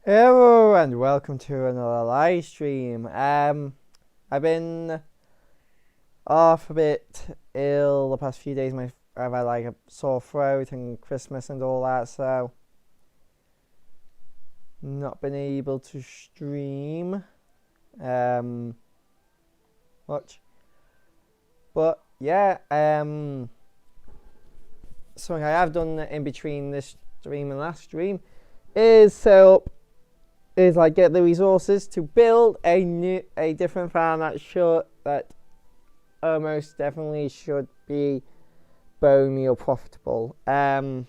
Hello and welcome to another live stream. I've been off a bit ill the past few days. I've had like a sore throat and Christmas and all that, so not been able to stream much. But yeah, something I have done in between this stream and last stream is like get the resources to build a different farm that almost definitely should be bone meal profitable. It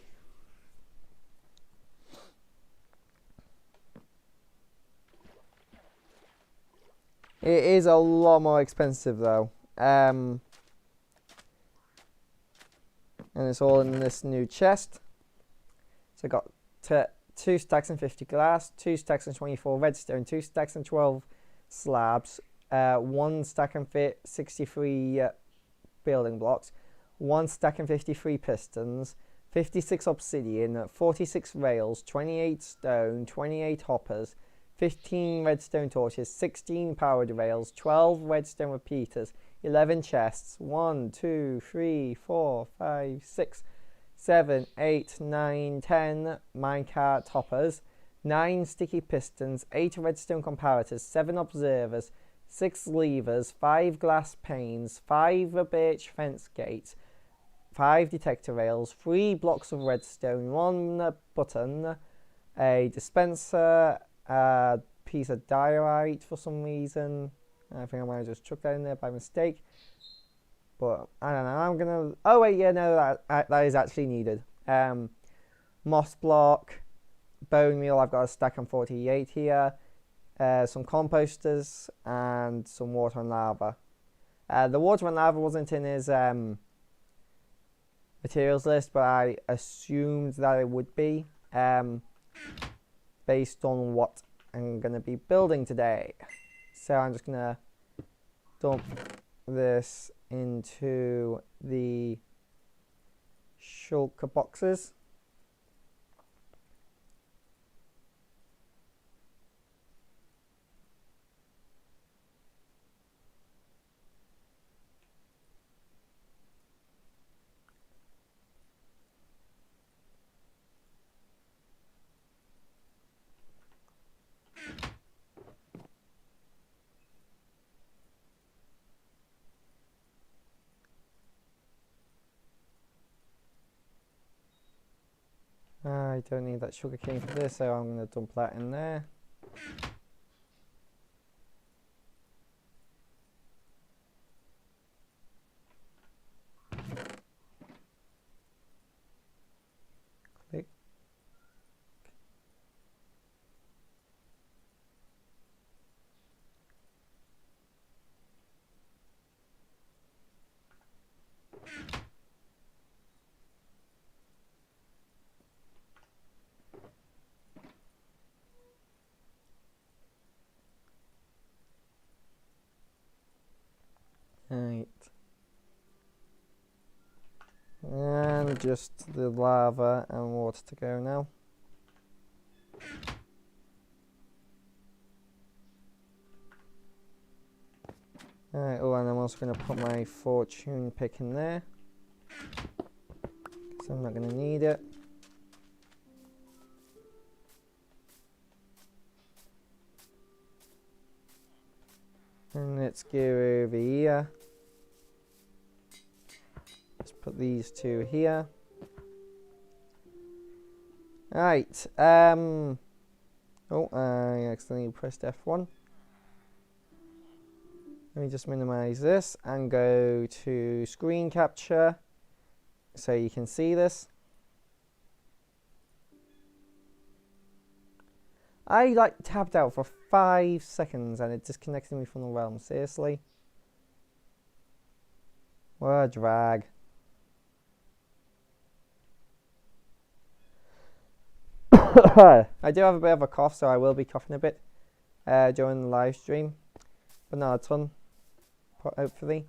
is a lot more expensive though, and it's all in this new chest. So I got 2 stacks and 50 glass, 2 stacks and 24 redstone, 2 stacks and 12 slabs, 1 stack and 63 building blocks, 1 stack and 53 pistons, 56 obsidian, 46 rails, 28 stone, 28 hoppers, 15 redstone torches, 16 powered rails, 12 redstone repeaters, 11 chests, 1, 2, 3, 4, 5, 6, 7, 8, 9, 10 minecart hoppers, 9 sticky pistons, 8 redstone comparators, 7 observers, 6 levers, 5 glass panes, 5 birch fence gates, 5 detector rails, 3 blocks of redstone, 1 button, a dispenser, a piece of diorite for some reason. I think I might have just chucked that in there by mistake. But I don't know, I'm gonna, oh wait, yeah, no, that is actually needed. Moss block, bone meal, I've got a stack and 48 here, some composters, and some water and lava. The water and lava wasn't in his materials list, but I assumed that it would be, based on what I'm gonna be building today. So I'm just gonna dump this into the shulker boxes. I don't need that sugar cane for this, so I'm going to dump that in there. Click. Right. And just the lava and water to go now. Alright, oh, and I'm also going to put my fortune pick in there, because I'm not going to need it. And let's go over here. Let's put these two here. Right. Oh, I accidentally pressed F1. Let me just minimize this and go to screen capture so you can see this. I like tapped out for 5 seconds and it disconnected me from the realm. Seriously? What a drag. I do have a bit of a cough, so I will be coughing a bit during the live stream, but not a ton, hopefully.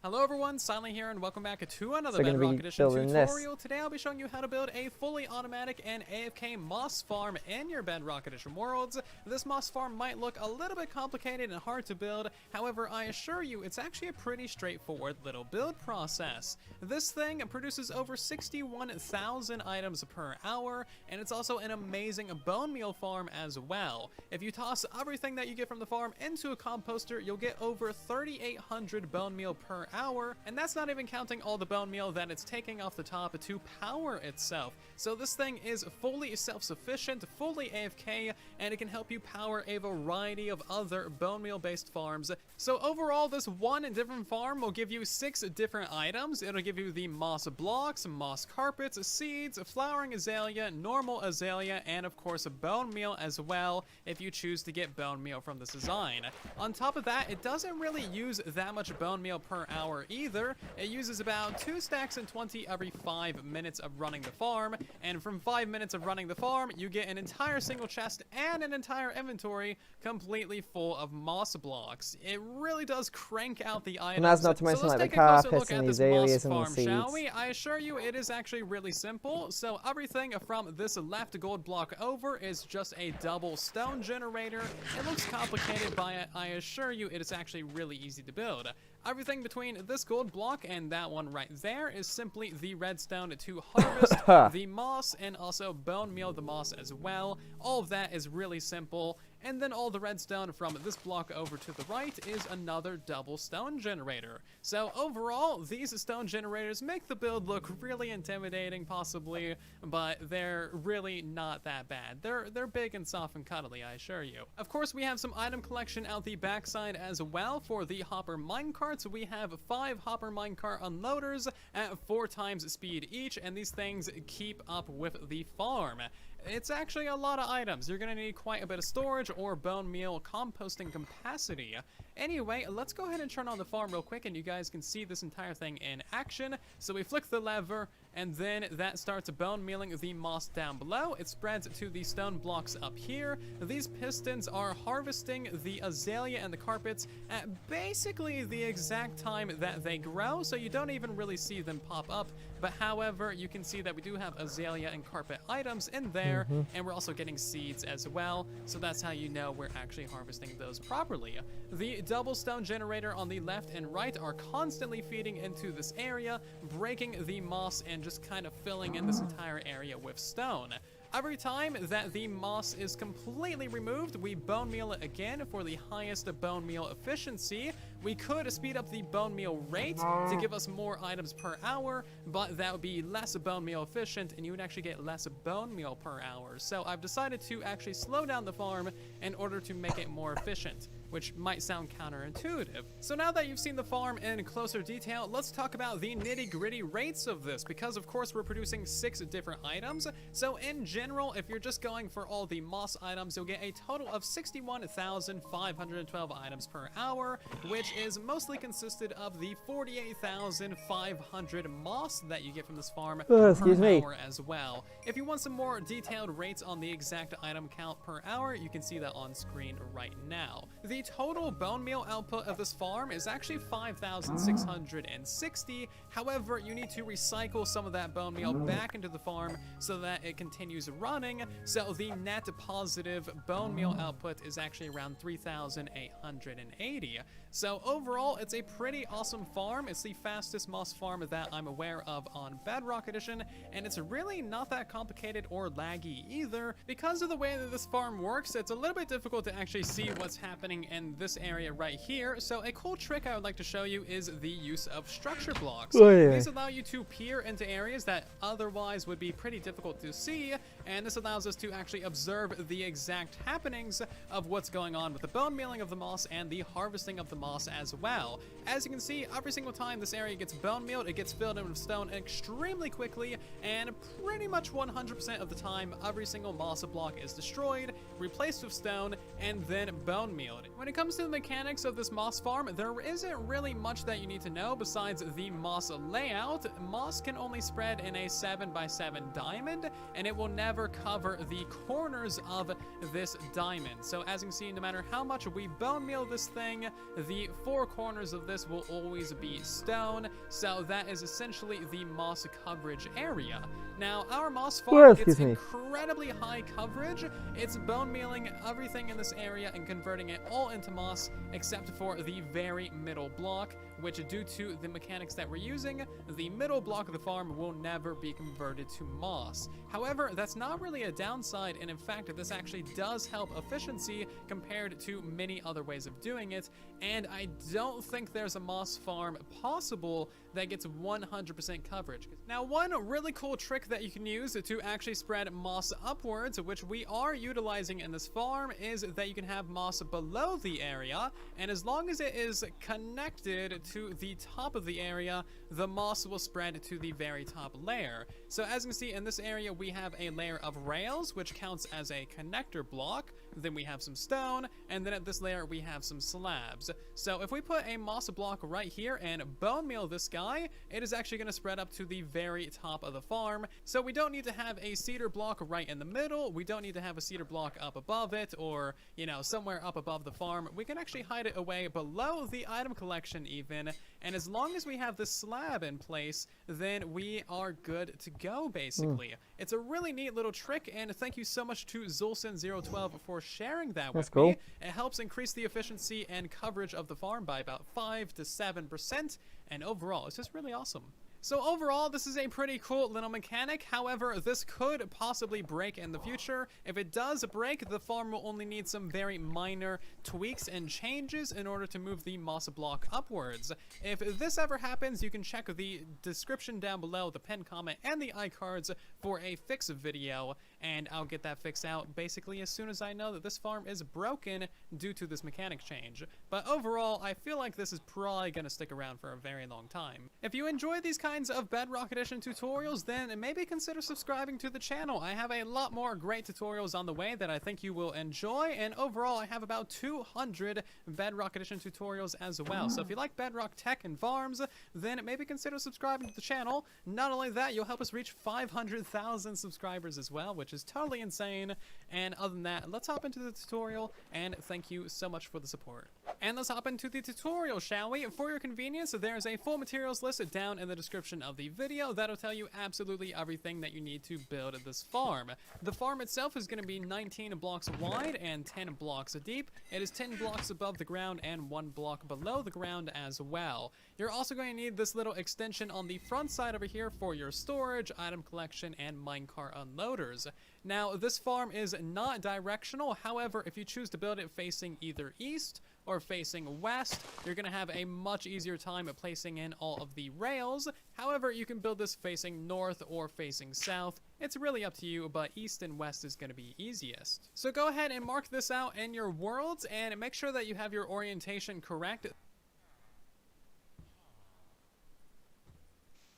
Hello everyone, Silent here, and welcome back to another So Bedrock Edition tutorial. Today I'll be showing you how to build a fully automatic and AFK Moss Farm in your Bedrock Edition worlds. This Moss Farm might look a little bit complicated and hard to build, however I assure you it's actually a pretty straightforward little build process. This thing produces over 61,000 items per hour, and it's also an amazing bone meal farm as well. If you toss everything that you get from the farm into a composter, you'll get over 3,800 bone meal per hour, and that's not even counting all the bone meal that it's taking off the top to power itself. So this thing is fully self-sufficient, fully AFK, and it can help you power a variety of other bone meal based farms. So overall, this one different farm will give you 6 different items. It'll give you the moss blocks, moss carpets, seeds, flowering azalea, normal azalea, and of course a bone meal as well if you choose to get bone meal from this design. On top of that, it doesn't really use that much bone meal per hour either. It uses about 2 stacks and 20 every 5 minutes of running the farm, and from 5 minutes of running the farm, you get an entire single chest and an entire inventory completely full of moss blocks. It really does crank out the items. And that's not to mention like the carpets and the azaleas and the seeds. Shall we? I assure you it is actually really simple. So everything from this left gold block over is just a double stone generator. It looks complicated, but I assure you it is actually really easy to build. Everything between this gold block and that one right there is simply the redstone to harvest the moss and also bone meal the moss as well. All of that is really simple. And then all the redstone from this block over to the right is another double stone generator. So overall, these stone generators make the build look really intimidating possibly, but they're really not that bad. They're big and soft and cuddly, I assure you. Of course, we have some item collection out the backside as well for the hopper minecarts. We have 5 hopper minecart unloaders at 4 times speed each, and these things keep up with the farm. It's actually a lot of items. You're going to need quite a bit of storage or bone meal composting capacity. Anyway, let's go ahead and turn on the farm real quick and you guys can see this entire thing in action. So we flick the lever and then that starts bone mealing the moss down below. It spreads to the stone blocks up here. These pistons are harvesting the azalea and the carpets at basically the exact time that they grow, so you don't even really see them pop up. But however, you can see that we do have azalea and carpet items in there, and we're also getting seeds as well, so that's how you know we're actually harvesting those properly. The double stone generator on the left and right are constantly feeding into this area, breaking the moss and just kind of filling in this entire area with stone. Every time that the moss is completely removed, we bone meal it again for the highest bone meal efficiency. We could speed up the bone meal rate to give us more items per hour, but that would be less bone meal efficient and you would actually get less bone meal per hour. So I've decided to actually slow down the farm in order to make it more efficient, which might sound counterintuitive. So now that you've seen the farm in closer detail, let's talk about the nitty-gritty rates of this, because of course we're producing 6 different items. So in general, if you're just going for all the moss items, you'll get a total of 61,512 items per hour, which which is mostly consisted of the 48,500 moss that you get from this farm per hour as well. If you want some more detailed rates on the exact item count per hour, you can see that on screen right now. The total bone meal output of this farm is actually 5,660. However, you need to recycle some of that bone meal back into the farm so that it continues running. So the net positive bone meal output is actually around 3,880. So overall, it's a pretty awesome farm. It's the fastest moss farm that I'm aware of on Bedrock Edition, and it's really not that complicated or laggy either. Because of the way that this farm works, it's a little bit difficult to actually see what's happening in this area right here. So a cool trick I would like to show you is the use of structure blocks. These allow you to peer into areas that otherwise would be pretty difficult to see, and this allows us to actually observe the exact happenings of what's going on with the bone mealing of the moss and the harvesting of the moss as well. As you can see, every single time this area gets bone mealed, it gets filled in with stone extremely quickly, and pretty much 100% of the time, every single moss block is destroyed, replaced with stone, and then bone mealed. When it comes to the mechanics of this moss farm, there isn't really much that you need to know besides the moss layout. Moss can only spread in a 7x7 diamond, and it will never cover the corners of this diamond. So as you can see, no matter how much we bone meal this thing, the four corners of this will always be stone. So that is essentially the moss coverage area. Now, our moss farm gets incredibly high coverage. It's bone mealing everything in this area and converting it all into moss, except for the very middle block, which due to the mechanics that we're using, the middle block of the farm will never be converted to moss. However, that's not really a downside, and in fact, this actually does help efficiency compared to many other ways of doing it, and I don't think there's a moss farm possible that gets 100% coverage. Now, one really cool trick that you can use to actually spread moss upwards, which we are utilizing in this farm, is that you can have moss below the area, and as long as it is connected to the top of the area, the moss will spread to the very top layer. So as you can see in this area, we have a layer of rails, which counts as a connector block. Then we have some stone, and then at this layer we have some slabs. So if we put a moss block right here and bone meal this guy, it is actually going to spread up to the very top of the farm. So we don't need to have a cedar block right in the middle. We don't need to have a cedar block up above it, or, you know, somewhere up above the farm. We can actually hide it away below the item collection even, and as long as we have this slab in place, then we are good to go, basically. It's a really neat little trick, and thank you so much to Zulson012 for sharing that with me. It helps increase the efficiency and coverage of the farm by about 5 to 7%, and overall, it's just really awesome. So overall, this is a pretty cool little mechanic. However, this could possibly break in the future. If it does break, the farm will only need some very minor tweaks and changes in order to move the moss block upwards. If this ever happens, you can check the description down below, the pinned comment, and the iCards for a fix video, and I'll get that fix out basically as soon as I know that this farm is broken due to this mechanic change. But overall, I feel like this is probably going to stick around for a very long time. If you enjoy these kinds of Bedrock Edition tutorials, then maybe consider subscribing to the channel. I have a lot more great tutorials on the way that I think you will enjoy, and overall I have about 200 Bedrock Edition tutorials as well. So if you like Bedrock tech and farms, then maybe consider subscribing to the channel. Not only that, you'll help us reach 500,000 subscribers as well, which is totally insane. And other than that, let's hop into the tutorial, and thank you so much for the support. And let's hop into the tutorial, shall we? For your convenience, there's a full materials list down in the description of the video that'll tell you absolutely everything that you need to build this farm. The farm itself is going to be 19 blocks wide and 10 blocks deep. It is 10 blocks above the ground and 1 block below the ground as well. You're also going to need this little extension on the front side over here for your storage, item collection, and minecart unloaders. Now, this farm is not directional. However, if you choose to build it facing either east or facing west, you're going to have a much easier time at placing in all of the rails. However, you can build this facing north or facing south. It's really up to you, but east and west is going to be easiest. So go ahead and mark this out in your worlds and make sure that you have your orientation correct.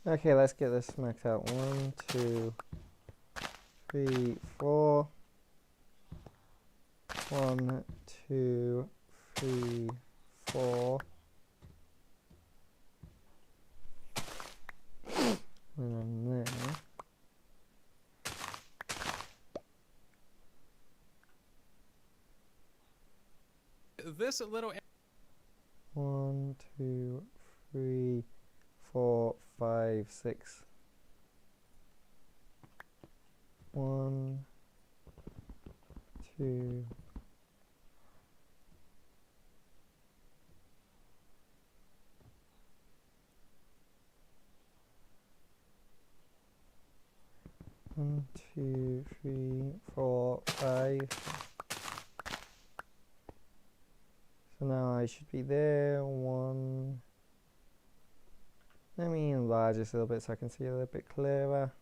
Okay, let's get this marked out. 1, 2, 3, 4. 1, 2, 3, 4. And then there. This little 1, 2, 3, 4, 5, 6. 1, 2. 1, 2, 3, 4, 5. So now I should be there. 1. Let me enlarge this a little bit so I can see a little bit clearer.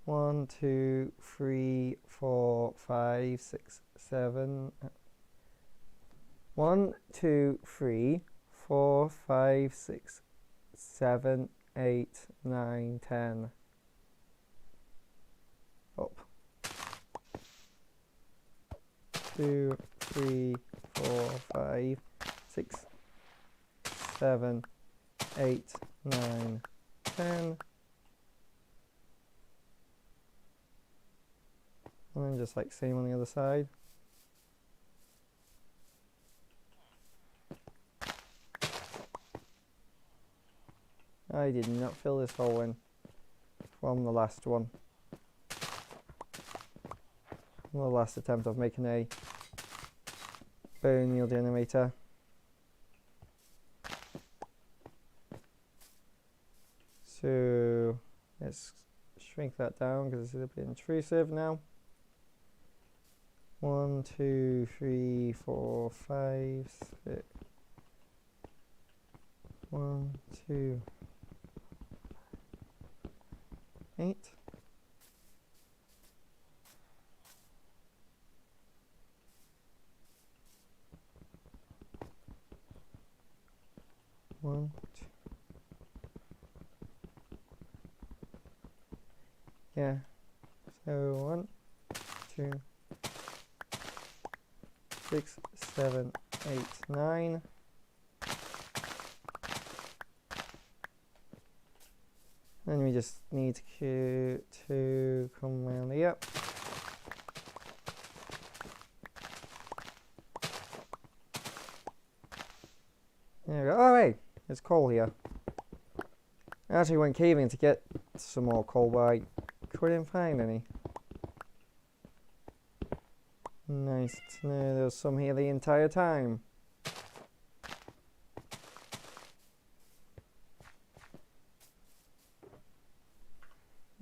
1, 2, 3, 4, 5, 6, 7. 1, 2, 3, 4, 5, 6, 7, 8, 9, 10. Up. 2, 3, 4, 5, 6, 7, 8, 9, 10. And then just like same on the other side. I did not fill this hole in from the last one. The last attempt of making a bone yield animator. So let's shrink that down because it's a little bit intrusive now. 1, 2, 3, 4, 5, 6. 1, 2, 8. 1, 2. Yeah. So 1, 2, 6, 7, 8, 9. Then we just need to come around here. There we go. Oh, hey, there's coal here. I actually went caving to get some more coal, but I couldn't find any. Nice to know there was some here the entire time.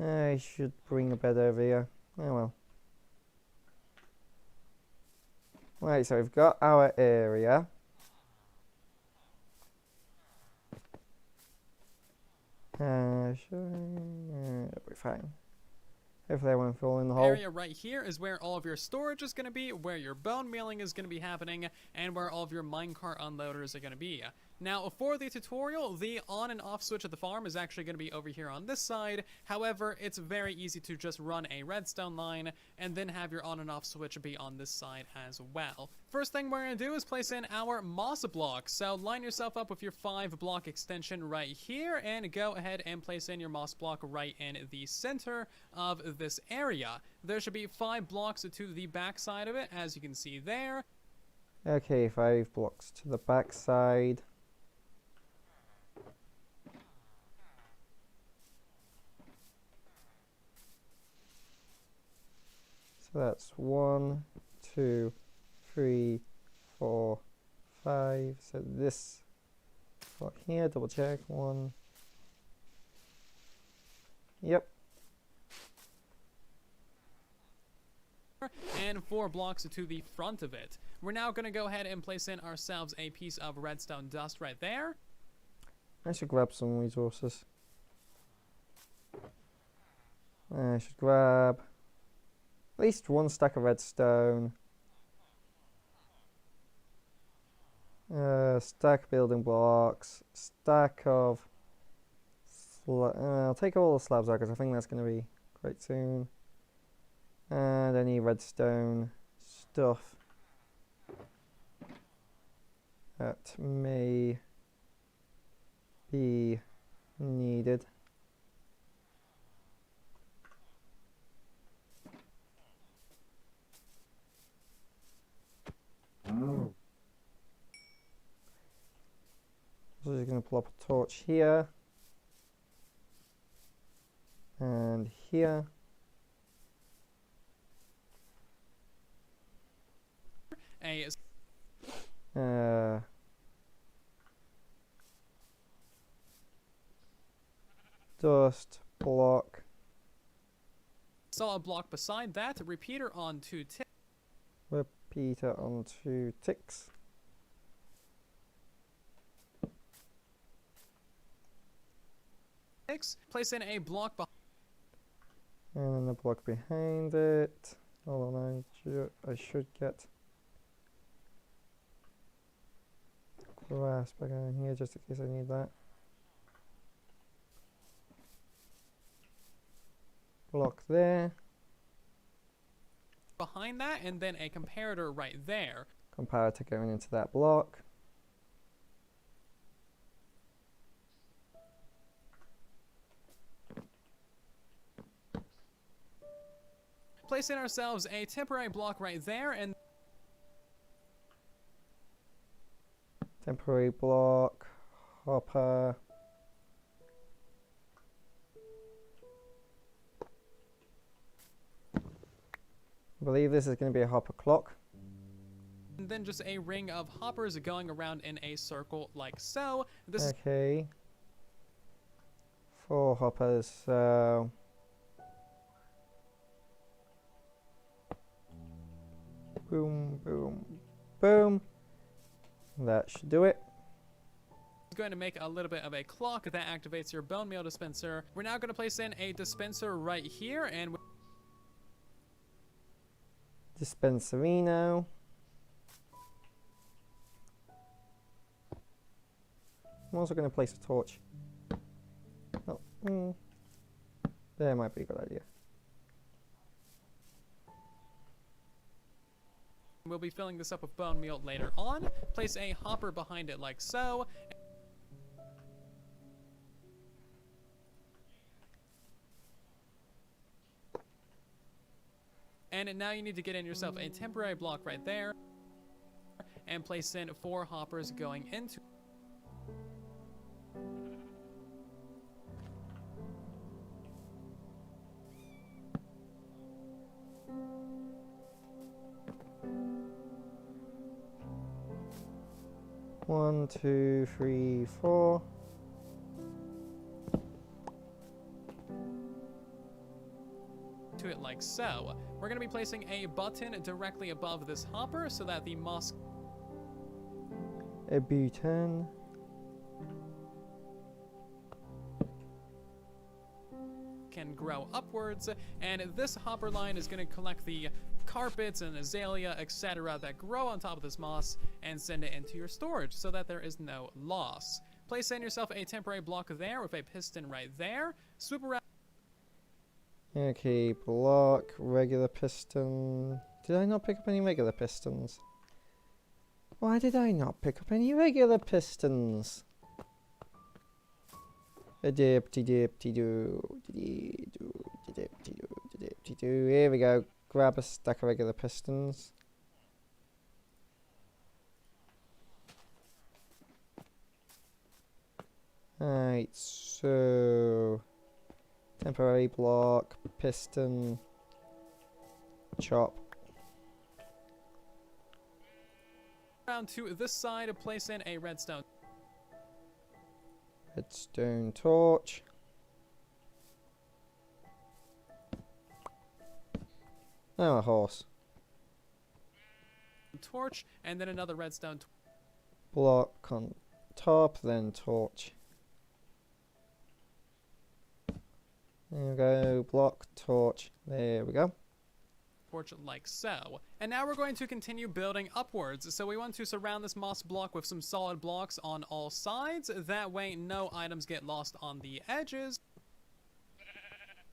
I should bring a bed over here. Oh well. Right, so we've got our area. It'll be fine. Hopefully I won't fall in the hole. area right here is where all of your storage is going to be, where your bone mealing is going to be happening, and where all of your minecart unloaders are going to be. Now, for the tutorial, the on and off switch of the farm is actually going to be over here on this side. However, it's very easy to just run a redstone line and then have your on and off switch be on this side as well. First thing we're going to do is place in our moss block. So line yourself up with your 5-block extension right here and go ahead and place in your moss block right in the center of this area. There should be 5 blocks to the back side of it, as you can see there. Okay, 5 blocks to the back side. So that's 1, 2, 3, 4, 5. So this block here, double check. 1. Yep. And 4 blocks to the front of it. We're now going to go ahead and place in ourselves a piece of redstone dust right there. I should grab some resources. I should grab at least 1 stack of redstone. Stack building blocks. Stack of... I'll take all the slabs out because I think that's going to be quite soon. And any redstone stuff that may be needed. going to pull up a torch here. And here. Dust block. Solid block beside that. Repeater on 2 ticks. Repeater on 2 ticks. Place in a block behind. And then the block behind it. Hold on, I should get glass back in here just in case I need that. Block there. Behind that, and then a comparator right there. Comparator going into that block. Place in ourselves a temporary block right there, and temporary block, hopper. I believe this is going to be a hopper clock. And then just a ring of hoppers going around in a circle like so. This okay. 4 hoppers, so boom, boom, boom. That should do it. is going to make a little bit of a clock that activates your bone meal dispenser. We're now going to place in a dispenser right here, and Dispenserino. I'm also going to place a torch. Oh, there might be a good idea. we'll be filling this up with bone meal later on. Place a hopper behind it like so. And now you need to get in yourself a temporary block right there and place in 4 hoppers going into. One, two, three, 4. To it like so. We're going to be placing a button directly above this hopper so that the moss A button. can grow upwards, and this hopper line is going to collect the carpets and azalea, etc. that grow on top of this moss and send it into your storage so that there is no loss. Place in yourself a temporary block there with a piston right there. Swoop around. Okay, block, regular piston. Did I not pick up any regular pistons? Why did I not pick up any regular pistons? A dipty dipty doo, dipty doo. Here we go. Grab a stack of regular pistons. Right, so temporary block, piston, chop. Around to this side, place in a redstone. Redstone torch. Oh, a horse. Torch, and then another redstone. Block on top, then torch. There we go. Block, torch. There we go. Torch like so. And now we're going to continue building upwards. So we want to surround this moss block with some solid blocks on all sides. That way no items get lost on the edges.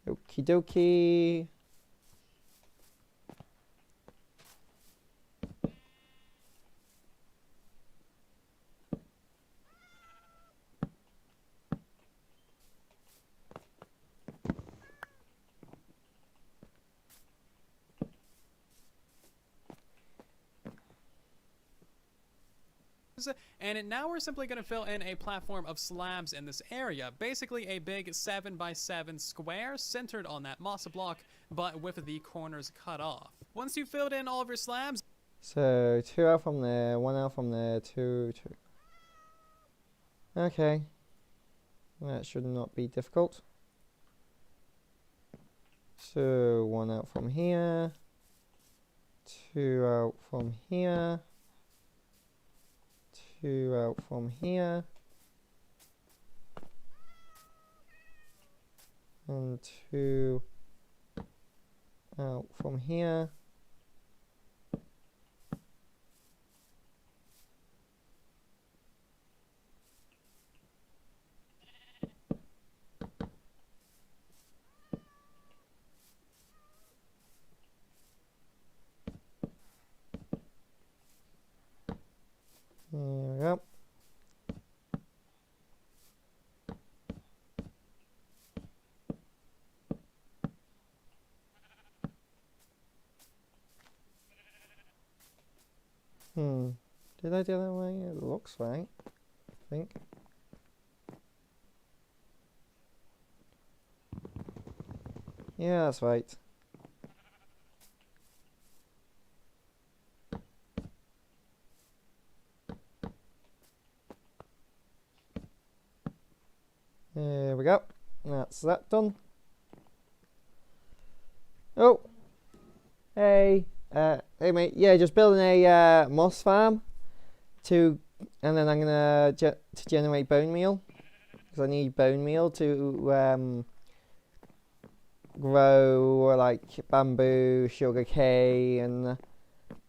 Okie dokie. And now we're simply going to fill in a platform of slabs in this area. Basically a big 7x7 square centered on that moss block, but with the corners cut off. Once you've filled in all of your slabs... So 2 out from there, 1 out from there, 2, 2. Okay. That should not be difficult. So 1 out from here, 2 out from here, 2 out from here, and 2 out from here. There we go. Did I do that way? It looks right, I think. Yeah, that's right. There we go. That's that done. Oh, hey, hey mate. Yeah, just building a moss farm and then I'm gonna to generate bone meal because I need bone meal to grow like bamboo, sugar cane,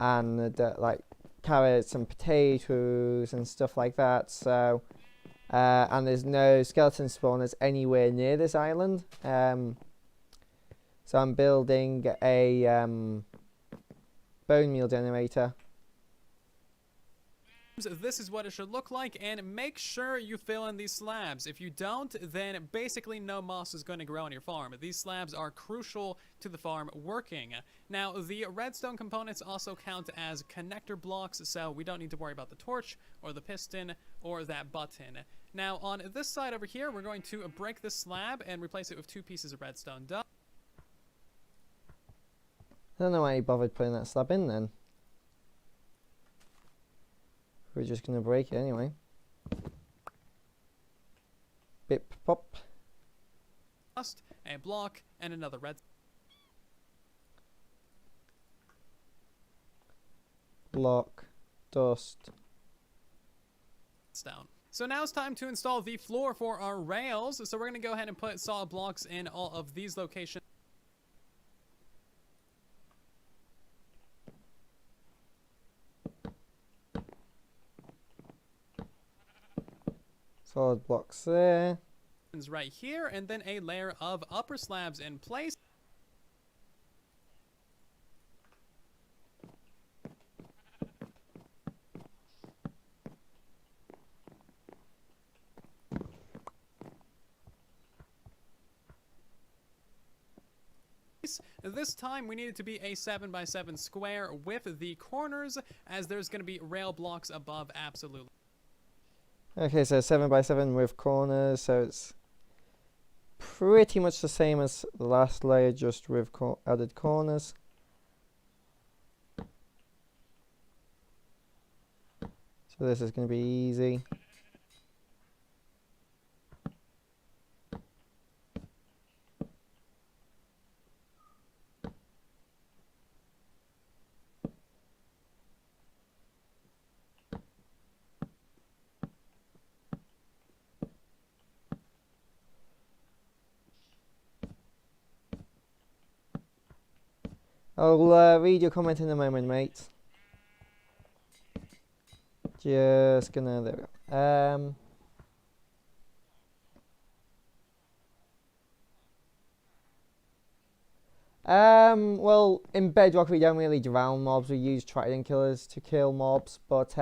and like carrots and potatoes and stuff like that. So. And there's no skeleton spawners anywhere near this island. So I'm building a bone meal generator. This is what it should look like, and make sure you fill in these slabs. If you don't, then basically no moss is going to grow on your farm. These slabs are crucial to the farm working. Now, the redstone components also count as connector blocks, so we don't need to worry about the torch or the piston or that button. Now, on this side over here, we're going to break this slab and replace it with 2 pieces of redstone dust. I don't know why you bothered putting that slab in then. We're just gonna break it anyway. Bip pop. Dust, a block, and another red. Block, dust. Down. So now it's time to install the floor for our rails. So we're going to go ahead and put solid blocks in all of these locations. Solid blocks there. Right here, and then a layer of upper slabs in place. This time we need it to be a 7x7 square with the corners, as there's going to be rail blocks above absolutely. Okay, so 7x7 with corners, so it's pretty much the same as the last layer, just with added corners. So this is going to be easy. I'll read your comment in a moment, mate. Just gonna, there we go. Well, in Bedrock we don't really drown mobs, we use trident killers to kill mobs, but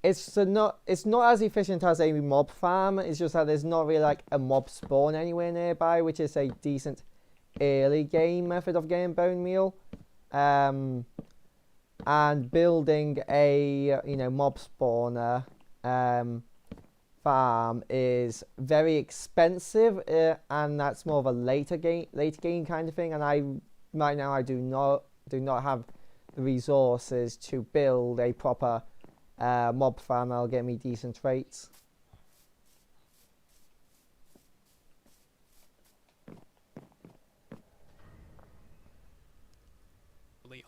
it's not as efficient as a mob farm. It's just that there's not really like a mob spawn anywhere nearby, which is a decent early game method of getting bone meal. And and building a mob spawner farm is very expensive, and that's more of a later game kind of thing. And right now I do not have the resources to build a proper mob farm that'll get me decent rates.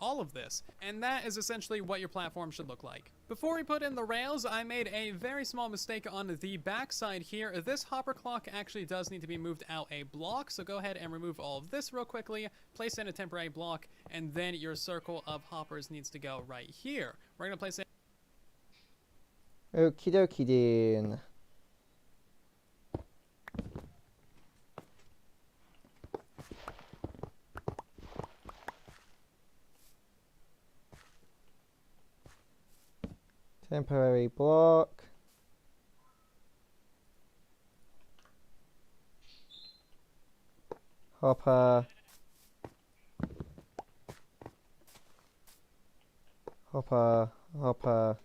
All of this, and that is essentially what your platform should look like. Before we put in the rails, I made a very small mistake on the back side here. This hopper clock actually does need to be moved out a block, so go ahead and remove all of this real quickly, place in a temporary block, and then your circle of hoppers needs to go right here. We're going to place it. Okie dokie then. Temporary block. Hopper. Hopper. Hopper.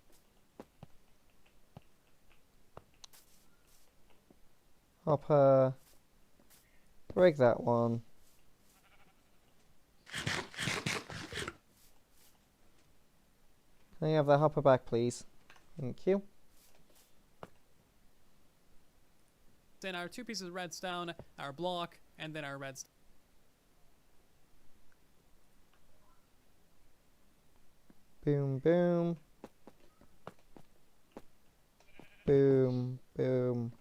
Hopper. Break that one. Can I have the hopper back, please? Thank you. Then our 2 pieces of redstone, our block, and then our redstone. Boom, boom. Boom, boom.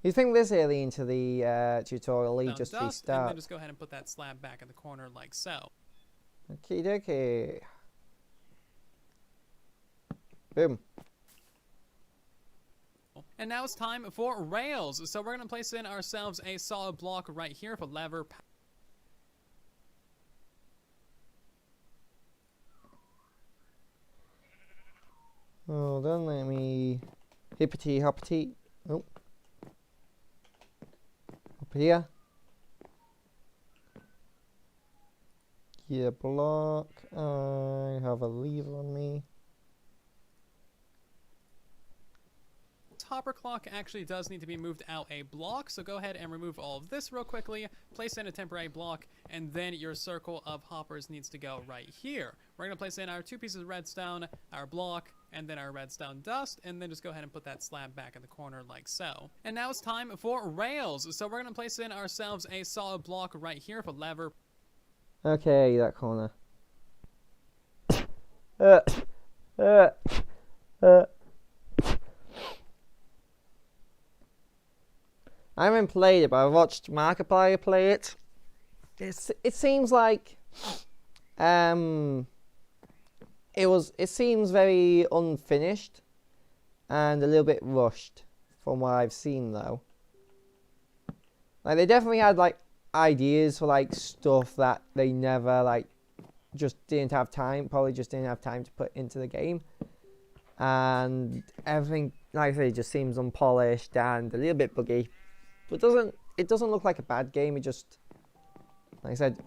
You think this early into the tutorial, you just restart. And then just go ahead and put that slab back in the corner like so. Okie dokie. Boom. And now it's time for rails. So we're going to place in ourselves a solid block right here with a lever. Hold on, let me hippity hoppity. Oh. Up here. Get a block. I have a lever on me. Hopper clock actually does need to be moved out a block, so go ahead and remove all of this real quickly, place in a temporary block, and then your circle of hoppers needs to go right here. We're going to place in our 2 pieces of redstone, our block, and then our redstone dust, and then just go ahead and put that slab back in the corner like so. And now it's time for rails. So we're going to place in ourselves a solid block right here with a lever. Okay, that corner. I haven't played it, but I watched Markiplier play it. It seems like it seems very unfinished and a little bit rushed from what I've seen though. Like they definitely had like ideas for like stuff that they never like just didn't have time, probably just didn't have time to put into the game. And everything, like I say, just seems unpolished and a little bit buggy. But it doesn't look like a bad game. It just, like I said,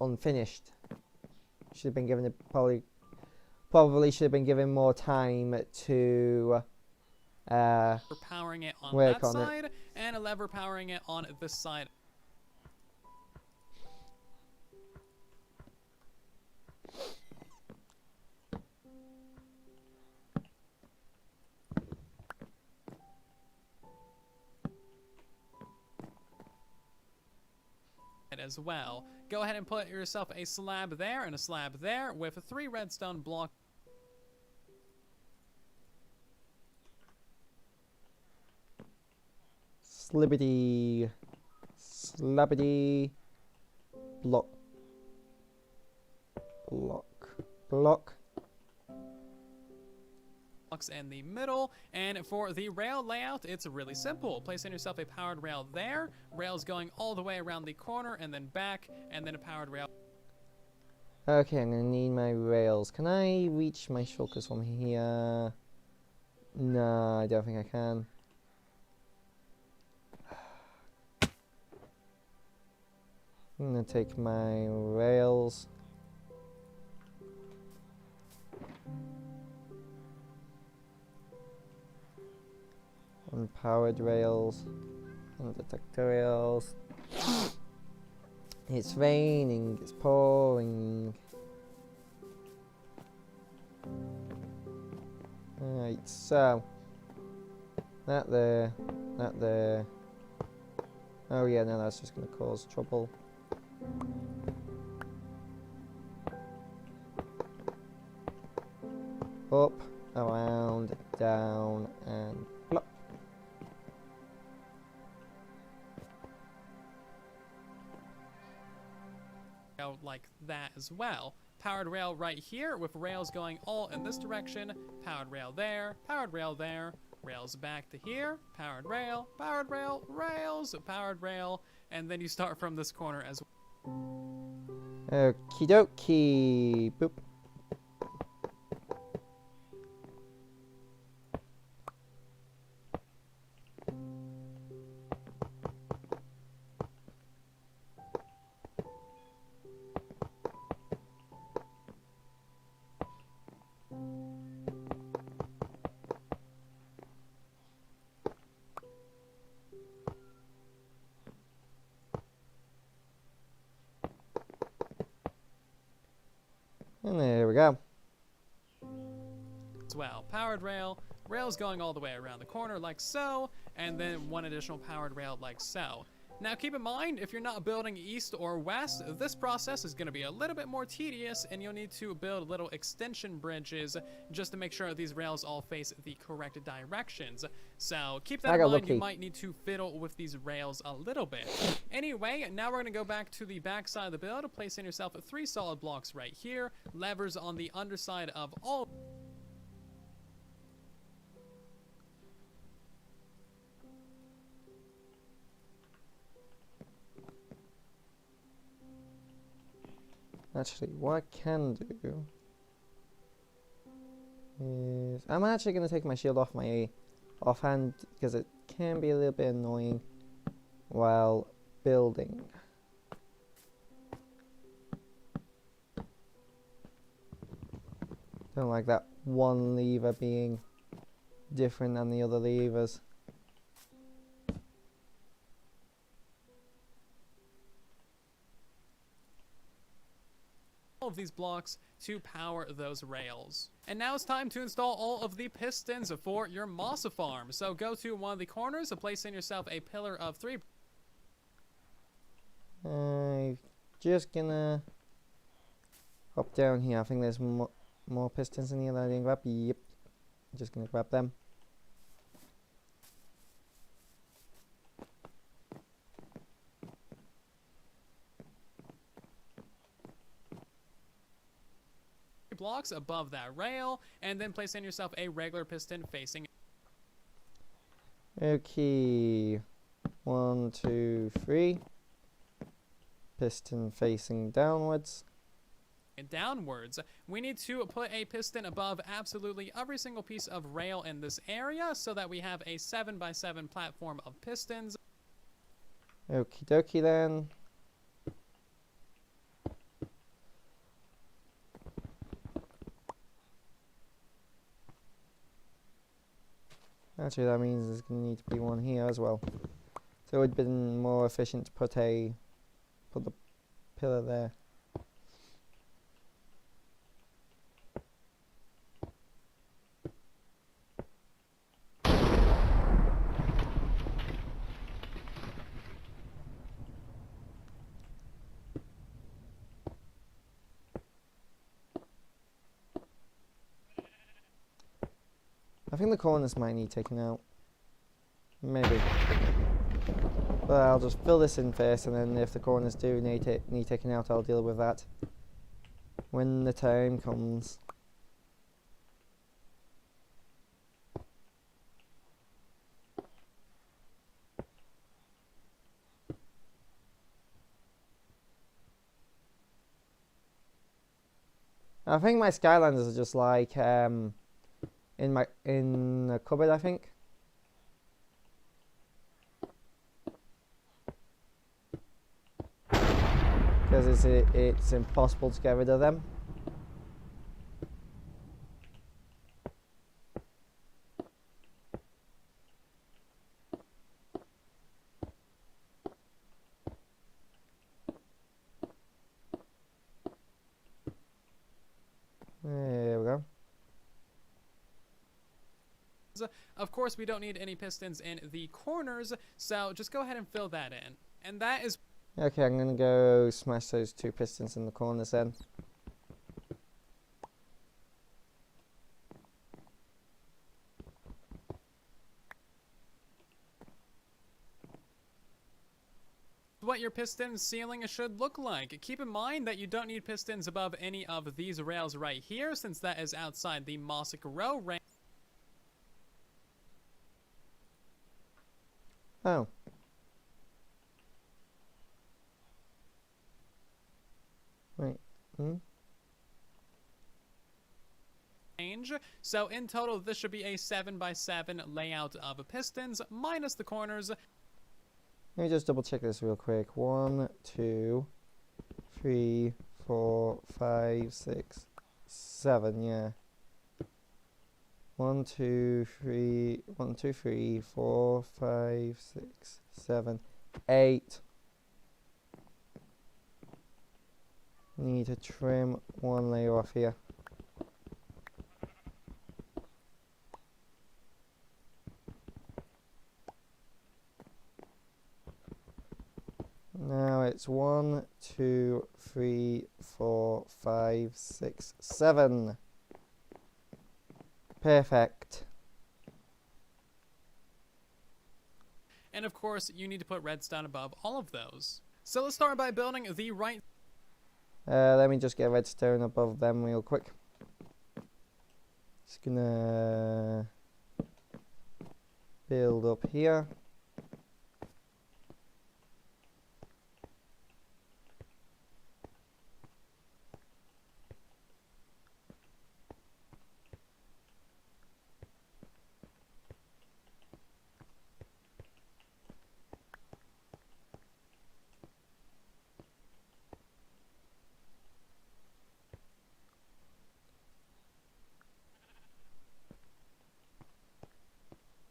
unfinished. Should have been given it probably should have been given more time to powering it on work that on side it. and a lever powering it on this side. As well. Go ahead and put yourself a slab there and a slab there with 3 redstone blocks. Slibbity, slabbity, block, block, block. In the middle, and for the rail layout, it's really simple. Place in yourself a powered rail there, rails going all the way around the corner and then back, and then a powered rail. Okay, I'm gonna need my rails. Can I reach my shulkers from here? No, I don't think I can. I'm gonna take my rails. and powered rails and detector rails. It's raining, it's pouring. Alright, so that there, that there. Oh yeah, no, that's just going to cause trouble. Up, around, down, and plop. Like that as well. Powered rail right here with rails going all in this direction. Powered rail there, rails back to here, powered rail, rails, powered rail, and then you start from this corner as well. Okie dokie. Boop. And there we go. as well. Powered rail, rails going all the way around the corner like so, and then one additional powered rail like so. Now keep in mind, if you're not building east or west, this process is going to be a little bit more tedious, and you'll need to build little extension bridges just to make sure these rails all face the correct directions. So keep that in mind, you might need to fiddle with these rails a little bit. Anyway, now we're going to go back to the back side of the build, placing yourself 3 solid blocks right here, levers on the underside of all. Actually, what I can do is I'm actually going to take my shield off my offhand because it can be a little bit annoying while building. Don't like that one lever being different than the other levers. Of these blocks to power those rails. And now it's time to install all of the pistons for your Moss Farm. So go to one of the corners, placing yourself a pillar of 3. I'm just gonna hop down here. I think there's more pistons in here that I didn't grab. Yep, just gonna grab them. Blocks above that rail, and then placing yourself a regular piston facing. Okay, 1, 2, 3. Piston facing downwards. Downwards, we need to put a piston above absolutely every single piece of rail in this area so that we have a 7x7 platform of pistons. Okie dokie then. Actually, that means there's going to need to be one here as well. So it would have been more efficient to put the pillar there. I think the corners might need taking out. Maybe. But I'll just fill this in first, and then if the corners do need taking out, I'll deal with that when the time comes. I think my Skylanders are just like in a cupboard, I think. Because it's impossible to get rid of them. Of course, we don't need any pistons in the corners, so just go ahead and fill that in. And that is... Okay, I'm going to go smash those 2 pistons in the corners then. what your piston ceiling should look like. Keep in mind that you don't need pistons above any of these rails right here, since that is outside the Mossic row range. Oh. Wait. So in total, this should be a 7x7 layout of pistons, minus the corners. Let me just double check this real quick. 1, 2, 3, 4, 5, 6, 7, yeah. 1, 2, 3, 1, 2, 3, 4, 5, 6, 7, 8. Need to trim one layer off here. Now it's 1, 2, 3, 4, 5, 6, 7. Perfect. And of course, you need to put redstone above all of those. So let's start by building the right... Let me just get redstone above them real quick. Just gonna build up here.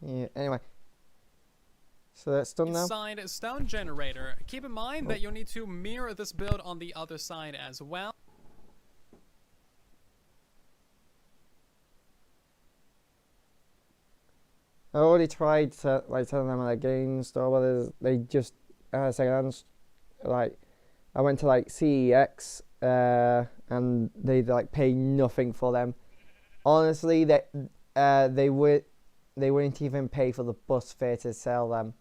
Yeah, anyway. So that's done now. Side stone generator. Keep in mind that you'll need to mirror this build on the other side as well. I already tried to telling them like game store, but they just secondhand. Like I went to like CEX and they like pay nothing for them. Honestly, they wouldn't even pay for the bus fare to sell them.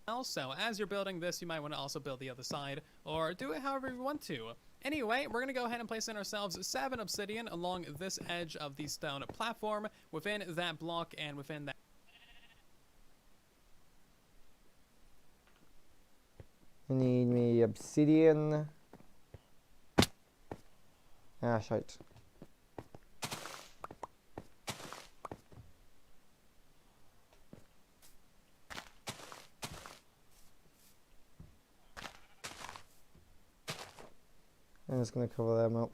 Also, as you're building this, you might want to also build the other side, or do it however you want to. Anyway, we're going to go ahead and place in ourselves 7 obsidian along this edge of the stone platform, within that block and within that... I need me obsidian. Ah, shite. I'm just going to cover them up.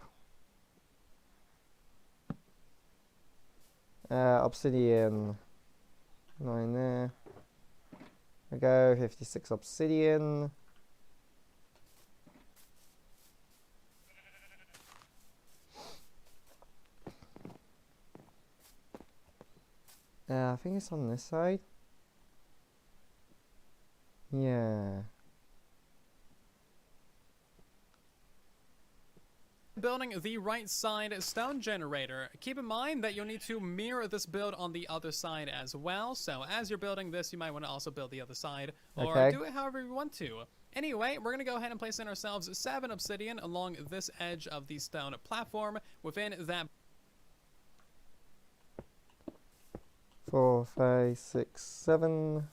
Obsidian. 9 there. There we go, 56 obsidian. I think it's on this side. Yeah. Building the right side stone generator. Keep in mind that you'll need to mirror this build on the other side as well. So as you're building this, you might want to also build the other side, or do it however you want to. Anyway, we're going to go ahead and place in ourselves 7 obsidian along this edge of the stone platform within that... 4, 5, 6, 7.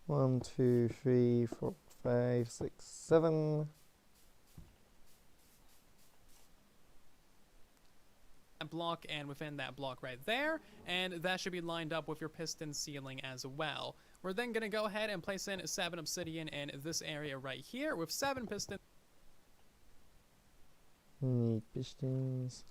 One, 2, 3, 4, 5, 6, 7. Block and within that block right there, and that should be lined up with your piston ceiling as well. We're then going to go ahead and place in 7 obsidian in this area right here with 7 pistons. Need pistons.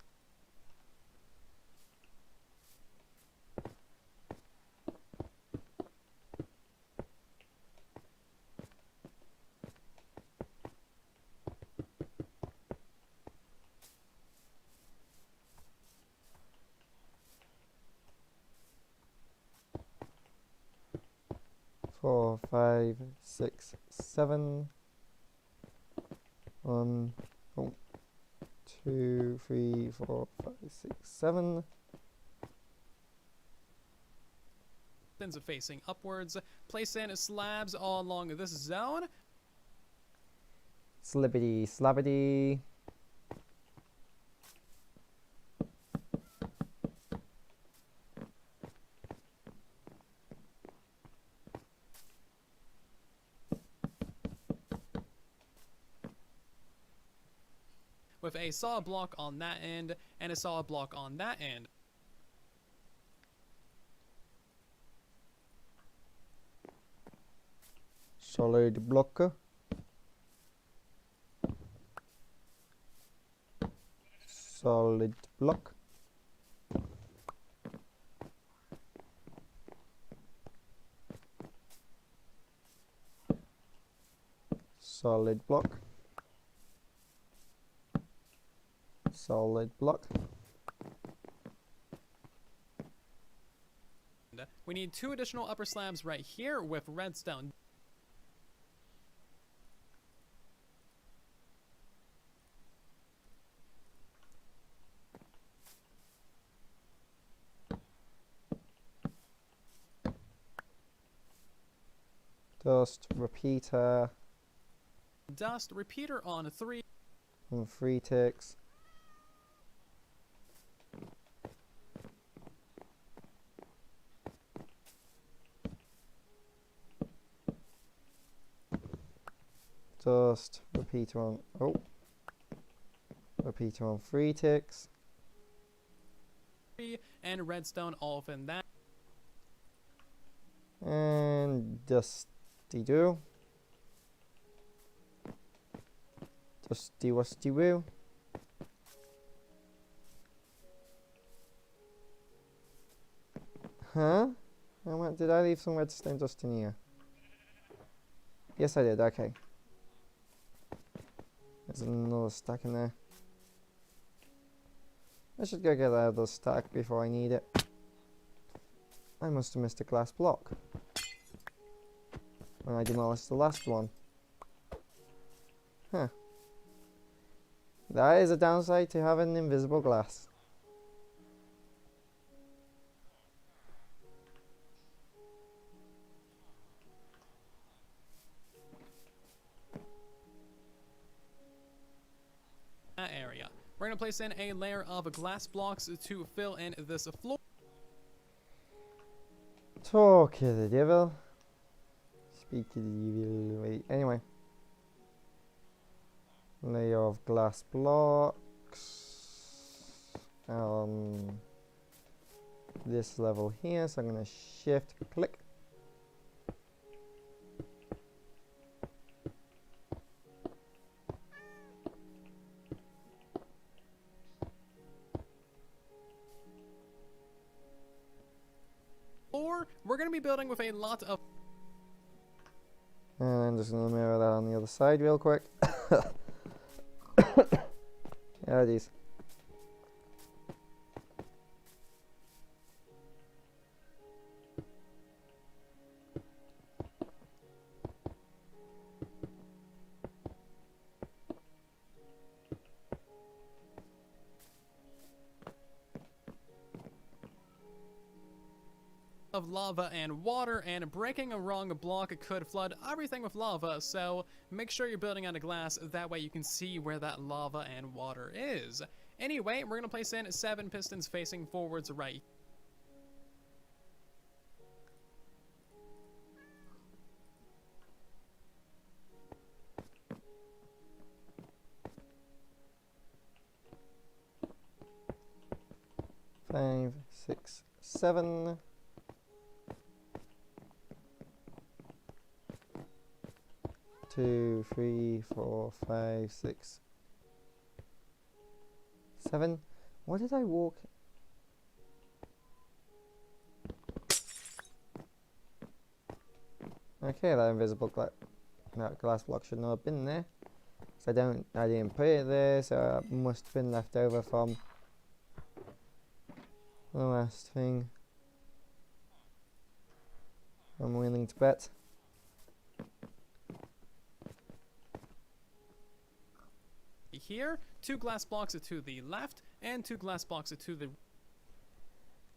4, 5, 6, 7. 1, 2, 3, 4, 5, 6, 7. Pistons facing upwards. Place in slabs all along this zone. Slibbity slabbity. With a saw block on that end and a saw block on that end. Solid block. Solid block. Solid block. Solid block. We need 2 additional upper slabs right here with redstone. Dust repeater. Dust repeater on 3. And 3 ticks. Dust repeater on repeater on 3 ticks. And redstone all within that. And dusty do. Dusty wusty woo. Huh? Did I leave some redstone dust in here? Yes I did, okay. There's another stack in there. I should go get that other stack before I need it. I must have missed a glass block when I demolished the last one. Huh. That is a downside to having invisible glass. Area. We're going to place in a layer of glass blocks to fill in this floor. Talk to the devil. Speak to the devil. Wait, anyway. Layer of glass blocks. This level here, so I'm going to shift click. We're going to be building with a lot of... And I'm just going to mirror that on the other side real quick. Yeah, these. of lava and water, and breaking a wrong block could flood everything with lava, so make sure you're building out of glass, that way you can see where that lava and water is. Anyway, we're gonna place in 7 pistons facing forwards right. Five, 6, 7. Two, 3, 4, 5, 6, 7. What did I walk? Okay, that invisible glass block should not have been there. So I didn't put it there, so it must have been left over from the last thing. I'm willing to bet. here, 2 glass blocks to the left, and 2 glass blocks to the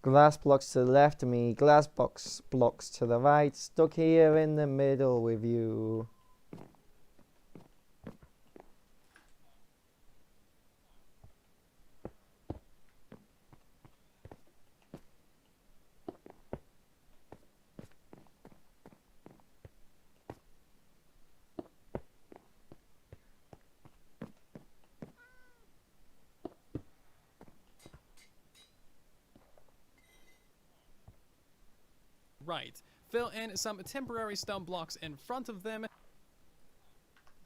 Glass blocks to the left of me, glass blocks to the right, stuck here in the middle with you. right. Fill in some temporary stone blocks in front of them.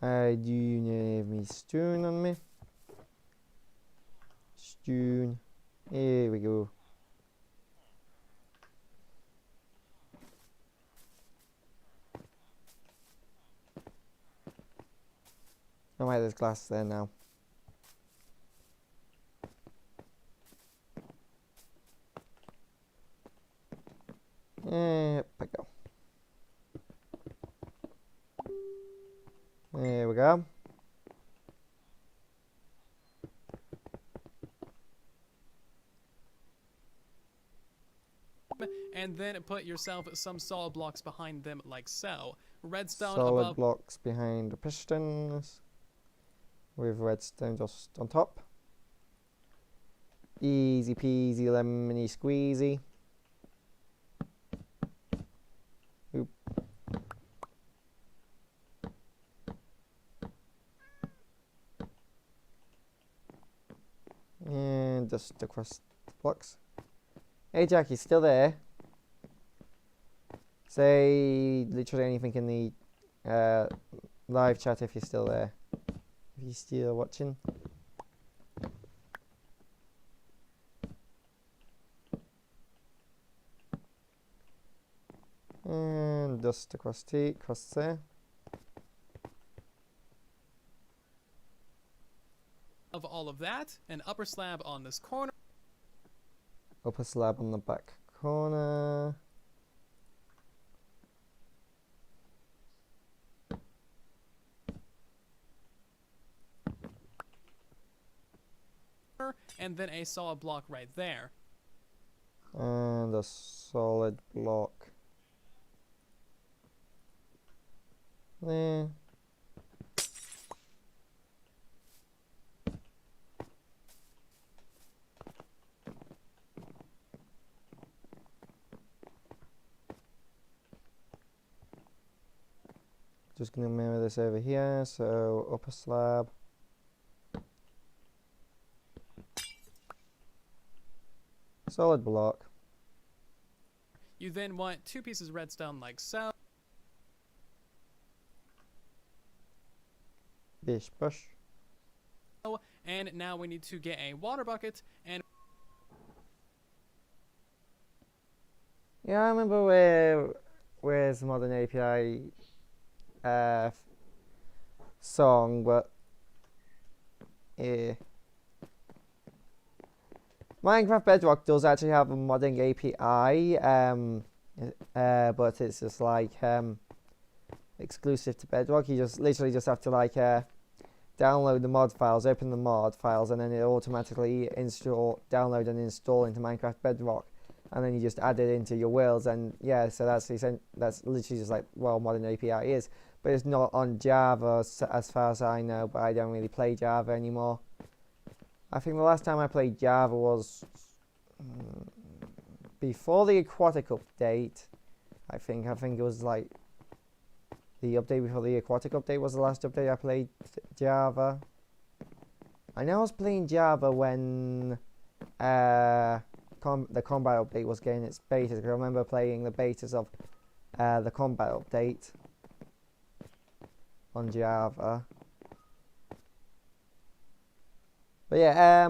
I do have me stone on me. Stone. Here we go. Oh wait, there's glass there now. Yep, I go. There we go. And then put yourself some solid blocks behind them like so. Redstone Solid above. blocks behind the pistons. With redstone just on top. Easy peasy lemony squeezy. Oop. And just across the blocks. Hey Jack, you still there? Say literally anything in the live chat if you're still there. If you're still watching. And dust across there. Of all of that, an upper slab on this corner. Upper slab on the back corner. And then a solid block right there. And a solid block there. Just gonna mirror this over here, so upper slab. Solid block. You then want 2 pieces of redstone like so. Bish bush. And now we need to get a water bucket and Yeah, I remember where's the modern API song, but yeah. Minecraft Bedrock does actually have a modding API, but it's just like exclusive to Bedrock. You just literally just have to like download the mod files, open the mod files, and then it automatically download and install into Minecraft Bedrock, and then you just add it into your worlds. And yeah, so that's literally just like what modern API is, but it's not on Java as far as I know. But I don't really play Java anymore. I think the last time I played Java was before the aquatic update. I think it was like the update before the aquatic update was the last update I played Java. I know I was playing Java when the combat update was getting its betas. I remember playing the betas of the combat update on Java. But yeah,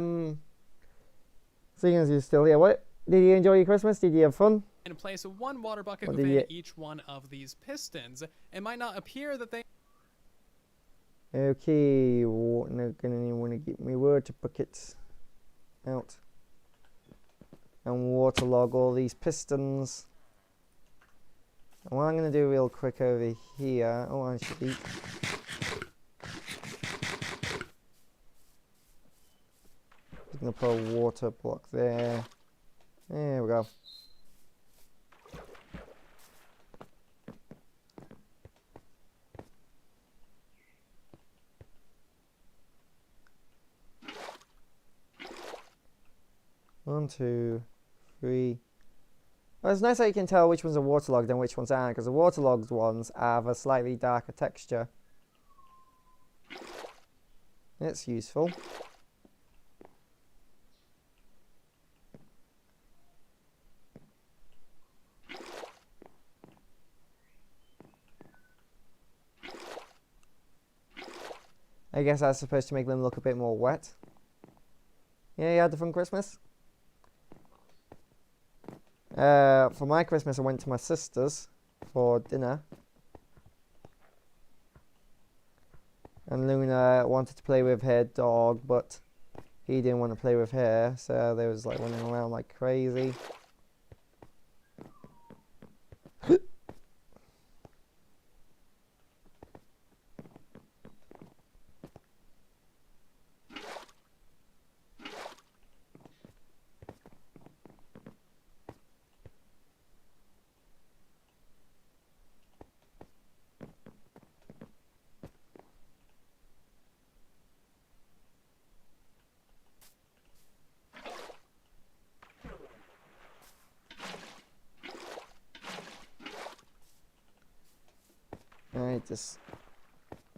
seeing as you're still here, what did you enjoy your Christmas? Did you have fun? and place 1 water bucket within each one of these pistons. It might not appear that they Okay, now gonna want to get my water buckets out and waterlog all these pistons. And what I'm gonna do real quick over here. Oh, I should eat. gonna put a water block there. There we go. One, two, three. Well, it's nice that you can tell which ones are waterlogged and which ones aren't, because the waterlogged ones have a slightly darker texture. It's useful. I guess that's supposed to make them look a bit more wet. Yeah, you had a fun Christmas? For my Christmas, I went to my sister's for dinner. And Luna wanted to play with her dog, but he didn't want to play with her, so they was like running around like crazy.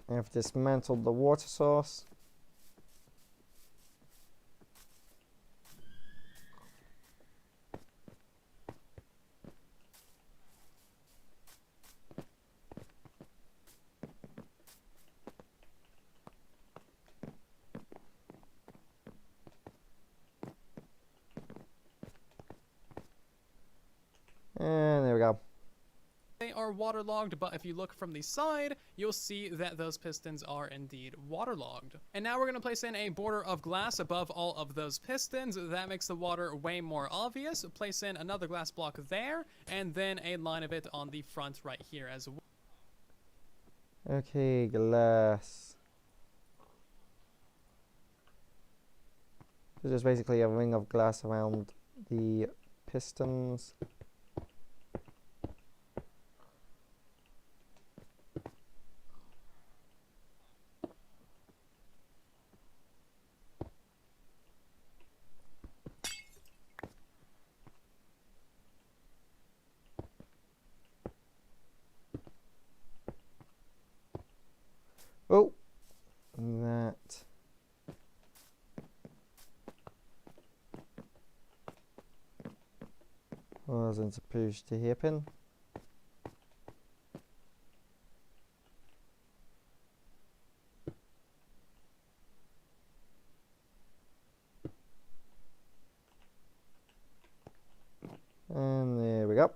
I've dismantled the water source. And there we go. They are waterlogged, but if you look from the side, you'll see that those pistons are indeed waterlogged. And now we're going to place in a border of glass above all of those pistons. That makes the water way more obvious. Place in another glass block there, and then a line of it on the front right here as well. Okay, glass. So just basically a ring of glass around the pistons. Oh, that wasn't supposed to happen. And there we go.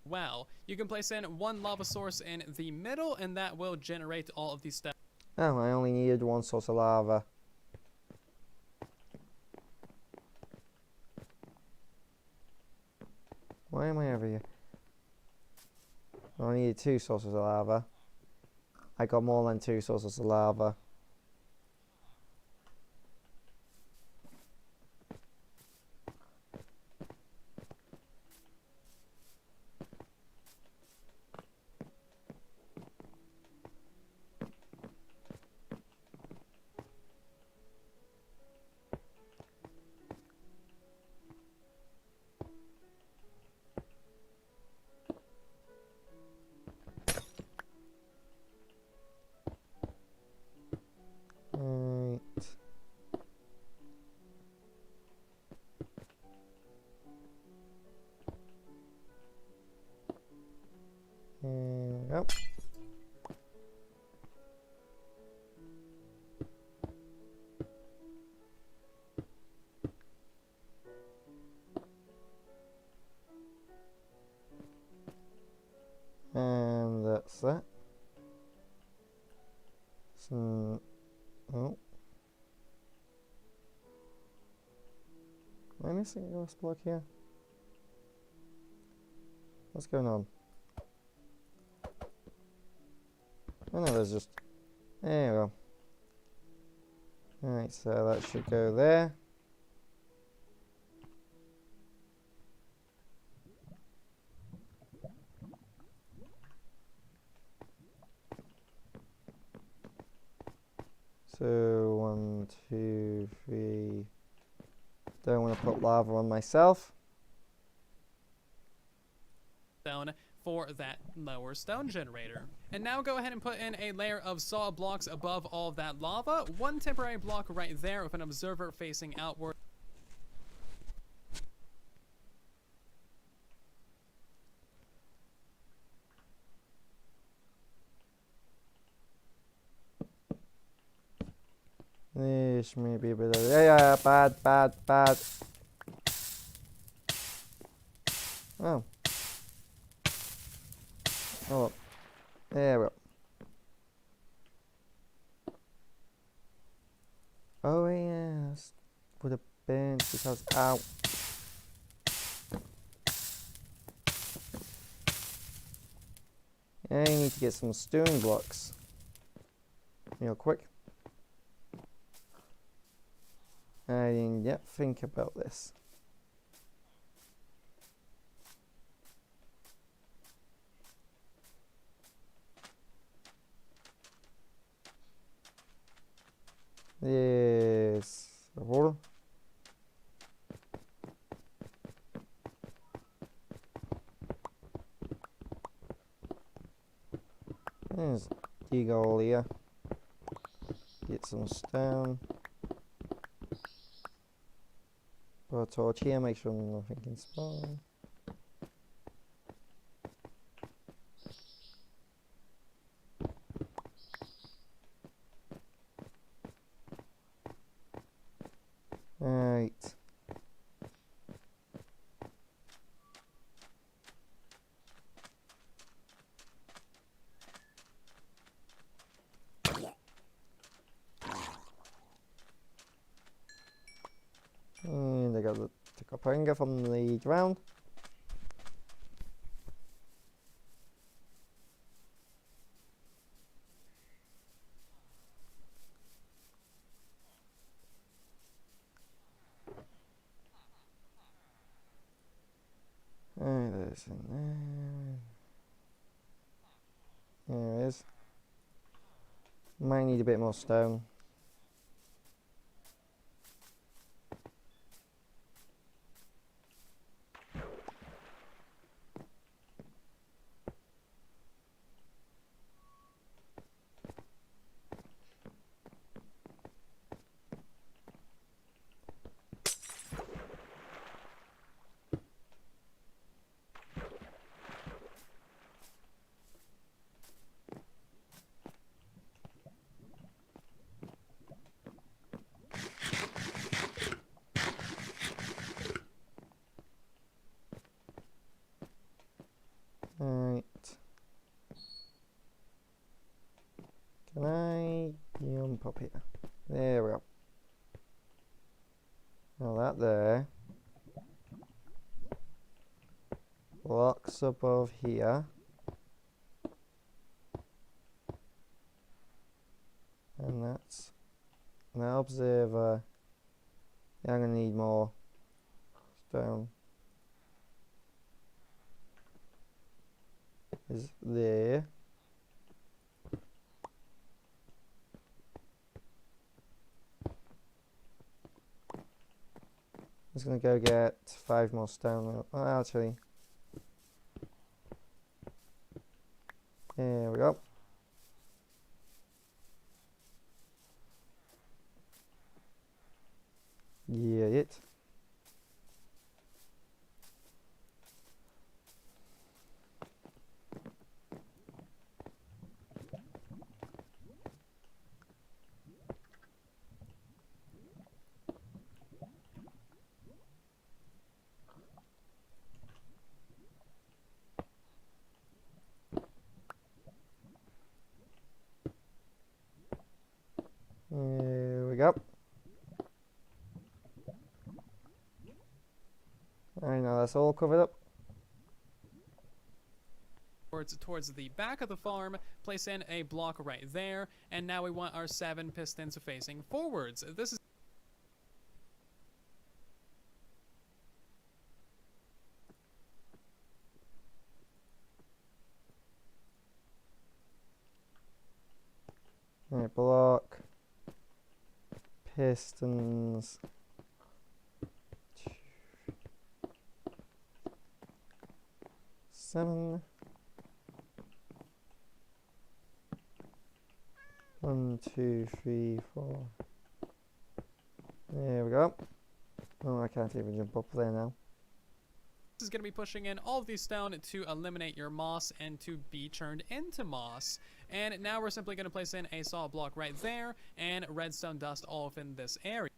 Well, you can place in one lava source in the middle, and that will generate all of these steps. Oh, I only needed one source of lava. Why am I over here? I needed two sources of lava. I got more than two sources of lava. Right. Yep. And that's that. So, oh. Am I missing a glass block here? What's going on? Oh no, there's just There we go. Alright, so that should go there. So 1, 2, 3. Don't want to put lava on myself. Stone for that lower stone generator. And now go ahead and put in a layer of solid blocks above all of that lava. One temporary block right there with an observer facing outward. This may be a bit of... Yeah, bad. Oh. Oh. There we go. Oh, yes. Would have been because... Ow. I need to get some stone blocks. Real quick. I didn't yet think about this. Yes. Roll. There's dig all here. Get some stone. Put a torch here, make sure nothing can spawn. Right. And I got the copper ingot from the ground. There's in there. There it is. Might need a bit more stone. Right. Can I jump up here? There we go. Now that there. Blocks above here. And that's an observer. Yeah, I'm gonna need more stone. Is there. I'm just gonna go get 5 more stone. Oh, actually. There we go. Yeah, it. There we go. I know that's all covered up. towards the back of the farm, place in a block right there, and now we want our 7 pistons facing forwards. This is Right, block, pistons, 7. 1, 2, 3, 4. There we go. Oh, I can't even jump up there now. This is going to be pushing in all of these stone to eliminate your moss and to be turned into moss. And now we're simply going to place in a solid block right there and redstone dust all within this area.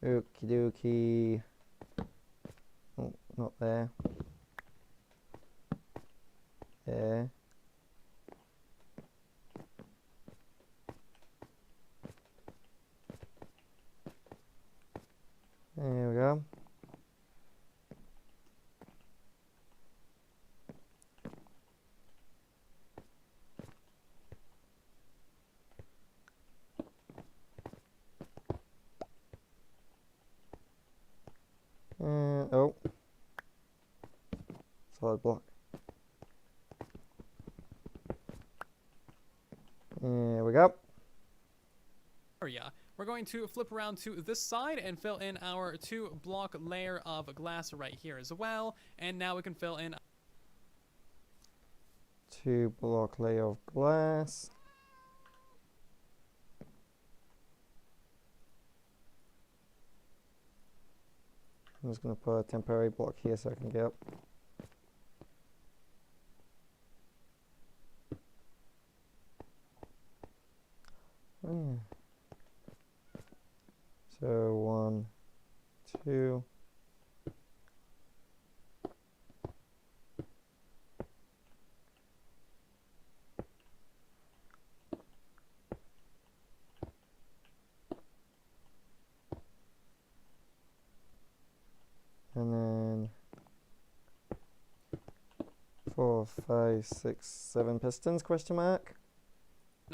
Okie dokie. Oh, not there. There. There we go. Oh. Solid block. There we go. Area. We're going to flip around to this side and fill in our 2 block layer of glass right here as well. And now we can fill in 2 block layer of glass. I'm just going to put a temporary block here so I can get up. So 1, 2. And then 4, 5, 6, 7 pistons, question mark.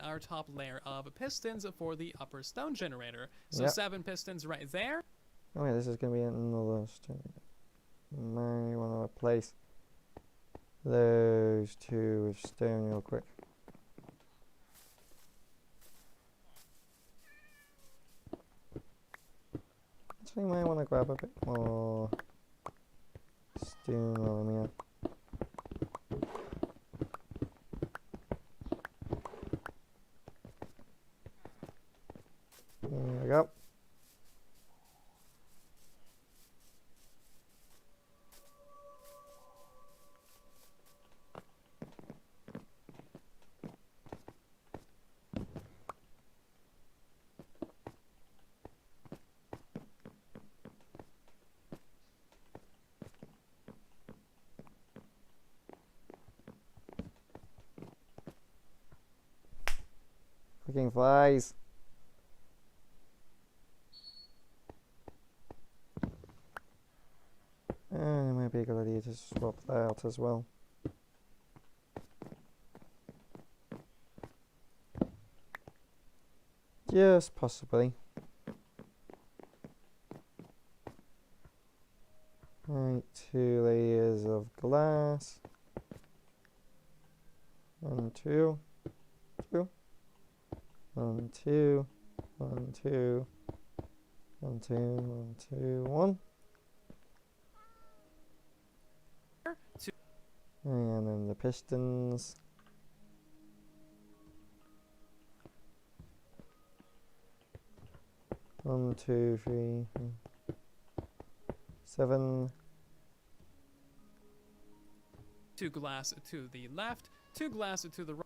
our top layer of pistons for the upper stone generator. So Yep. 7 pistons right there. Oh yeah, this is going to be another stone. May want to replace those 2 with stone real quick. Actually, might want to grab a bit more stone while I'm here. There we go. Freaking flies. And it might be a good idea to swap that out as well. Just possibly. Right, 2 layers of glass. 1, 2, 2. 1, 2, 1, 2, 1, 2, 1, 2, 1. And then the pistons. One, 2, 3, 7. 2 glass to the left, 2 glass to the right.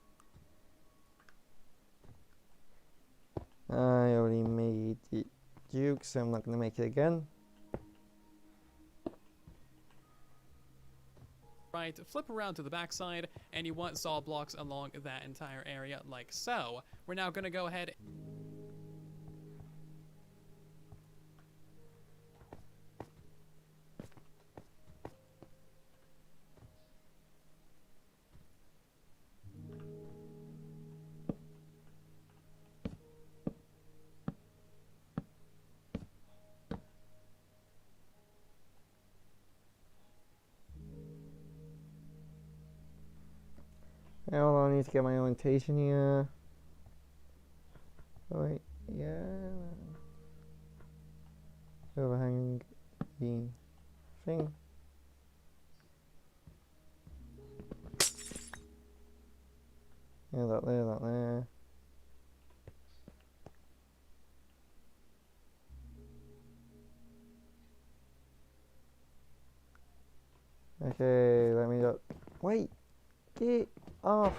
I already made the Duke, so I'm not going to make it again. Right, flip around to the backside, and you want solid blocks along that entire area like so. We're now going to go ahead. Hold on, I need to get my orientation here. Right, yeah. Overhang the thing. Yeah, that there, that there. Okay, let me go. Wait, get off.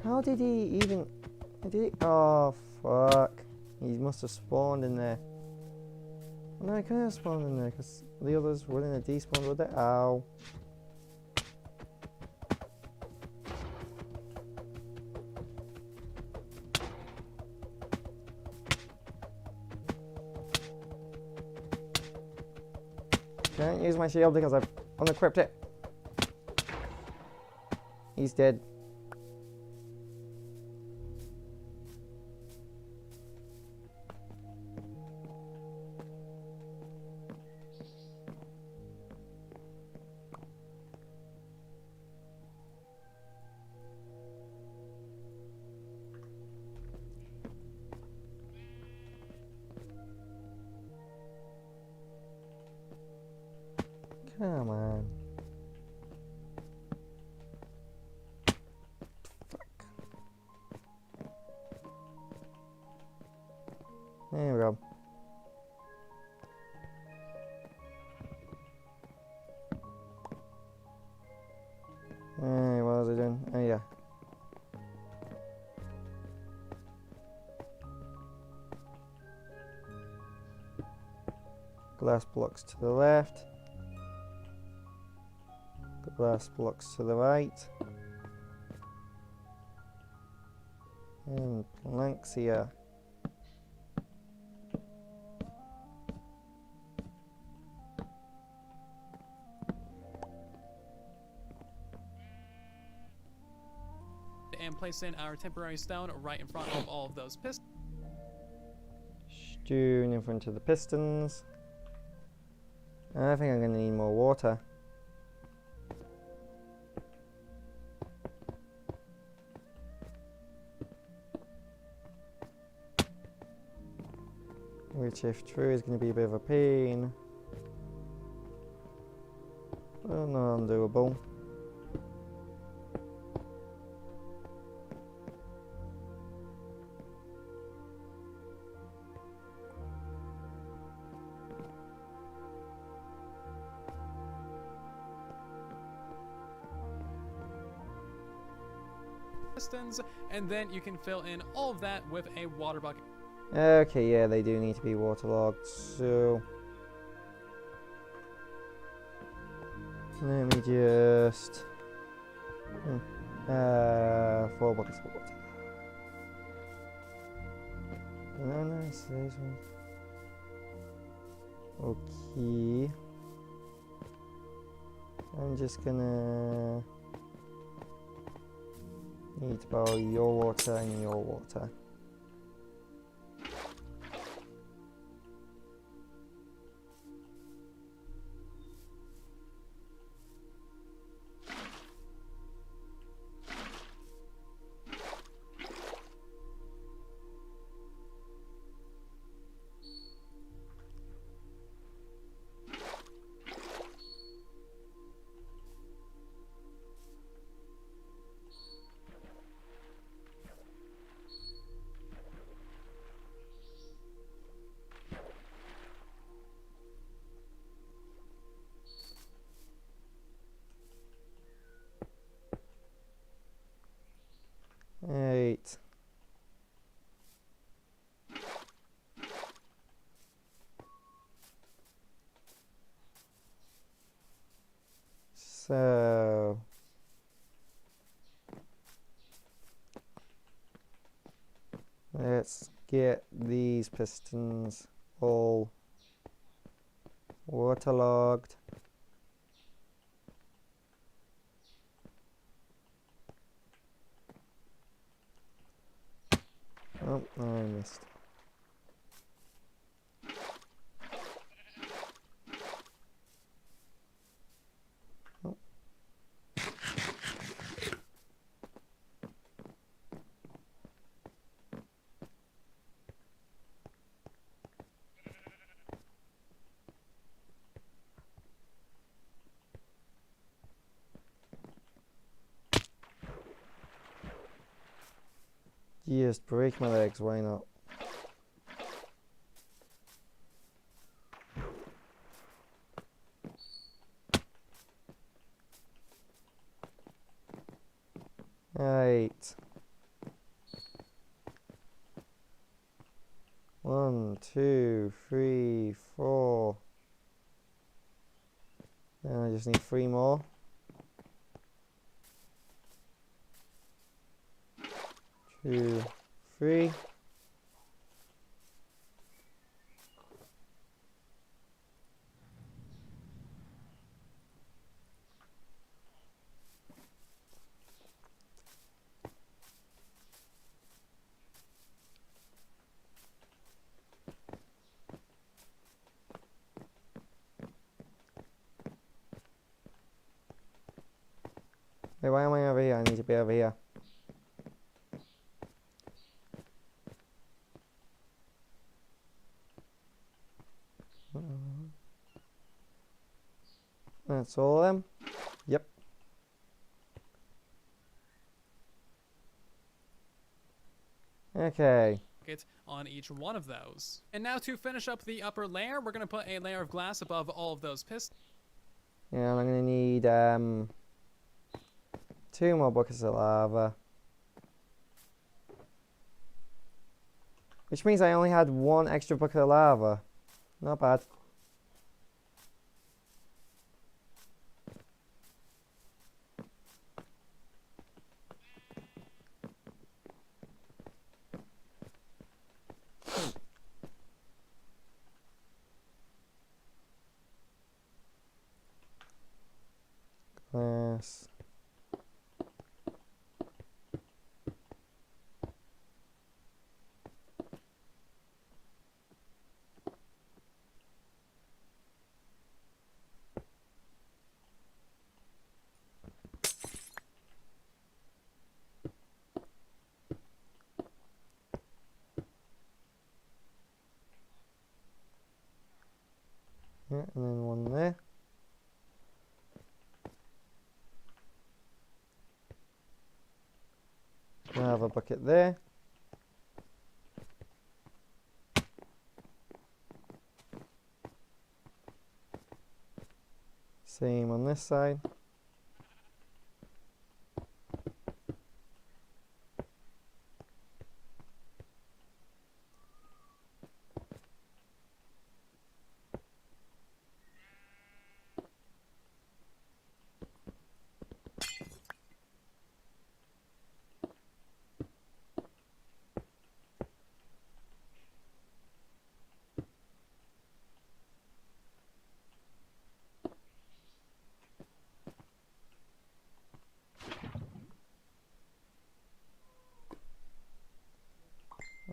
How did he even? Did he? Oh fuck! He must have spawned in there. No, he couldn't have spawned in there because the others wouldn't have despawned, would they? Ow! Can't use my shield because I've unequipped it. He's dead. Come on. Fuck. There we go. Hey, what was I doing? Oh yeah. Glass blocks to the left. Glass blocks to the right. And planks here. And place in our temporary stone right in front of all of those pistons. Stone in front of the pistons. I think I'm going to need more water. Which, if true, is going to be a bit of a pain. But not undoable. Pistons, and then you can fill in all of that with a water bucket. Okay, yeah, they do need to be waterlogged, so let me just 4 buckets of water. No, nice, those ones. Okay, I'm just gonna need to borrow your water and your water. Right. So let's get these pistons all waterlogged. Oh, I missed. Oh. Just break my legs, why not? Right. 1, 2, 3, 4. Then I just need 3 more. 2, 3. Wait, why am I over here? I need to be over here. That's all of them? Yep. Okay. It on each one of those. And now to finish up the upper layer, we're going to put a layer of glass above all of those pistons. Yeah, and I'm going to need 2 more buckets of lava. Which means I only had 1 extra bucket of lava. Not bad. Glass. Yeah, and then 1 there. I have a bucket there. Same on this side.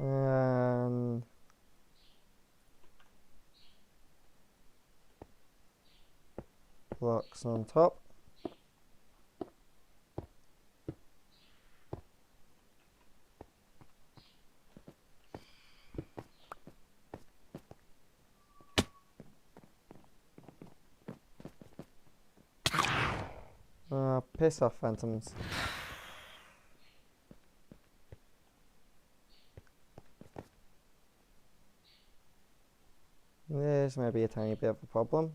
And blocks on top. Piss off, phantoms. This may be a tiny bit of a problem.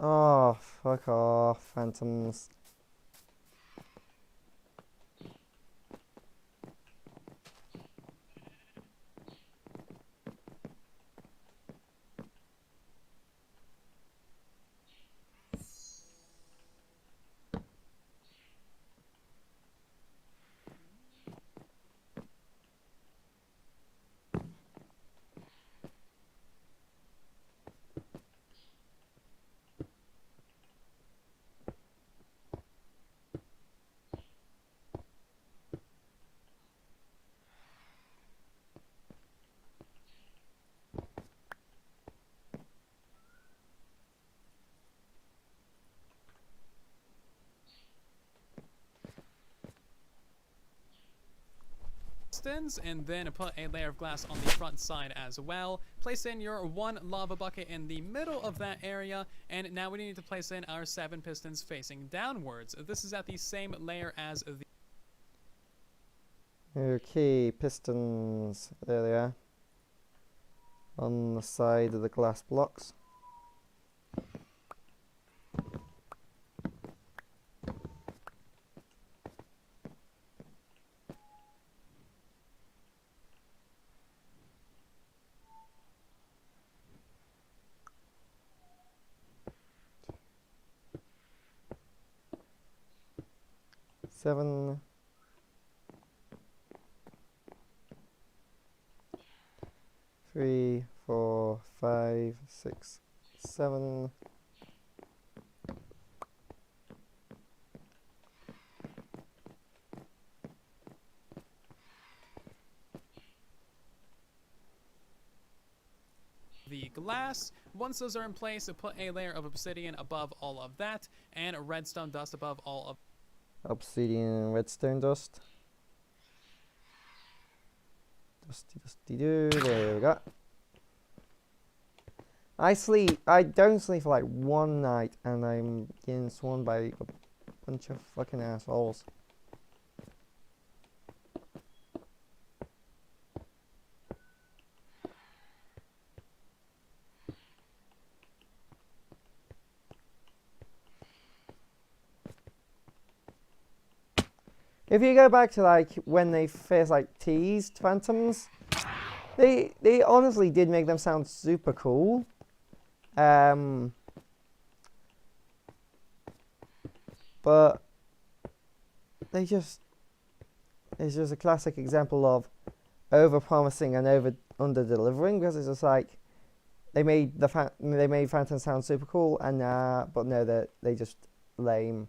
Oh, fuck off, phantoms. pistons, and then put a layer of glass on the front side as well. Place in your 1 lava bucket in the middle of that area, and now we need to place in our 7 pistons facing downwards. This is at the same layer as the... Okay, pistons. There they are. On the side of the glass blocks. Seven. 3, 4, 5, 6, 7. The glass. Once those are in place, put a layer of obsidian above all of that, and redstone dust above all of... Obsidian and redstone dust. Dusty do. There we go. I don't sleep for like one night, and I'm getting swarmed by a bunch of fucking assholes. If you go back to like when they first like teased phantoms, they honestly did make them sound super cool. But it's just a classic example of over promising and under delivering, because it's just like they made phantoms sound super cool, and but no, they just lame.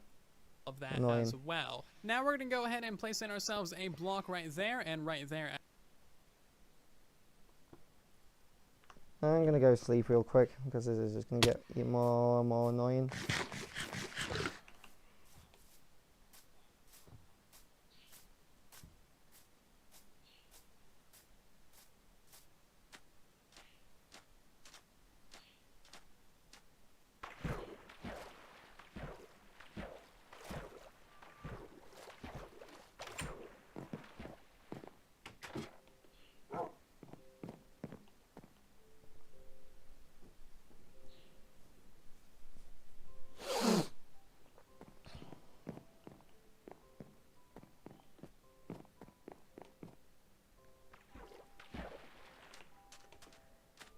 Of that annoying. As well. Now we're going to go ahead and place in ourselves a block right there and right there. I'm gonna go sleep real quick because this is just gonna get more and more annoying.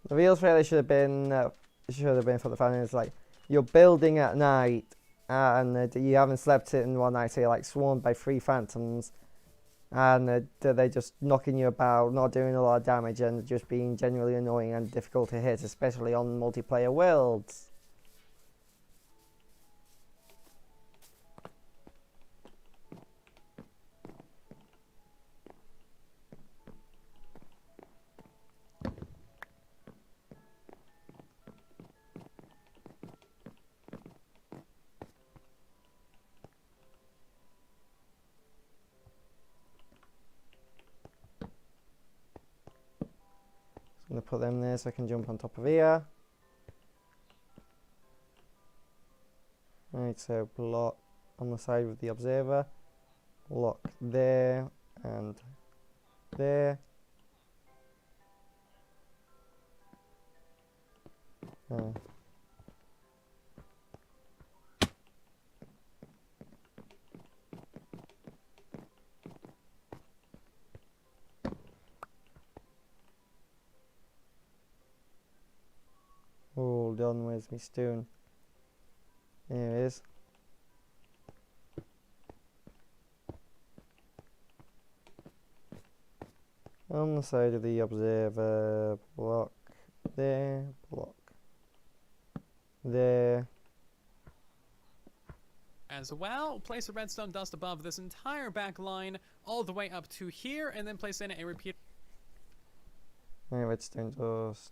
The real trailer should have been for the fan is like you're building at night and you haven't slept in one night, so you're like swarmed by 3 phantoms, and they're just knocking you about, not doing a lot of damage, and just being genuinely annoying and difficult to hit, especially on multiplayer worlds. I'm going to put them there so I can jump on top of here. Right, so block on the side with the observer, block there and there. Hold on, where's my stone? There it is. On the side of the observer, block there, block there. As well, place a redstone dust above this entire back line all the way up to here, and then place in a repeater. Right, redstone dust.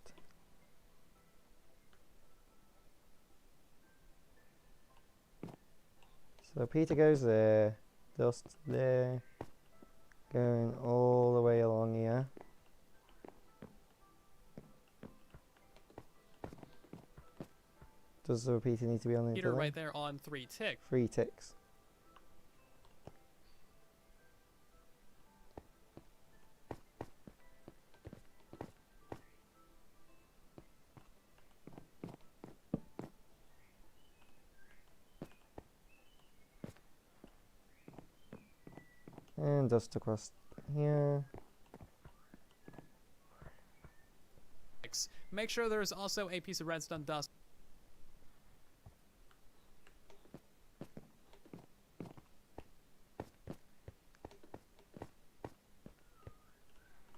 So Peter goes there, dust there, Going all the way along here. Does the repeater need to be on the repeater right there on 3 ticks. 3 ticks. And dust across here. Make sure there's also a piece of redstone dust.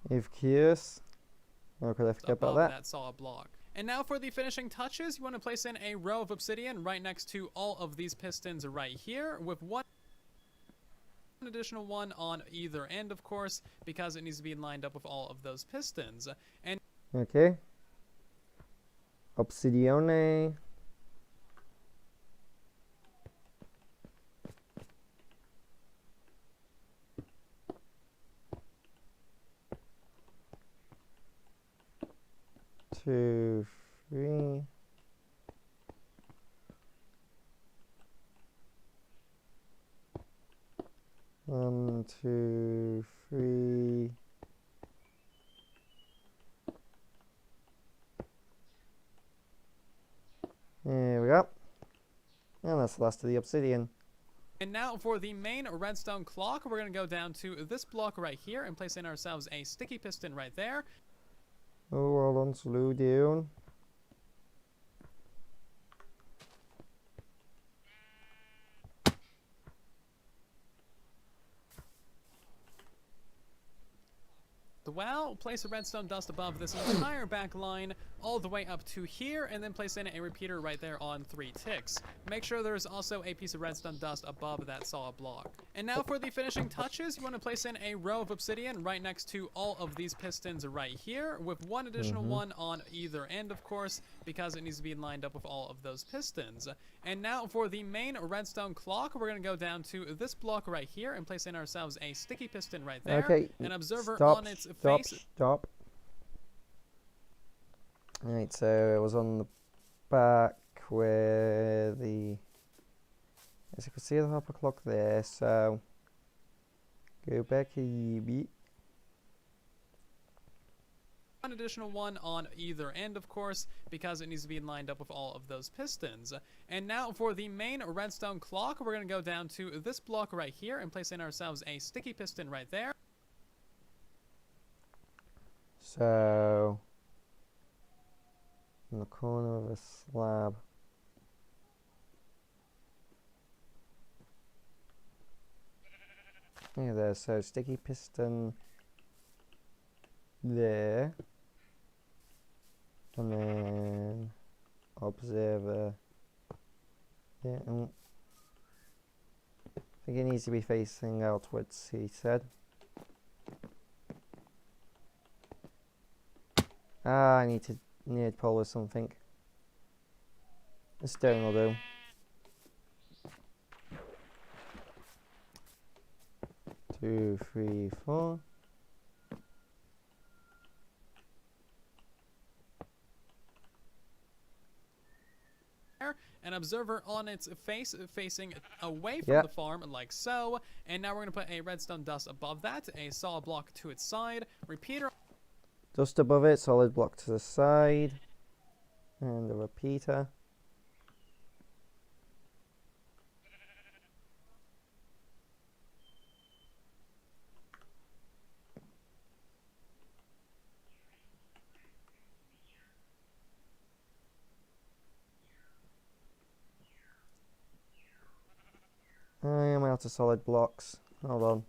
Of course. How could I forget about that? Solid block. And now for the finishing touches, you want to place in a row of obsidian right next to all of these pistons right here, with one additional one on either end, of course, because it needs to be lined up with all of those pistons. And okay. Obsidione. Two, three. One, two, three. There we go. And that's the last of the obsidian. And now for the main redstone clock, we're going to go down to this block right here and place in ourselves a sticky piston right there. Oh, hold on, slow down. Well, place a redstone dust above this entire back line all the way up to here, and then place in a repeater right there on 3 ticks. Make sure there's also a piece of redstone dust above that solid block. And now for the finishing touches, you want to place in a row of obsidian right next to all of these pistons right here, with one additional one on either end, of course, because it needs to be lined up with all of those pistons. And now for the main redstone clock, we're going to go down to this block right here and place in ourselves a sticky piston right there, okay. an observer Stop, on its stop, face. Stop. Alright, so it was on the back where the... As you can see the hopper clock there, so... Go back a bit. One additional one on either end, of course, because it needs to be lined up with all of those pistons. And now for the main redstone clock, we're going to go down to this block right here and place in ourselves a sticky piston right there. So... in the corner of a slab. Yeah, there, so sticky piston there. And then observer. Yeah, I think it needs to be facing outwards, he said. Ah, I need to pull or something. The stone will do. Two, three, four. An observer on its face facing away from the farm like so. And now we're going to put a redstone dust above that, a solid block to its side, repeater. Dust above it, solid block to the side, and a repeater. I am out of solid blocks. Hold on.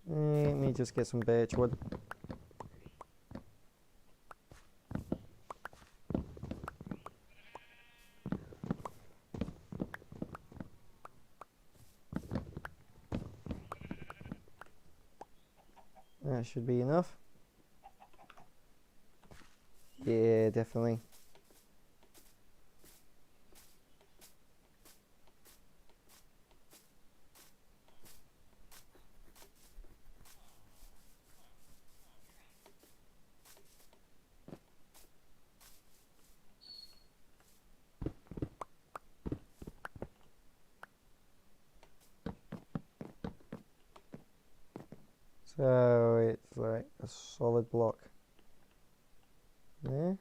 Let me just get some birch wood. That should be enough. Yeah, definitely. So it's like a solid block. There.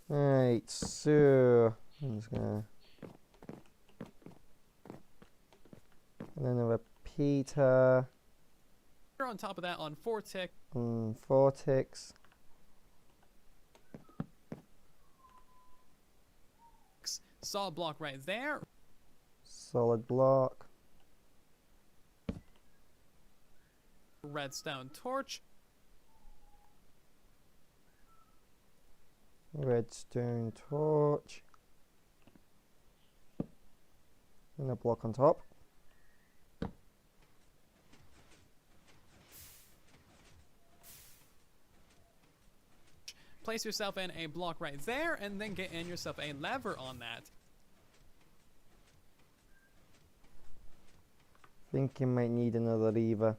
Right, so I'm just gonna, and then a repeater On top of that, on 4 ticks, on 4 ticks. solid block right there. Solid block. Redstone torch. Redstone torch. And a block on top. Place yourself in a block right there, and then get in yourself a lever on that. Think you might need another lever.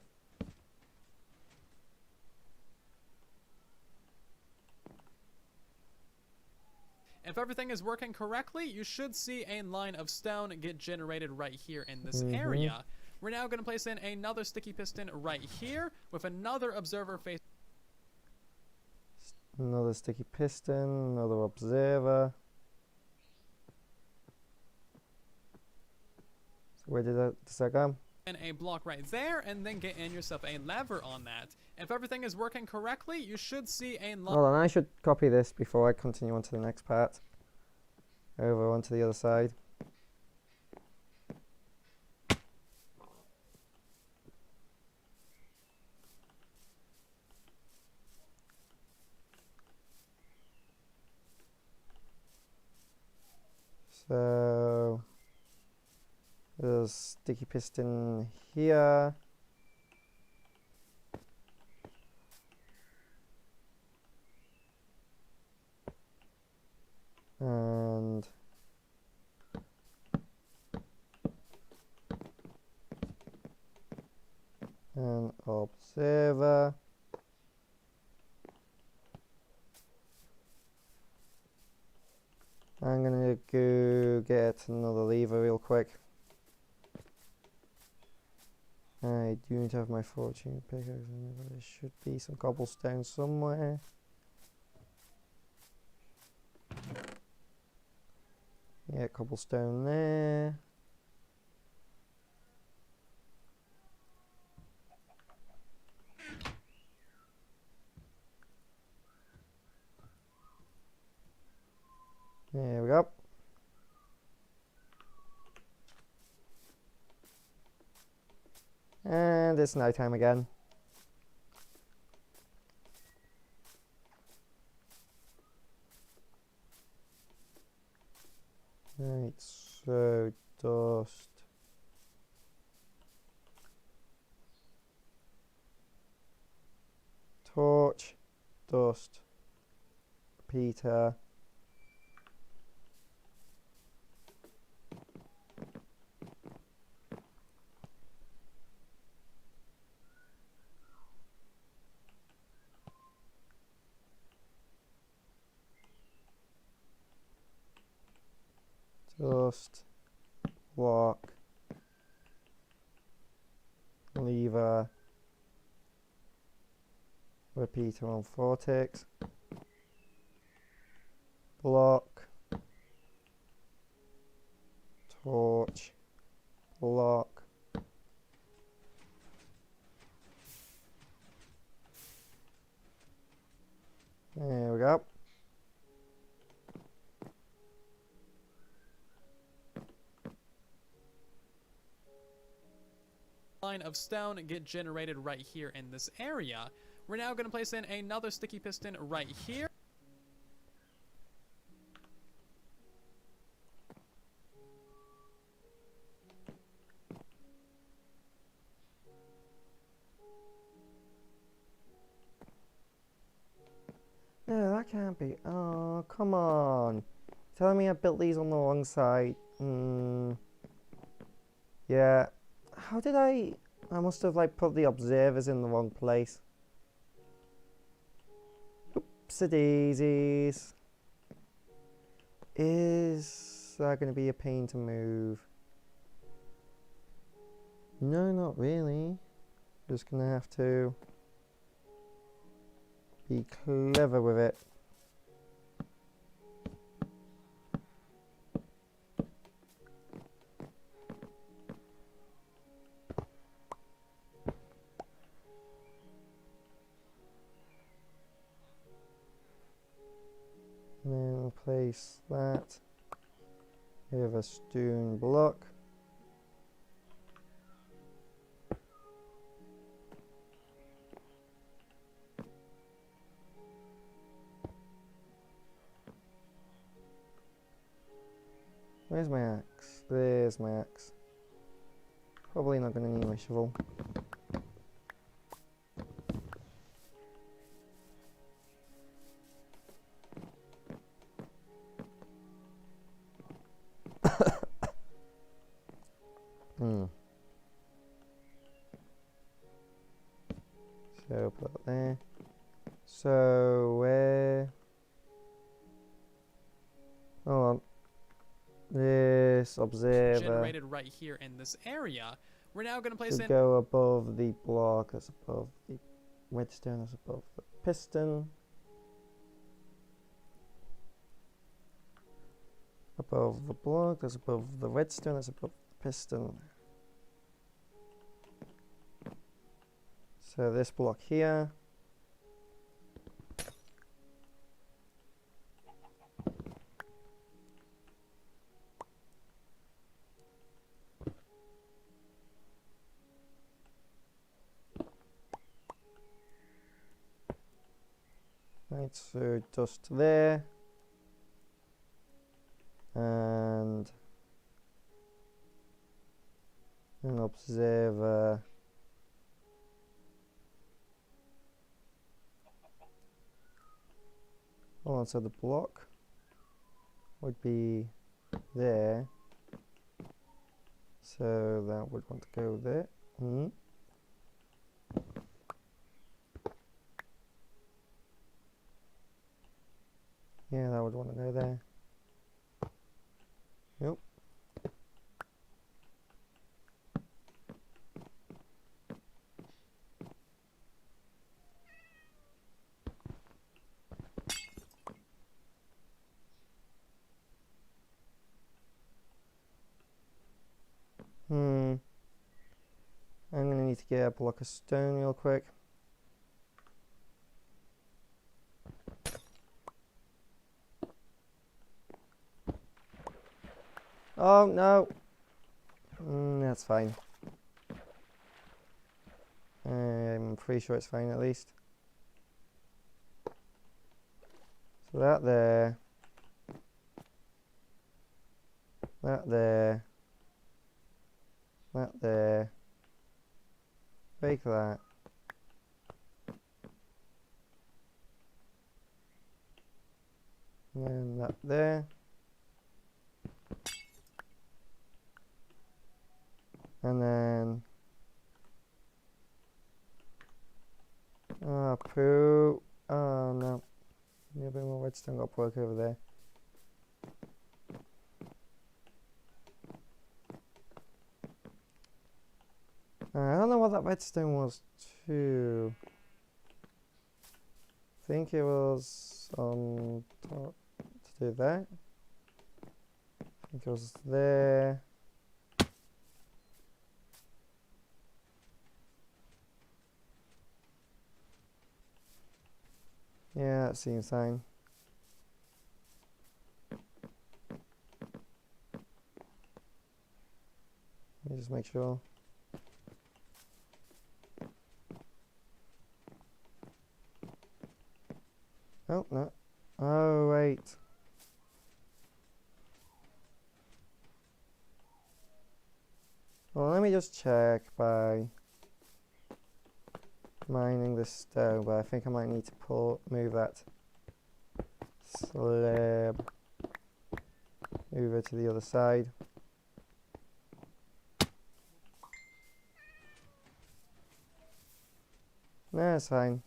If everything is working correctly, you should see a line of stone get generated right here in this area. We're now going to place in another sticky piston right here with another observer face. Another sticky piston, another observer. So where does that go? And a block right there, and then get in yourself a lever on that. If everything is working correctly, you should see a line. Hold on, I should copy this before I continue on to the next part. Over onto the other side. So there's sticky piston here. And an observer. I'm gonna go get another lever real quick. I do need to have my fortune pickaxe. There should be some cobblestone somewhere. Yeah, cobblestone there. There we go. And it's nighttime again. Right, so dust. Torch, dust, repeater. Dust, block, lever, repeater on 4 ticks, block, torch, block, there we go. Line of stone get generated right here in this area. We're now going to place in another sticky piston right here. No, that can't be. Oh, come on. Telling me I built these on the wrong side. Yeah. How did I must have like put the observers in the wrong place. Oopsie daisies. Is that going to be a pain to move? No, not really. Just going to have to be clever with it. And then place that with a stone block. Where's my axe? There's my axe. Probably not going to need my shovel. So put that there. So where? Hold on. This observer Generated right here in this area. We're now going to place should in go above the block. That's above the redstone. That's above the piston. Above the block. That's above the redstone. That's above the piston. So this block here. Right, so just there. And an observer. Hold on, so the block would be there. So that would want to go there. Yeah, that would want to go there. Yep. I'm going to need to get a block of stone real quick. Oh, no. That's fine. I'm pretty sure it's fine at least. So that there. That there. That there. Break that. And then that there. And then poo. Oh no. Maybe a bit more redstone got broke over there. I don't know what that redstone was too. I think it was on top to do that. I think it was there. Yeah, that seems fine. Let me just make sure. Oh, no. Oh, wait. Well, let me just check by mining the stone, but I think I might need to move that slab over to the other side. No, it's fine.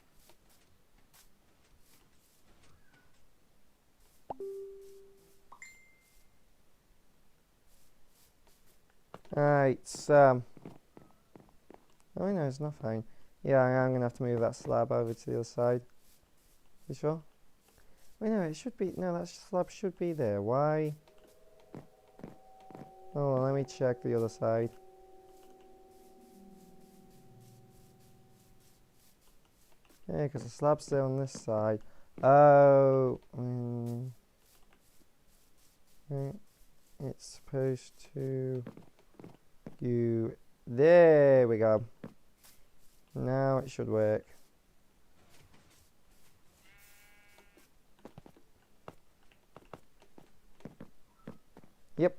Alright, so... Oh, no, it's not fine. Yeah, I am going to have to move that slab over to the other side. You sure? Wait, no, it should be... No, that slab should be there. Why? Oh, well, let me check the other side. Yeah, because the slab's there on this side. Oh... right. It's supposed to... There we go. Now it should work. Yep.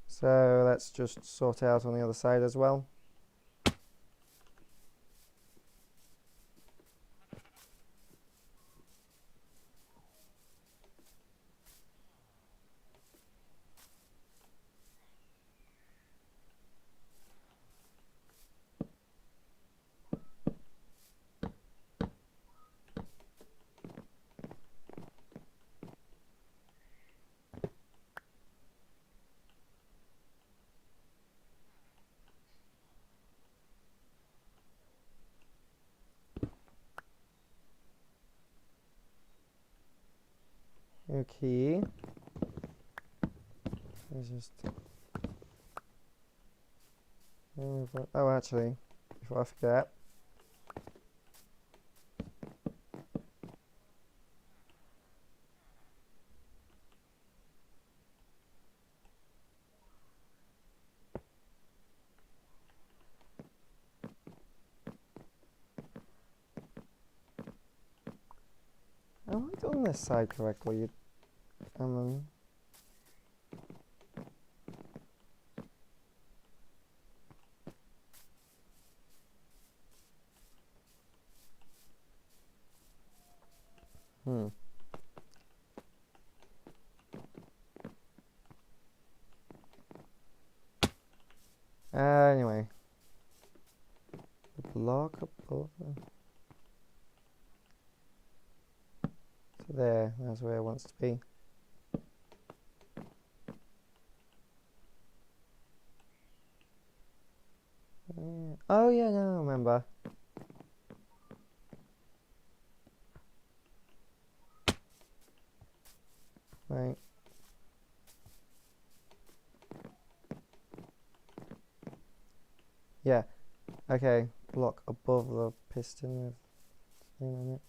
So let's just sort it out on the other side as well. Okay. Let's just... Oh, actually, before I forget. Have I done this side correctly? Um, hmm. Anyway. The block above. So there, that's where it wants to be. Oh yeah, no, I remember. Right. Yeah. Okay. Block above the piston with thing on it.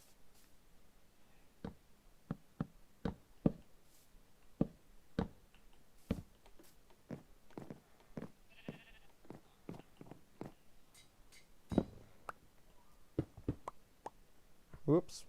Whoops.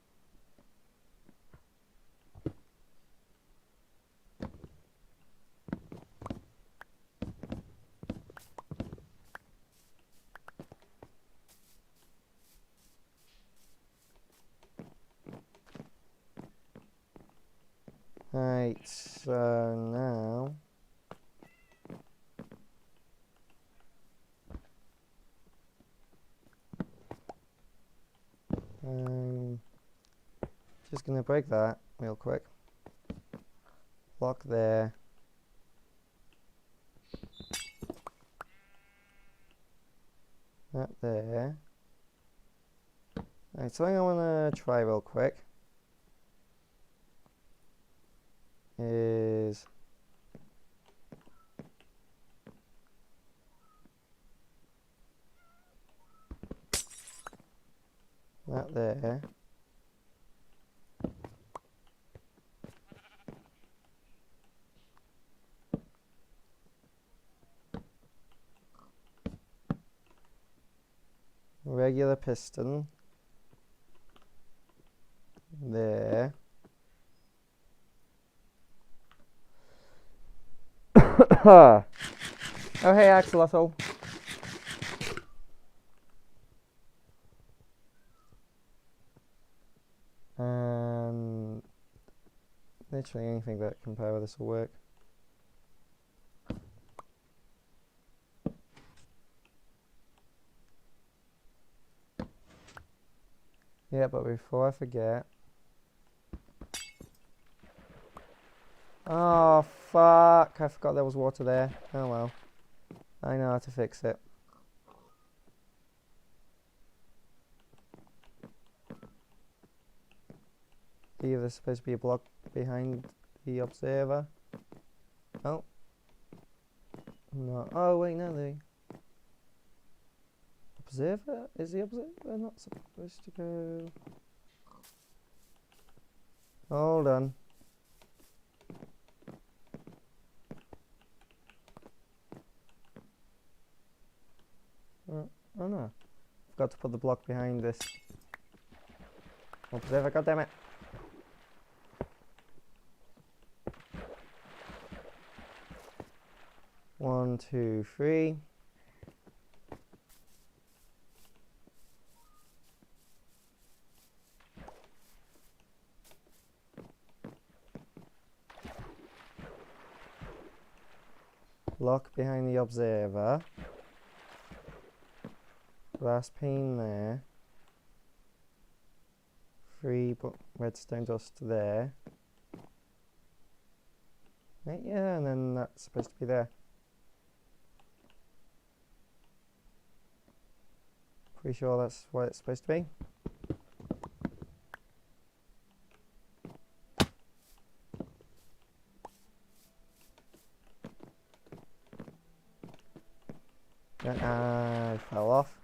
Right, so now just gonna break that real quick. Block there. That there. Right, something I wanna try real quick is that there. regular piston there. Oh, hey, Axolotl. And literally anything that can power this will work. Yeah, but before I forget. Oh, fuck. I forgot there was water there. Oh, well. I know how to fix it. There's supposed to be a block behind the observer. Oh. No. Oh, wait, no. The observer? Is the observer not supposed to go? Hold on. Oh no. Forgot to put the block behind this. Observer, goddammit. One, two, three. Block behind the observer. Glass pane there. 3 redstone dust there. Right, yeah, and then that's supposed to be there. Pretty sure that's what it's supposed to be. I fell off.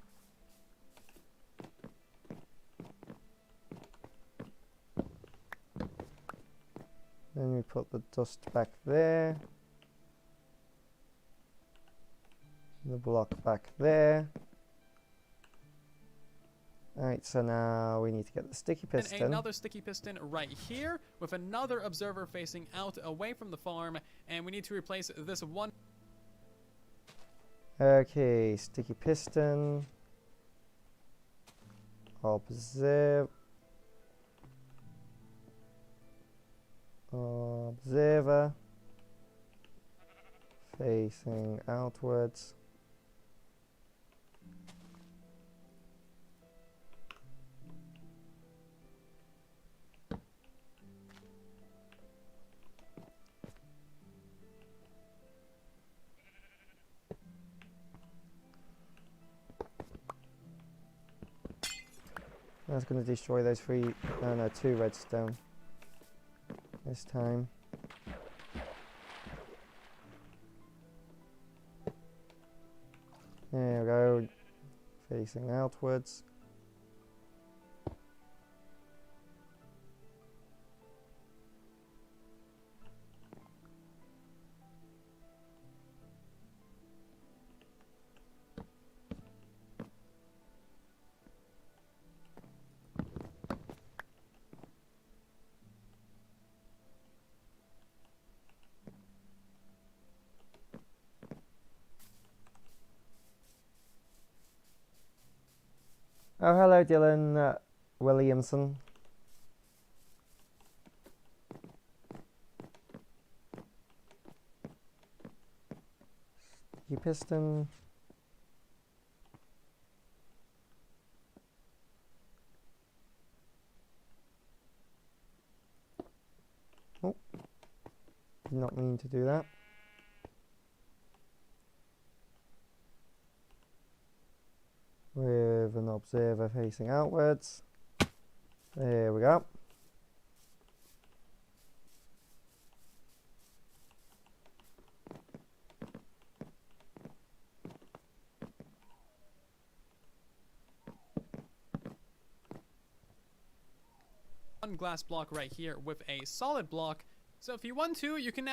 Then we put the dust back there. The block back there. Alright, so now we need to get the sticky piston. And another sticky piston right here with another observer facing out away from the farm. And we need to replace this one. Okay, sticky piston. Observer facing outwards. That's going to destroy those 2 redstone this time. There we go, facing outwards. Oh, hello, Dylan Williamson. Sticky piston. Oh, did not mean to do that. With an observer facing outwards. There we go. One glass block right here with a solid block. So if you want to, you can now.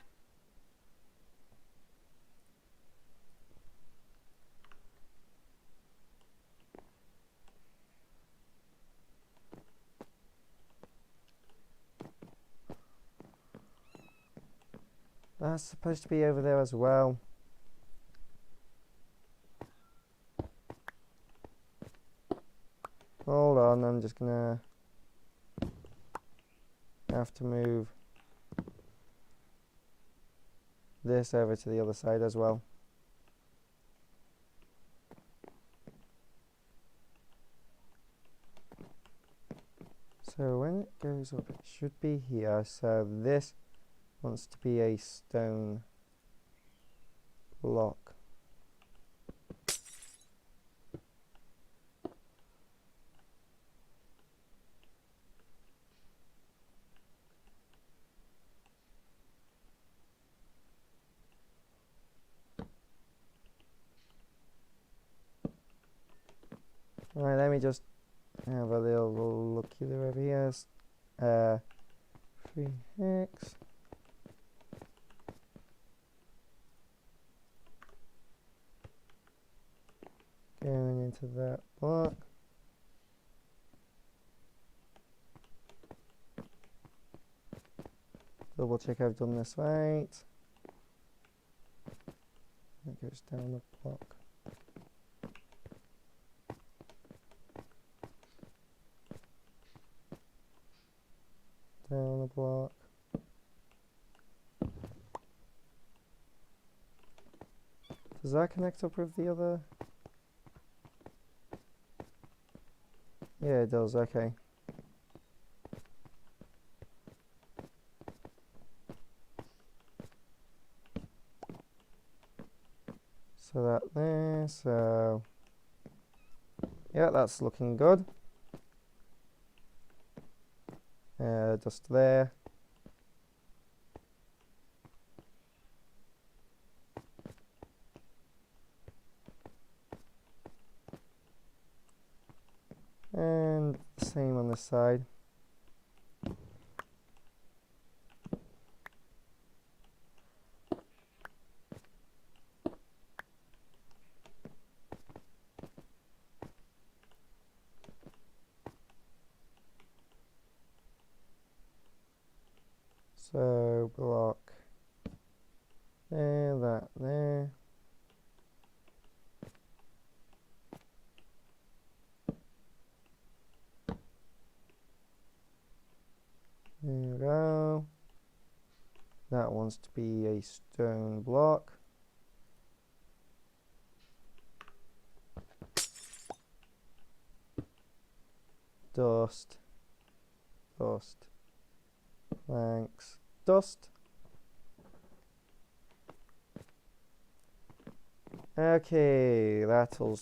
That's supposed to be over there as well. Hold on, I'm just gonna have to move this over to the other side as well. So when it goes up, it should be here. So this wants to be a stone block. Alright, let me just have a little look either over here. 3x. Going into that block. Double check I've done this right. It goes down the block. Down the block. Does that connect up with the other? Yeah, it does, okay. So that there, so yeah, that's looking good. Just there. And the same on this side. So block there, that there. There we go. That wants to be a stone block. Dust. Dust. Planks. Dust. Okay, that'll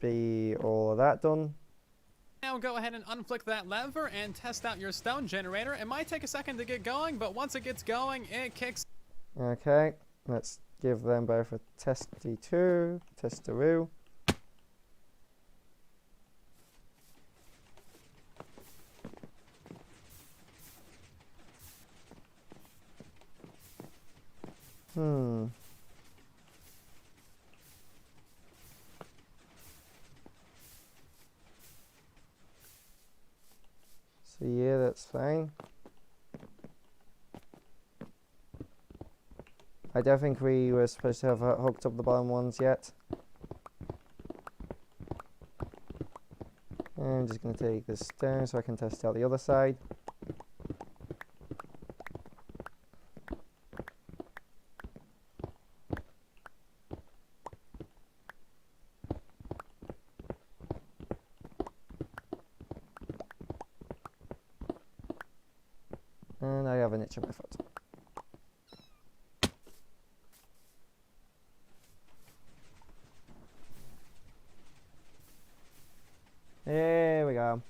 be all of that done. Now go ahead and unflick that lever and test out your stone generator. It might take a second to get going, but once it gets going, it kicks. Okay, let's give them both a testy-2, testaroo. So yeah, that's fine. I don't think we were supposed to have hooked up the bottom ones yet. I'm just going to take this down so I can test out the other side. And I have an itch in my foot. There we go.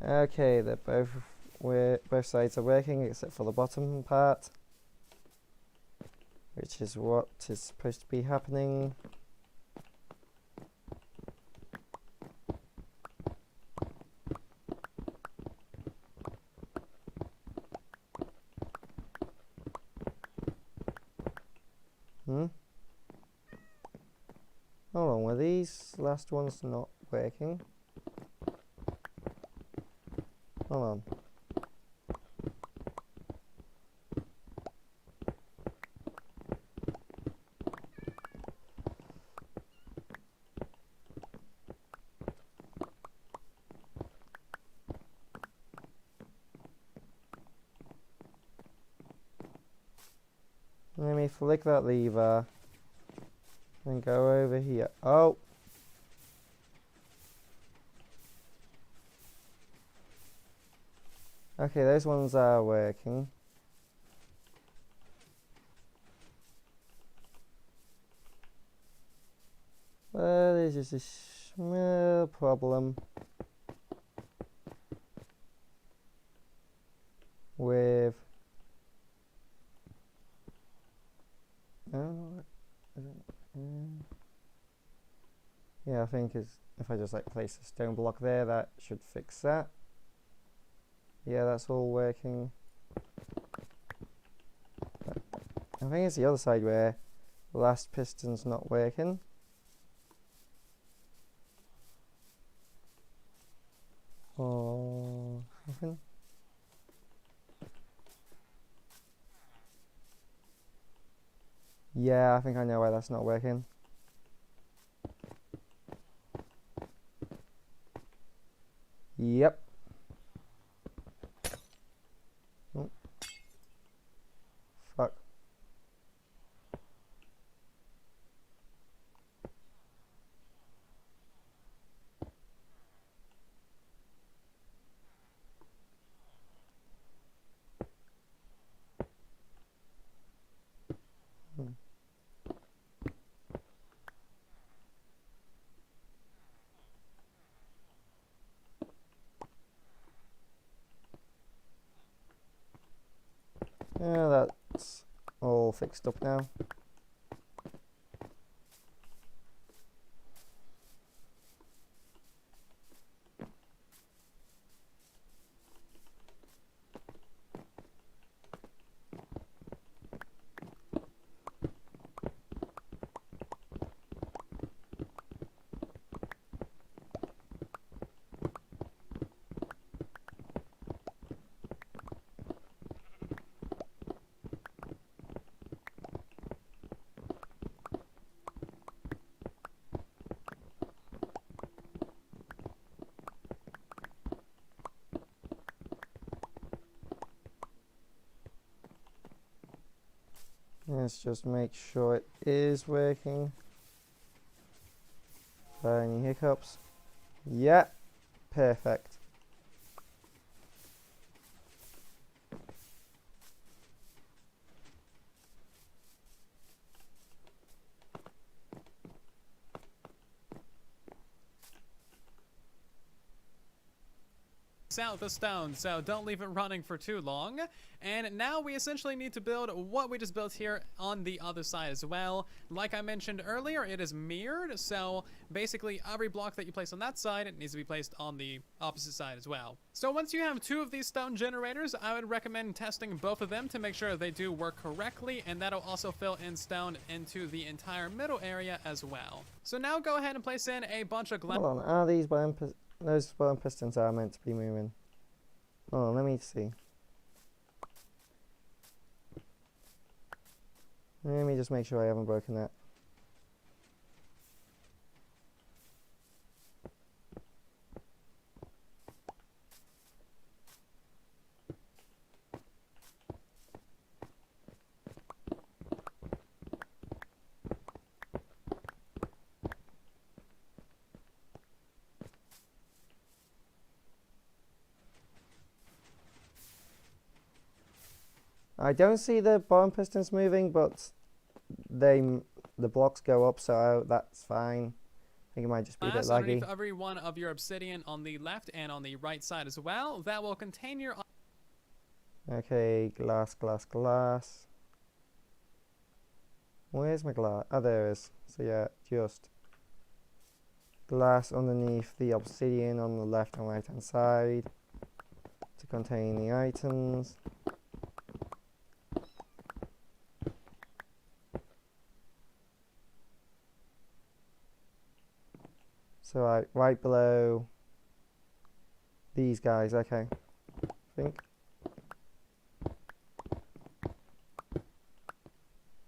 Okay, they're both sides are working except for the bottom part, which is what is supposed to be happening. Hold on, were these last ones not working? Hold on. me flick that lever and go over here. Oh! Okay, those ones are working. Well, there's just a small problem with... yeah, I think if I just like place a stone block there, that should fix that. Yeah, that's all working. I think it's the other side where the last piston's not working. Or something. Yeah, I think I know why that's not working. Yep. Oh. Fuck. Yeah, that's all fixed up now. Let's just make sure it is working. Any hiccups? Yeah, perfect. Out the stone, so don't leave it running for too long. And now we essentially need to build what we just built here on the other side as well. Like I mentioned earlier, it is mirrored, so basically every block that you place on that side, it needs to be placed on the opposite side as well. So once you have two of these stone generators, I would recommend testing both of them to make sure they do work correctly, and that'll also fill in stone into the entire middle area as well. So now go ahead and place in a bunch of glass. Hold on, are these those bottom pistons are meant to be moving? Oh, let me see. Let me just make sure I haven't broken that. I don't see the bottom pistons moving, but the blocks go up, so that's fine. I think it might just be a bit laggy. Underneath every one of your obsidian on the left and on the right side as well. That will contain your... Okay, glass. Where's my glass? Oh, there it is. So yeah, just glass underneath the obsidian on the left and right hand side to contain the items. So right below these guys, okay, I think.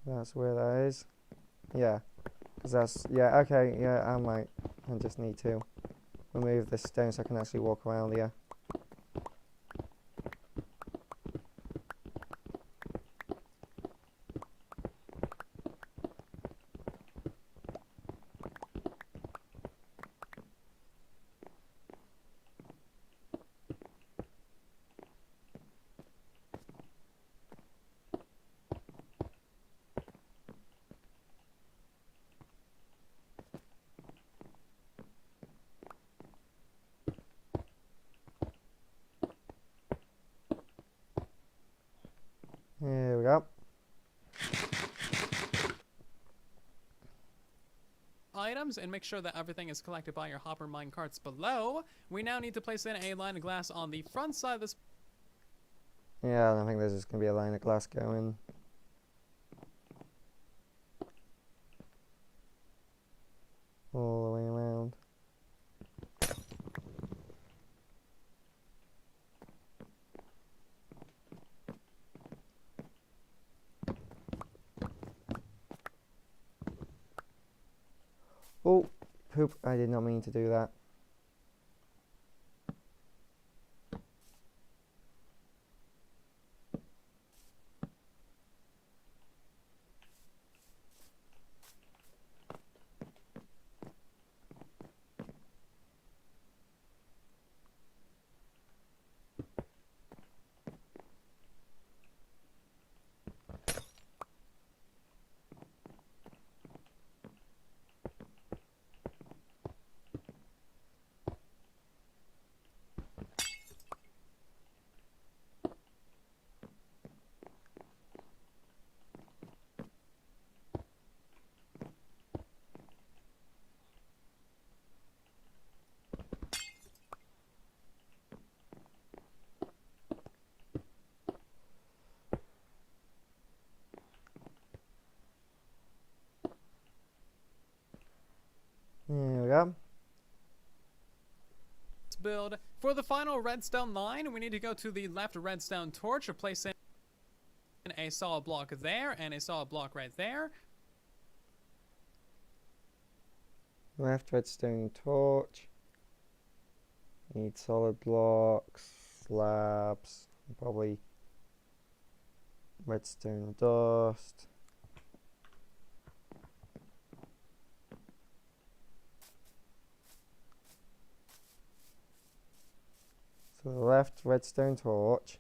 That's where that is. Yeah, because that's, yeah, okay, yeah, I just need to remove this stone so I can actually walk around here. items and make sure that everything is collected by your hopper mine carts below. We now need to place in a line of glass on the front side of this. Yeah, I don't think there's just going to be a line of glass going. All the way around. Oh, poop. I did not mean to do that. There we go. Build. For the final redstone line, we need to go to the left redstone torch, place in a solid block there and a solid block right there. Left redstone torch. Need solid blocks, slabs, probably redstone dust. So the left redstone torch.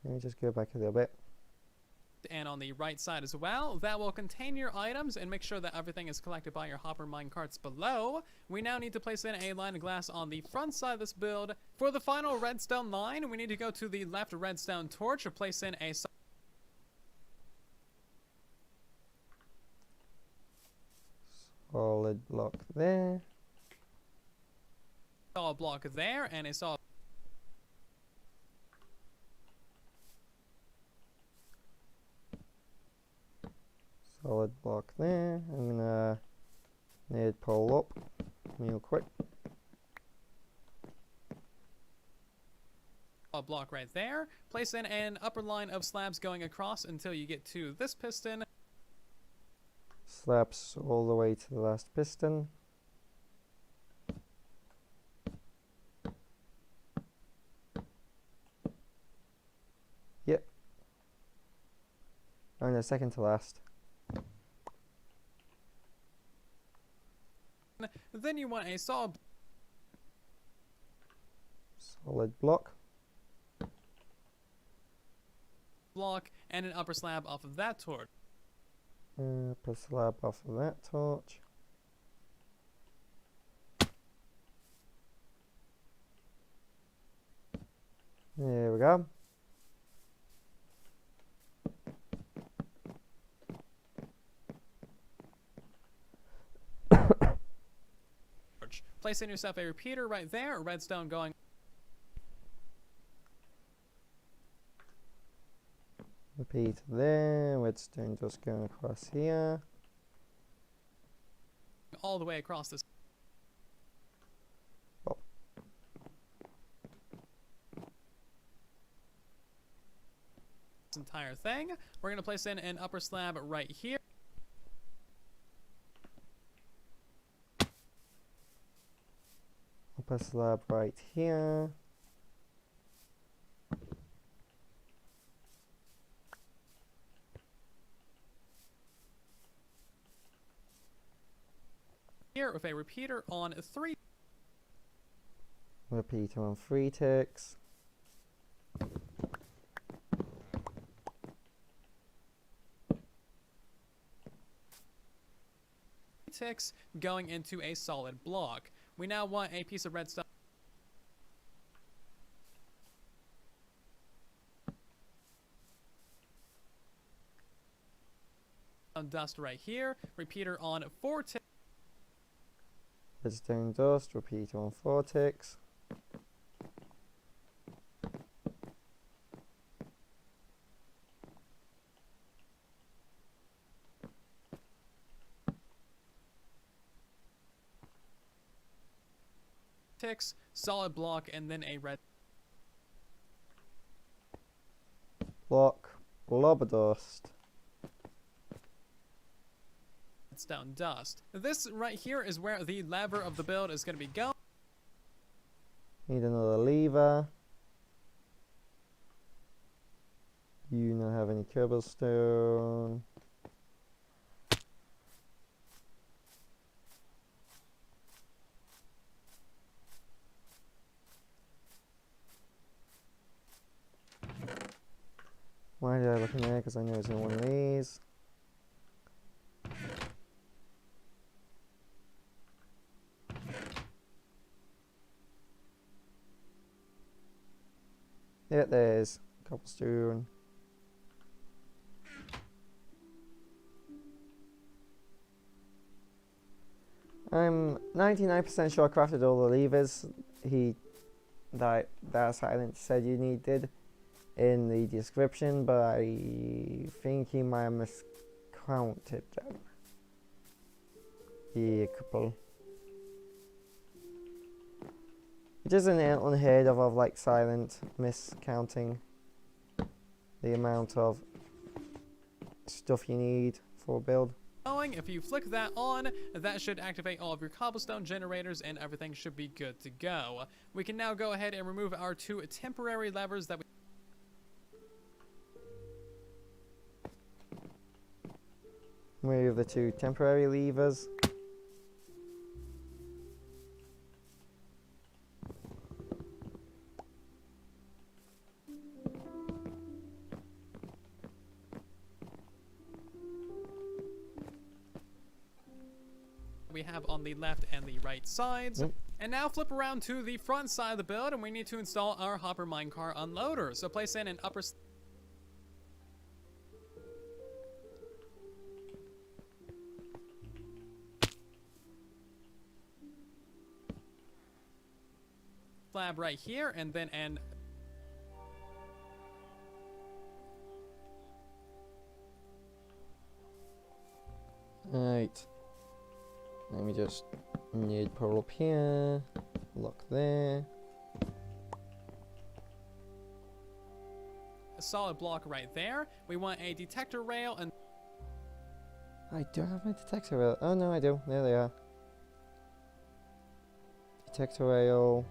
Let me just go back a little bit. And on the right side as well, that will contain your items and make sure that everything is collected by your hopper mine carts below. We now need to place in a line of glass on the front side of this build. For the final redstone line, we need to go to the left redstone torch, place in a Solid block there. solid block there and a solid Solid block there. I'm gonna need pole up real quick. block right there. Place in an upper line of slabs going across until you get to this piston. Slabs all the way to the last piston. Yep. And a second to last. Then you want a solid block. block and an upper slab off of that torch. Put a slab off of that torch. There we go. Place in yourself a repeater right there, redstone going Repeat there, redstone just going across here. all the way across this. Oh. This entire thing. We're going to place in an upper slab right here. Upper slab right here. Here with a repeater on 3. Repeater on 3 ticks. Ticks going into a solid block. We now want a piece of redstone dust right here. Repeater on 4 ticks. Redstone dust, repeater on 4 ticks. Ticks, solid block, and then a red Block, blob of dust. redstone dust. This right here is where the lever of the build is going to be going. Need another lever. You not have any cobblestone. Why did I look in there? Because I know it's in one of these. Yeah, there's cobblestone. I'm 99% sure I crafted all the levers that Silent said you needed in the description, but I think he might have miscounted them. Yeah, couple. Which isn't unheard of like Silent miscounting the amount of stuff you need for a build. If you flick that on, that should activate all of your cobblestone generators and everything should be good to go. We can now go ahead and remove our 2 temporary levers that we Remove the 2 temporary levers. we have on the left and the right sides. And now flip around to the front side of the build, and we need to install our hopper minecart unloader. So place in an upper slab right here, and then an Right. Let me just need pull up here, lock there. a solid block right there. We want a detector rail, and I don't have my detector rail. Oh no, I do. There they are. Detector rail.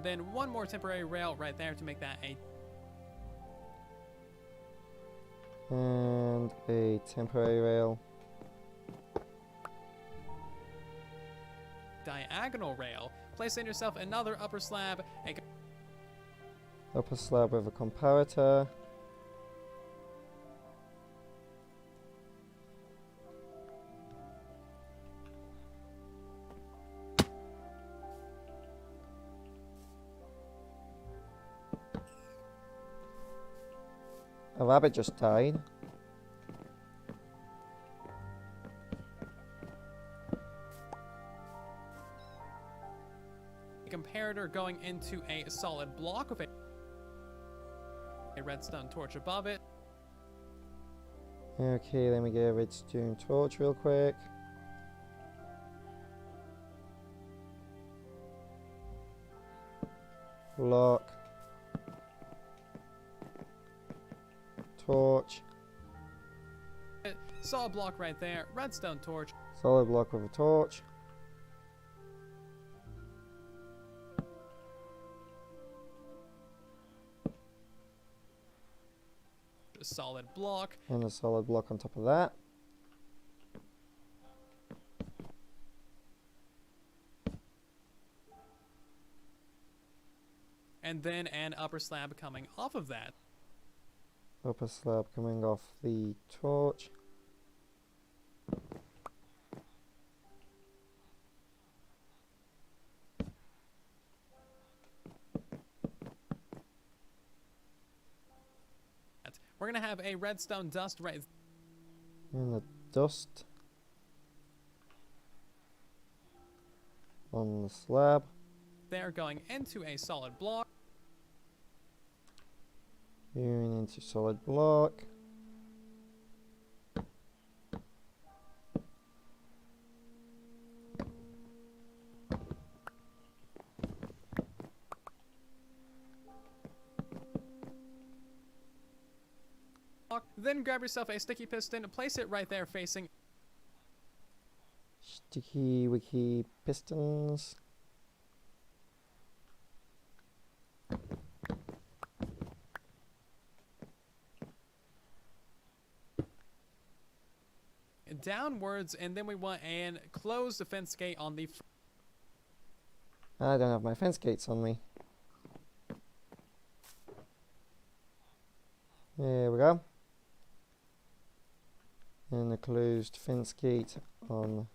then one more temporary rail right there to make that a And a temporary rail. diagonal rail. Place in yourself another upper slab, Upper slab with a comparator. A rabbit just died. comparator going into a solid block with a redstone torch above it. Okay, let me get a redstone torch real quick. Lock. Torch. Solid block right there, redstone torch. Solid block with a torch. Solid block. And a solid block on top of that. And then an upper slab coming off of that. Upper slab coming off the torch. we're going to have a redstone dust right And the dust on the slab. there going into a solid block. Going into solid block. Then grab yourself a sticky piston, place it right there facing Sticky wicky pistons. downwards, and then we want an close the fence gate on the I don't have my fence gates on me. There we go. And a closed fence gate on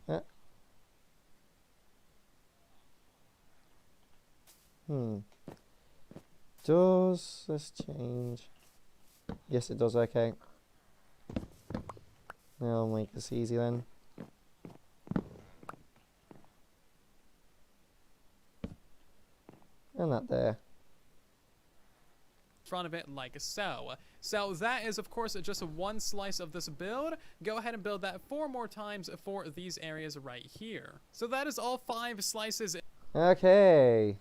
that. Does this change? Yes, it does. Okay. I'll make this easy then. And that there. front of it like so. So that is of course just one slice of this build. Go ahead and build that 4 more times for these areas right here. So that is all 5 slices. Okay.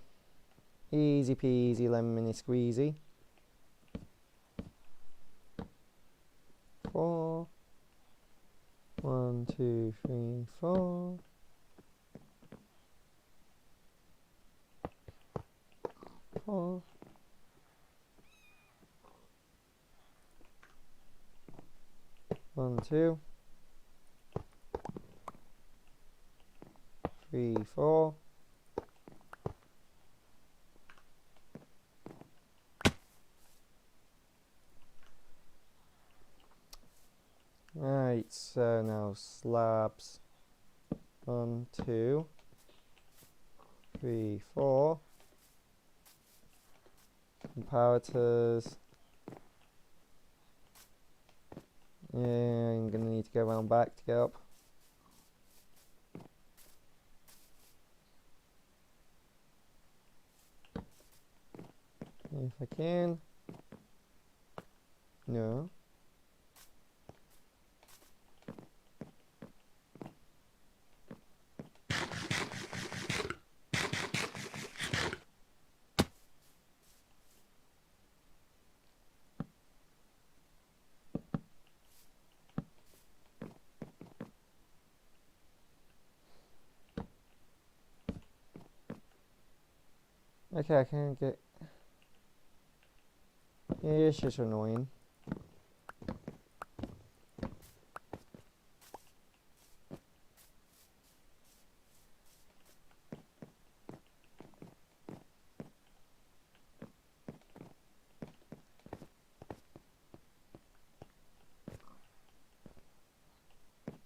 Easy peasy lemony squeezy. 4. 1, 2, 3, 4. 4. 1, 2, 3, 4. Right, so now slabs. 1, 2, 3, 4. Comparators. Yeah, I'm gonna need to go around back to get up. If I can. No. Okay, I can't get... Yeah, it's just annoying.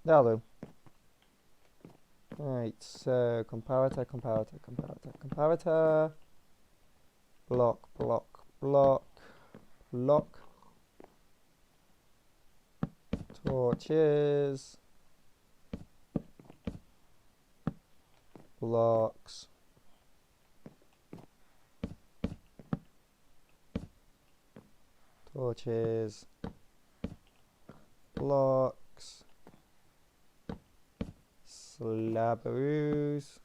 That'll do. Right, so comparator. Block. Torches. Blocks. Torches. Blocks. Slabaroos.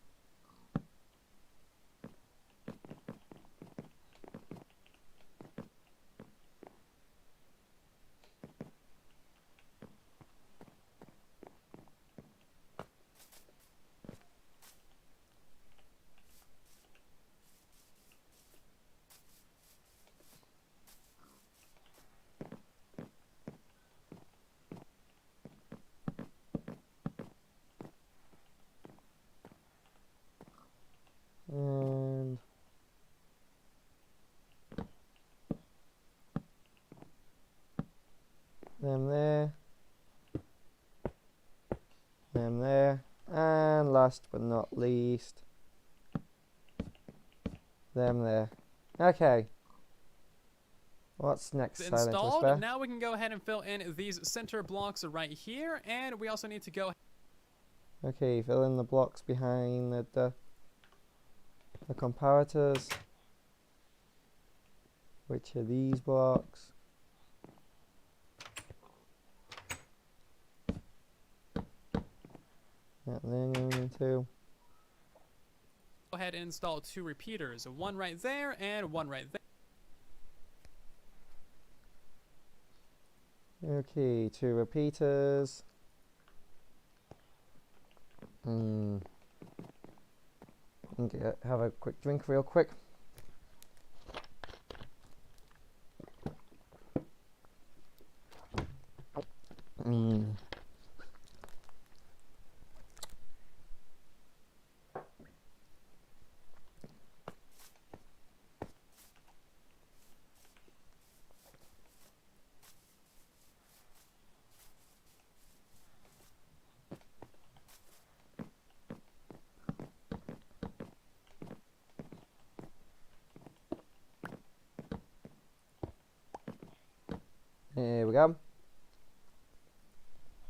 And them there, and last but not least, them there. Okay. What's next, Silent installed. Whisper? Now we can go ahead and fill in these center blocks right here, and we also need to go. Okay, fill in the blocks behind the comparators. Which are these blocks? That they're going into. Go ahead and install 2 repeaters, one right there and one right there. Okay, 2 repeaters. Okay, have a quick drink real quick. Here we go.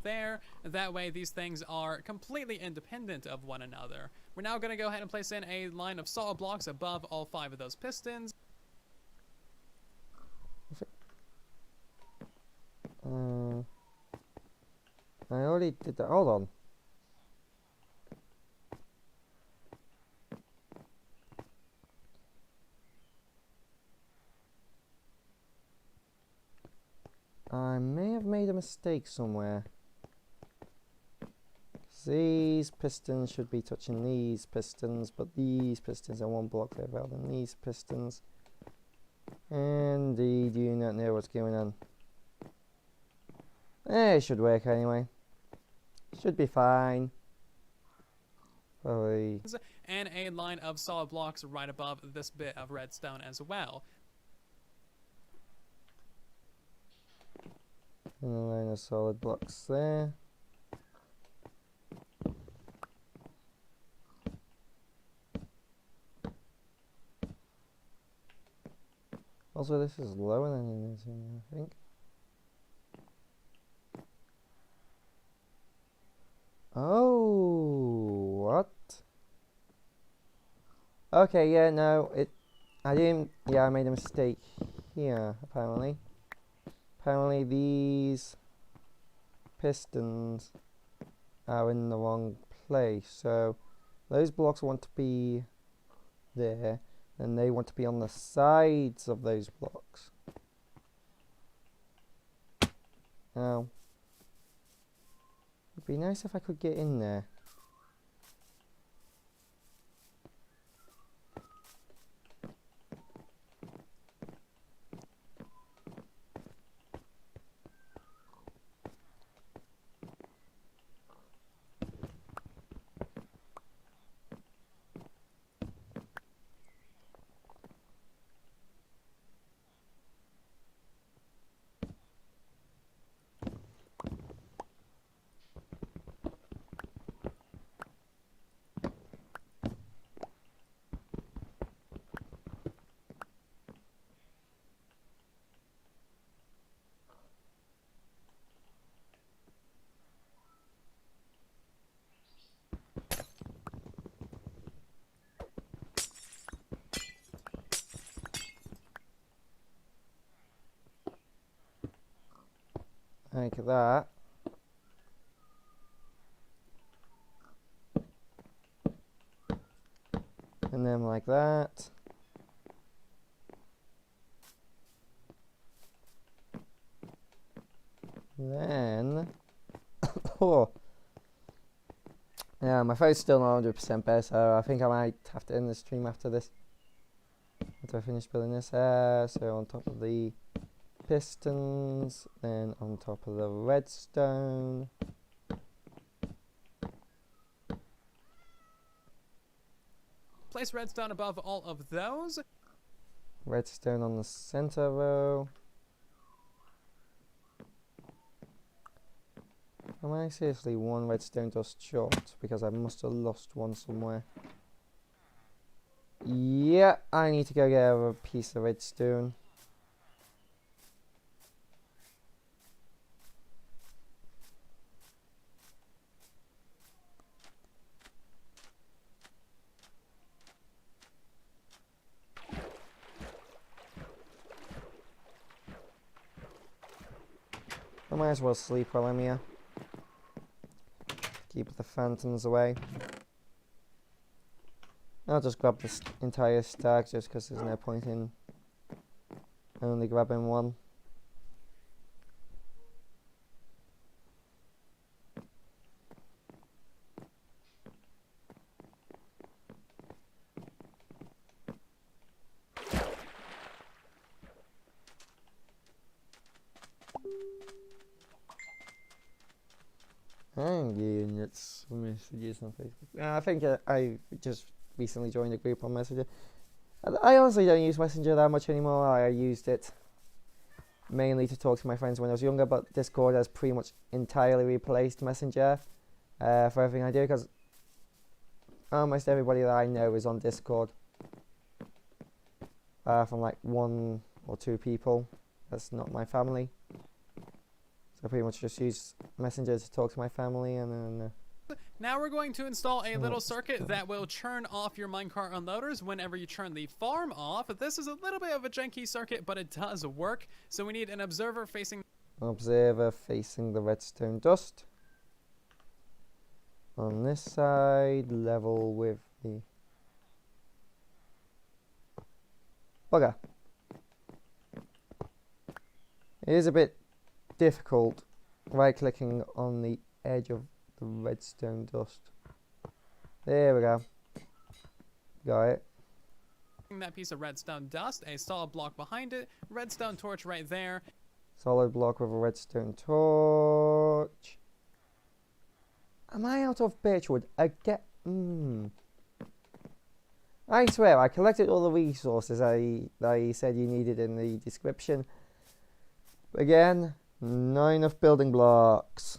There. That way these things are completely independent of one another. We're now going to go ahead and place in a line of solid blocks above all 5 of those pistons. I already did that. Hold on. I may have made a mistake somewhere. These pistons should be touching these pistons, but these pistons are 1 block further out than these pistons. Indeed, you not know what's going on. It should work anyway. Should be fine. Probably. And a line of solid blocks right above this bit of redstone as well. And a line of solid blocks there. Also, this is lower than it is, I think. Oh, what? Okay, yeah, no, I didn't, yeah, I made a mistake here, apparently. Apparently these pistons are in the wrong place, so those blocks want to be there, and they want to be on the sides of those blocks. Now, it'd be nice if I could get in there. Like that. And then like that. Then, oh, yeah, my phone's still not 100% better, so I think I might have to end the stream after this. After I finish building this, so on top of the pistons, then on top of the redstone. Place redstone above all of those. Redstone on the center row. Am I seriously 1 redstone dust short? Because I must have lost one somewhere. Yeah, I need to go get a piece of redstone. might as well sleep while I'm here. Keep the phantoms away. I'll just grab this entire stack just because there's no point in only grabbing one. Units messages on Facebook. I think I just recently joined a group on Messenger. I honestly don't use Messenger that much anymore. I used it mainly to talk to my friends when I was younger, but Discord has pretty much entirely replaced Messenger for everything I do, because almost everybody that I know is on Discord. From like 1 or 2 people. That's not my family. So I pretty much just use Messenger to talk to my family, and then... Now we're going to install a little circuit that will churn off your minecart unloaders whenever you turn the farm off. This is a little bit of a janky circuit, but it does work. So we need an observer facing the redstone dust. On this side, level with the... Bugger. It is a bit difficult right-clicking on the edge of the redstone dust. There we go. Got it. that piece of redstone dust, a solid block behind it, redstone torch right there. Solid block with a redstone torch. Am I out of birchwood again? I swear, I collected all the resources I said you needed in the description. Again, not enough building blocks.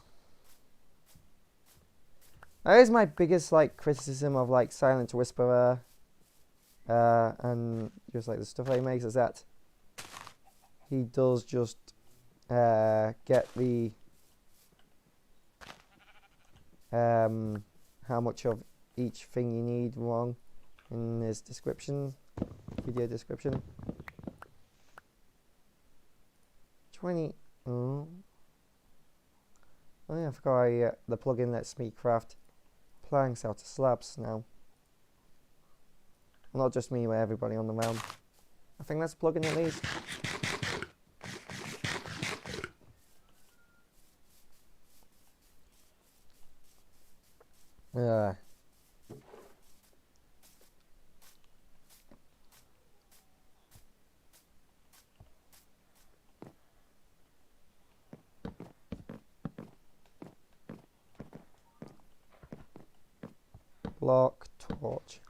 That is my biggest criticism of Silent Whisperer and just the stuff that he makes, is that he does just get the how much of each thing you need wrong in his description, video description. 20. Oh yeah, I forgot the plugin lets me craft planks out of slabs now. Not just me, but everybody on the round. I think that's a plugin at least. Block, torch.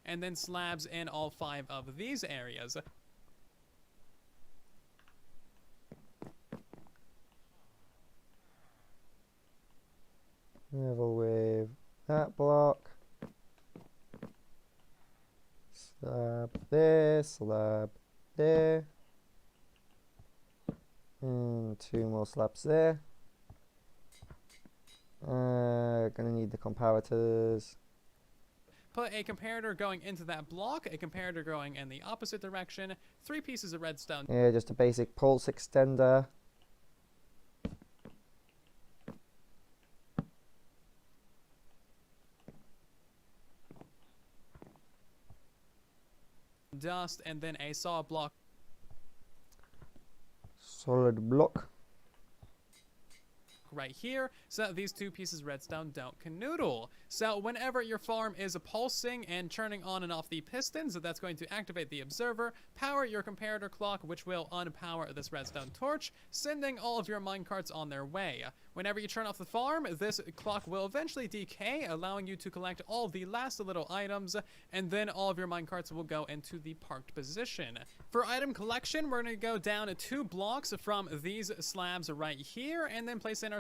And then slabs in all 5 of these areas. Level with that block. Slab there, slab there. And 2 more slabs there. Gonna need the comparators. Put a comparator going into that block, a comparator going in the opposite direction, 3 pieces of redstone. Yeah, just a basic pulse extender. Dust, and then a solid block. Solid block. Right here, so that these 2 pieces of redstone don't canoodle. So whenever your farm is pulsing and churning on and off the pistons, that's going to activate the observer, power your comparator clock, which will unpower this redstone torch, sending all of your minecarts on their way. Whenever you turn off the farm, this clock will eventually decay, allowing you to collect all the last little items, and then all of your minecarts will go into the parked position. For item collection, we're going to go down 2 blocks from these slabs right here, and then place in our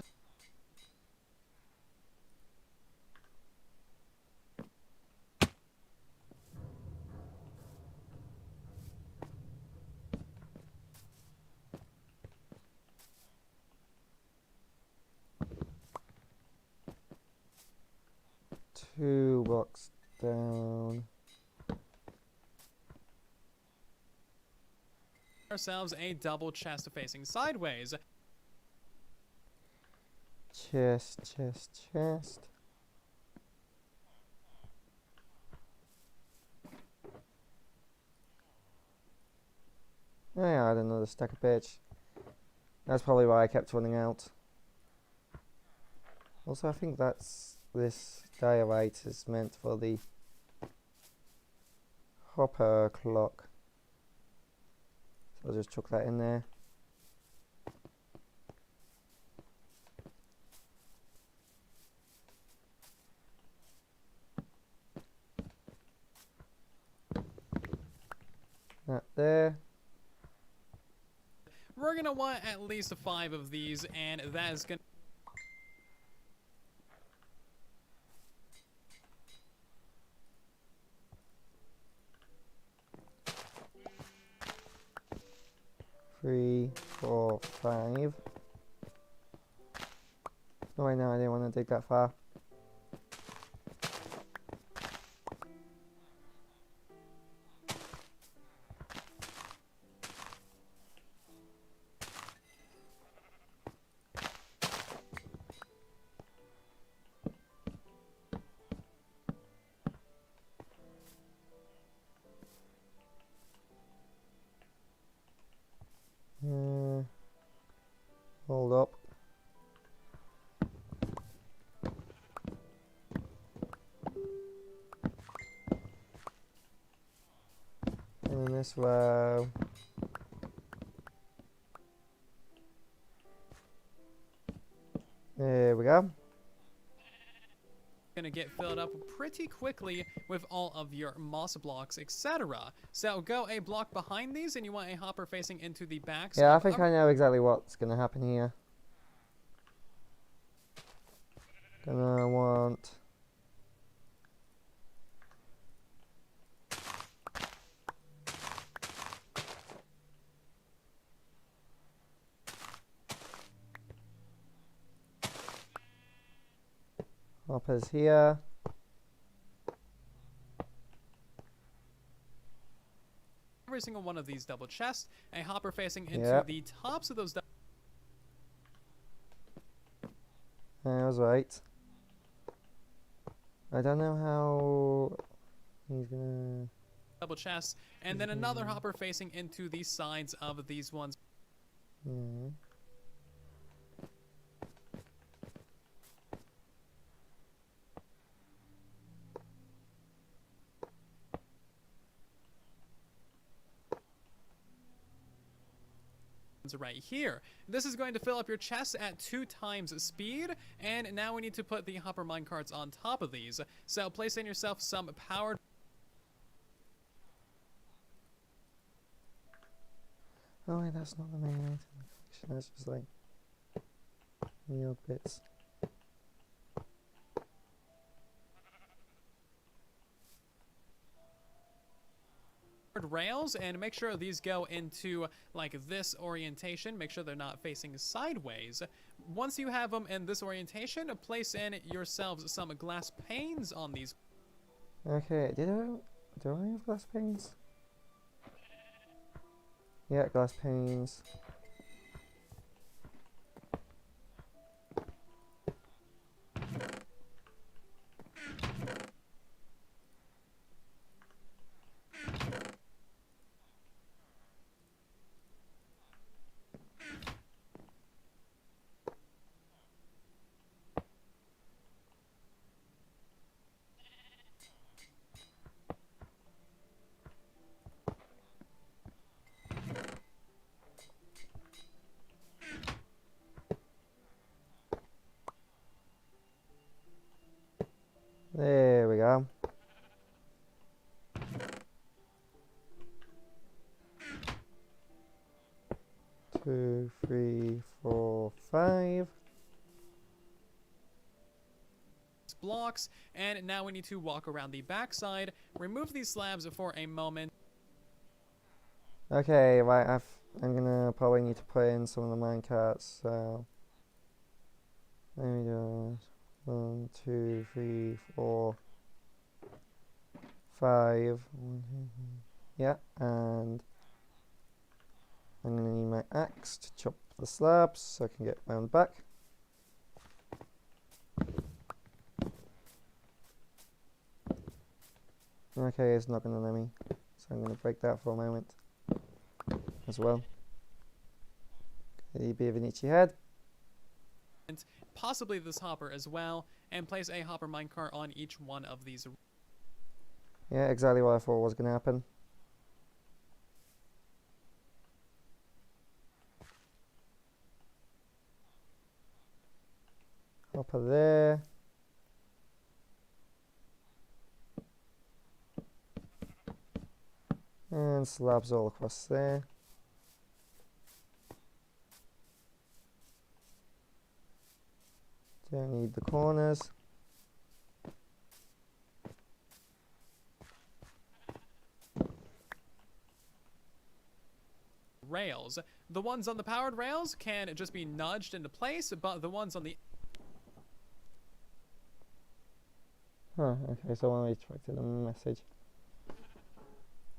two blocks down. ourselves a double chest facing sideways. Chest, chest, chest. Oh yeah, I had another stack of pitch. That's probably why I kept running out. Also, I think that's this diorite is meant for the hopper clock. So I'll just chuck that in there. That there. We're gonna want at least 5 of these, and that is gonna... Three, 4, 5. Oh wait, no, I didn't want to dig that far. Hold up. And this row. There we go. Gonna get filled up pretty quickly with all of your moss blocks, etc. So go a block behind these, and you want a hopper facing into the back. Yeah, I think I know exactly what's gonna happen here. Gonna want hoppers here. Every single one of these double chests, a hopper facing into Yep. the tops of those I was right. I don't know how he's gonna. double chests, and then another hopper facing into the sides of these ones. Hmm. Right here. This is going to fill up your chests at 2 times speed, and now we need to put the hopper minecarts on top of these. So place in yourself some powered... Oh wait, that's not the main item in the collection. That's just like the odd bits. rails, and make sure these go into like this orientation. Make sure they're not facing sideways. Once you have them in this orientation, place in yourselves some glass panes on these. Okay, do I have glass panes? Yeah, glass panes. There we go. Two, three, four, 5. Blocks, and now we need to walk around the backside. Remove these slabs for a moment. Okay, right, I'm gonna probably need to put in some of the minecarts, so let me do it. 1, 2, 3, 4, 5. 1, 2, 3. Yeah, and I'm going to need my axe to chop the slabs so I can get round back. Okay, it's not going to let me, so I'm going to break that for a moment as well. A bit of an itchy head. And possibly this hopper as well, and place a hopper minecart on each one of these. Yeah, exactly what I thought was going to happen. Hopper there. And slabs all across there. Don't need the corners. Rails. The ones on the powered rails can just be nudged into place, but the ones on the Huh, okay, so I retracted the message.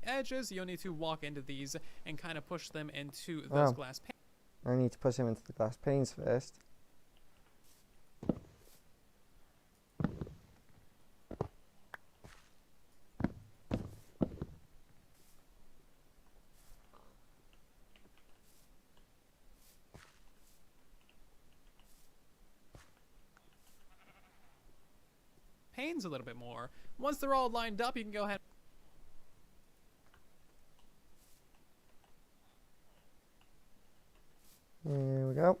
edges, you'll need to walk into these and kind of push them into those glass panes. I need to push them into the glass panes first. Panes a little bit more. Once they're all lined up, you can go ahead. There we go.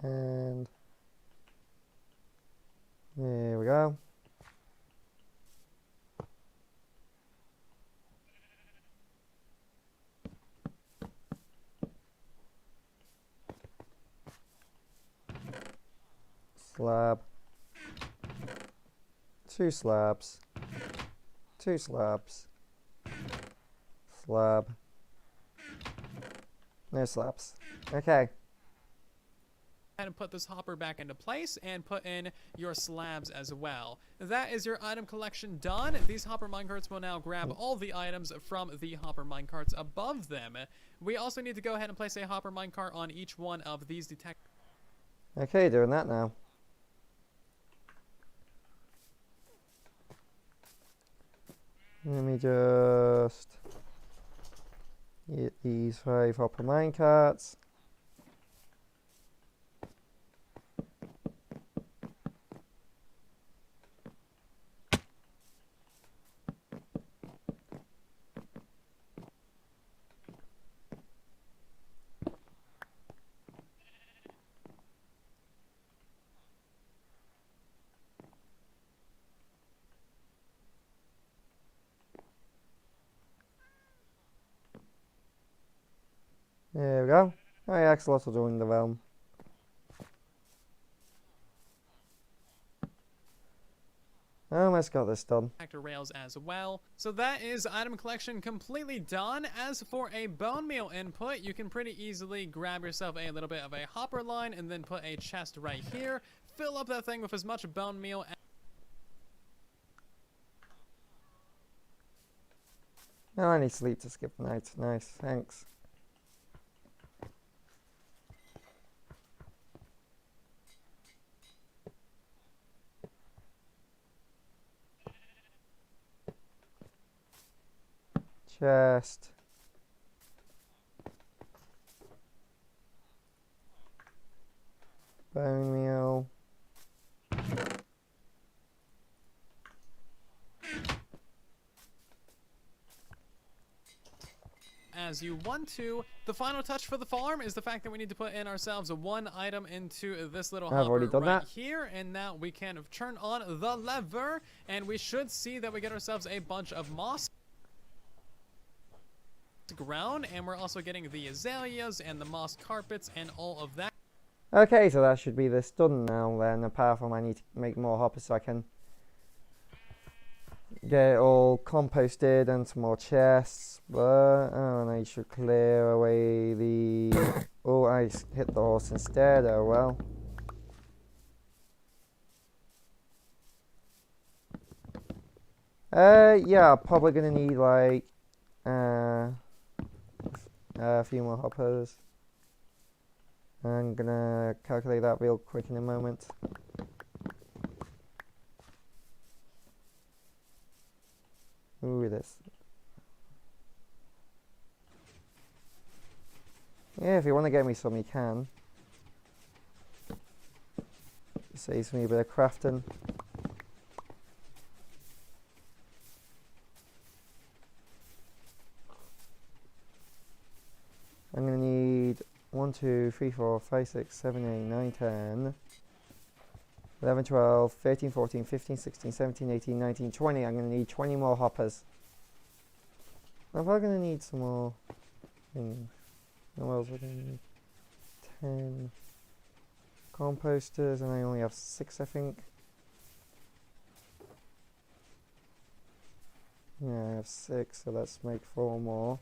And there we go. Slab. 2 slabs. 2 slabs. Slab. No slabs. Okay. And put this hopper back into place and put in your slabs as well. That is your item collection done. These hopper minecarts will now grab all the items from the hopper minecarts above them. We also need to go ahead and place a hopper minecart on each one of these detectors. Okay, doing that now. Let me just get these 5 hopper minecarts. There we go. Hi, Axolotl joined the realm. Almost got this done. Rails as well. So that is item collection completely done. As for a bone meal input, you can pretty easily grab yourself a little bit of a hopper line and then put a chest right here. Fill up that thing with as much bone meal as No, I need sleep to skip the night. Nice, thanks. Chest. Bone meal. as you want to. The final touch for the farm is the fact that we need to put in ourselves one item into this little I've already hopper done right that. here, and now we can turn on the lever, and we should see that we get ourselves a bunch of moss ground, and we're also getting the azaleas and the moss carpets and all of that. Okay, so that should be this done now then, apart from I need to make more hoppers so I can get it all composted and some more chests, but oh, I should clear away the... Oh, I hit the horse instead, oh well. Yeah, probably gonna need like A few more hoppers. I'm gonna calculate that real quick in a moment. Ooh, this. Yeah, if you want to get me some, you can. Saves me a bit of crafting. I'm gonna need 1, 2, 3, 4, 5, 6, 7, 8, 9, 10, 11, 12, 13, 14, 15, 16, 17, 18, 19, 20. I'm gonna need 20 more hoppers. I'm probably gonna need some more things. What else are we gonna need? 10 composters, and I only have 6, I think. Yeah, I have 6, so let's make 4 more.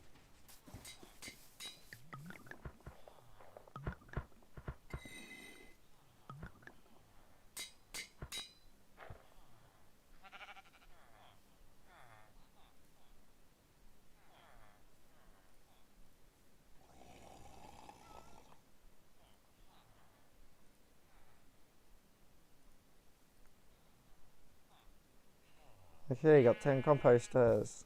Okay, got 10 composters.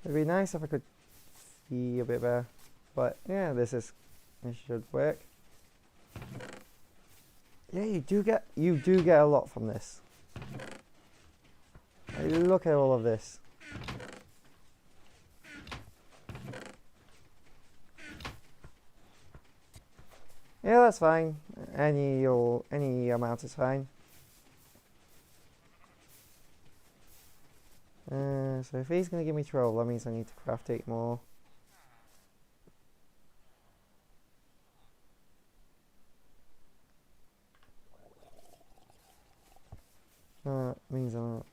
It'd be nice if I could see a bit better, but yeah, this should work. Yeah, you do get a lot from this. Look at all of this. Yeah, that's fine. Any amount is fine. So if he's gonna give me 12, that means I need to craft 8 more. Means I'm not.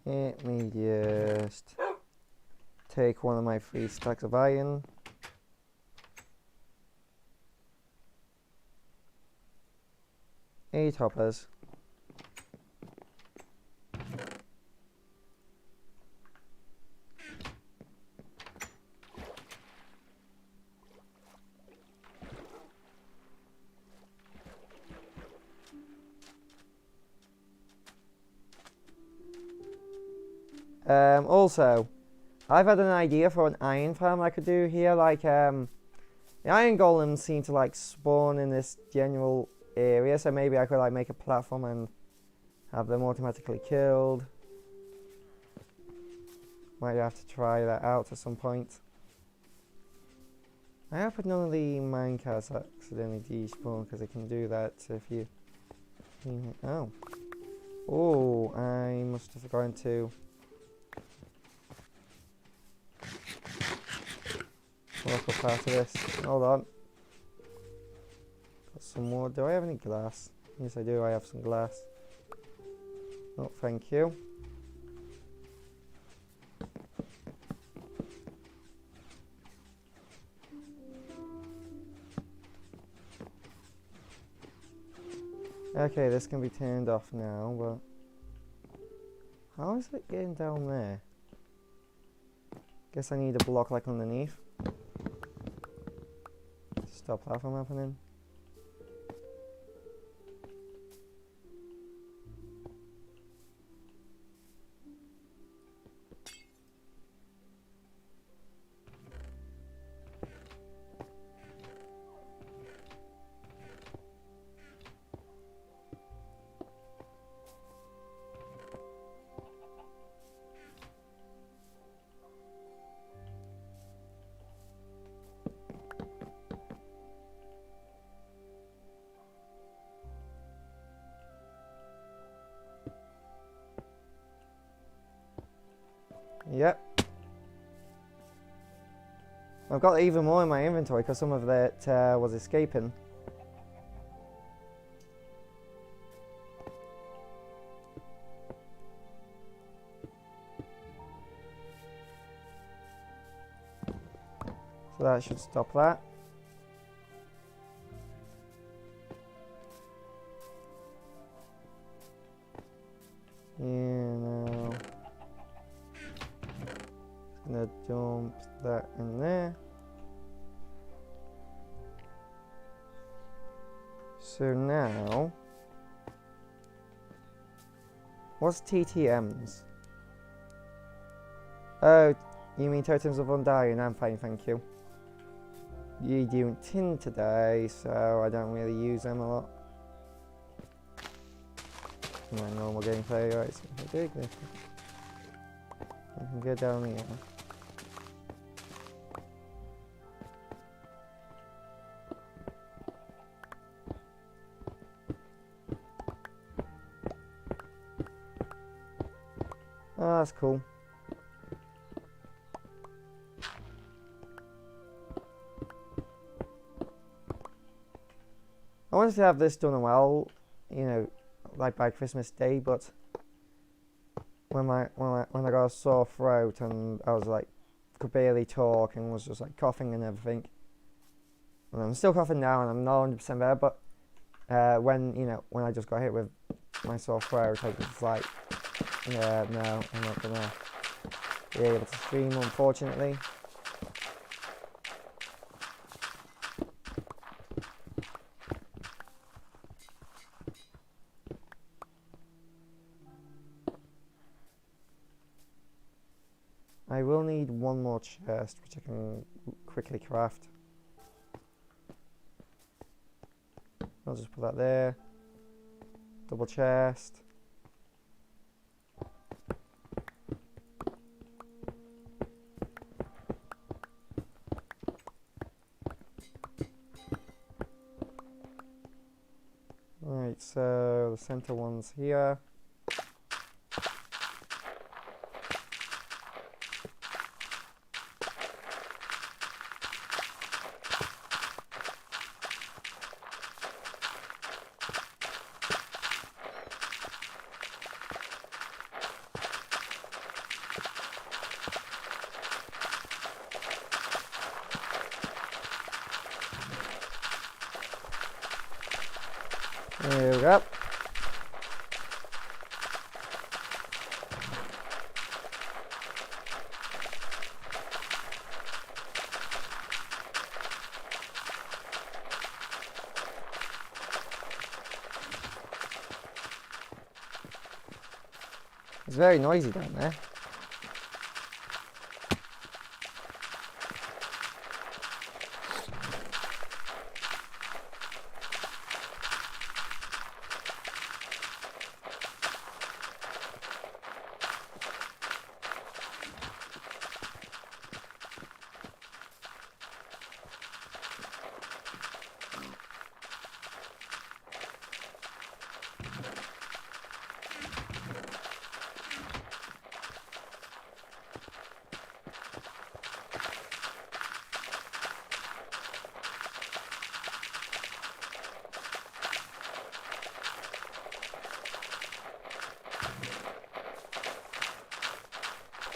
Let me just take one of my 3 stacks of iron. Eight hoppers. Also, I've had an idea for an iron farm I could do here. Like, the iron golems seem to like spawn in this general area, so maybe I could like make a platform and have them automatically killed. Might have to try that out at some point. I hope none of the minecarts accidentally despawn, because it can do that if you... Oh. Oh, I must have forgotten to... Look up part of this. Hold on. Got some more. Do I have any glass? Yes, I do. I have some glass. Oh, thank you. Okay, this can be turned off now, but... How is it getting down there? Guess I need a block like underneath. Stop that from happening. I've got even more in my inventory because some of it was escaping. So that should stop that. Yeah, now gonna dump that in there. So now, what's TTMs? Oh, you mean Totems of Undying? I'm fine, thank you. You're doing tin today, so I don't really use them a lot. My normal gameplay, right? So if I dig this, I can go down here. Oh, that's cool. I wanted to have this done well, you know, like by Christmas Day, but when I got a sore throat and I was like could barely talk and was just like coughing and everything, and I'm still coughing now and I'm not 100% better, but when I just got hit with my sore throat, I was like, yeah, no, I'm not gonna be able to stream, unfortunately. I will need one more chest, which I can quickly craft. I'll just put that there. Double chest. Right, so the center one's here. There we go. It's very noisy down there.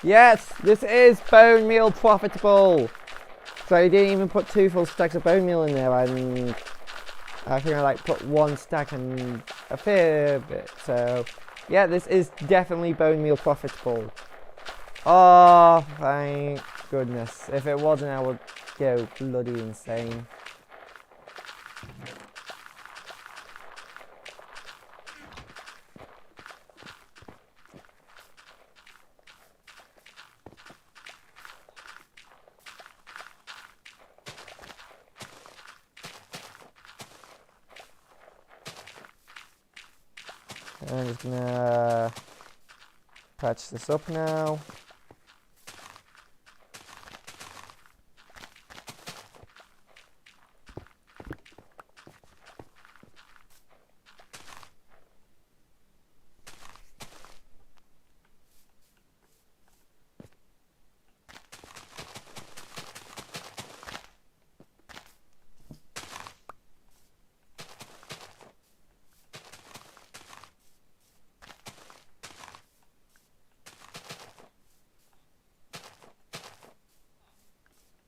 Yes, this is bone meal profitable. So I didn't even put 2 full stacks of bone meal in there, and I think I like put 1 stack and a fair bit. So yeah, this is definitely bone meal profitable. Oh, thank goodness. If it wasn't, I would go bloody insane. I'm just gonna patch this up now.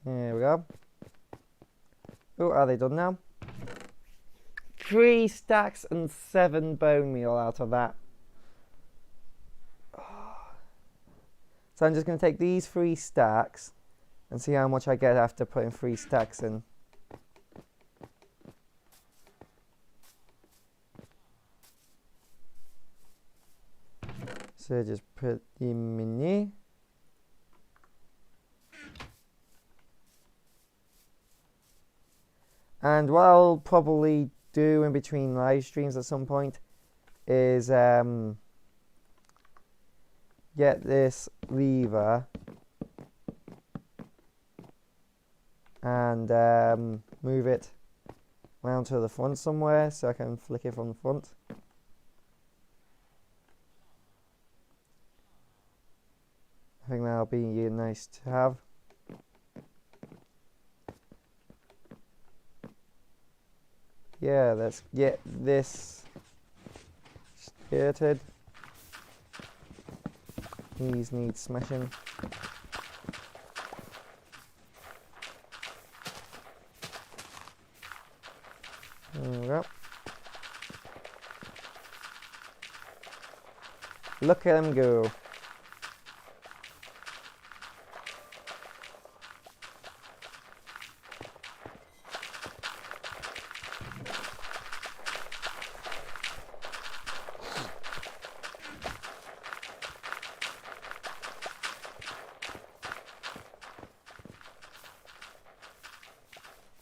There we go. Oh, are they done now? 3 stacks and 7 bone meal out of that. So I'm just going to take these 3 stacks and see how much I get after putting 3 stacks in. So just put them in here. And what I'll probably do in between live streams at some point is get this lever and move it round to the front somewhere so I can flick it from the front. I think that'll be nice to have. Yeah, let's get this started. These need smashing. There we go. Look at them go.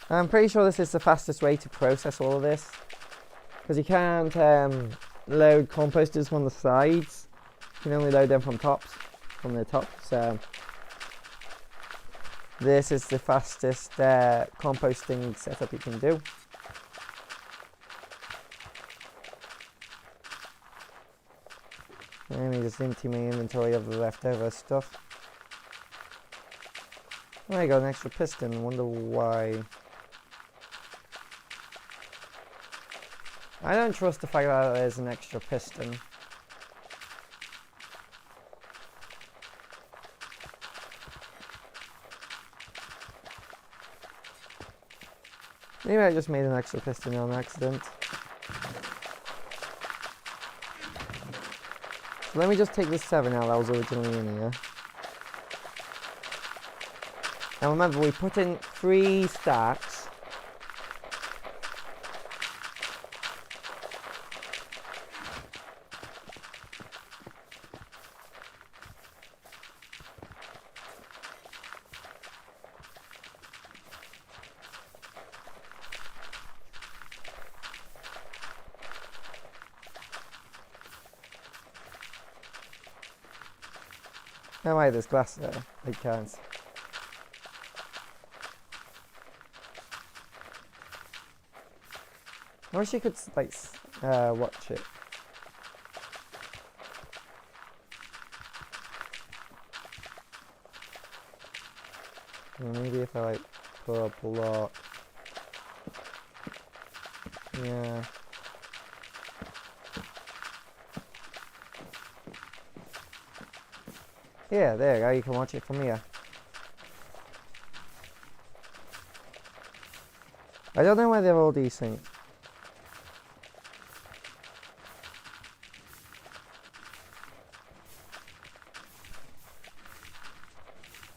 I'm pretty sure this is the fastest way to process all of this, because you can't load composters from the sides. You can only load them from the top. So this is the fastest composting setup you can do. Let me just empty my inventory of the leftover stuff. Oh, I got an extra piston. Wonder why. I don't trust the fact that there's an extra piston. Maybe I just made an extra piston on accident. So let me just take this 7 out that was originally in here. Now remember, we put in 3 stacks. No way, there's glass there. I can't. I wish you could like watch it. Maybe if I like put a block. Yeah. Yeah, there you go, you can watch it from here. I don't know why they're all desync.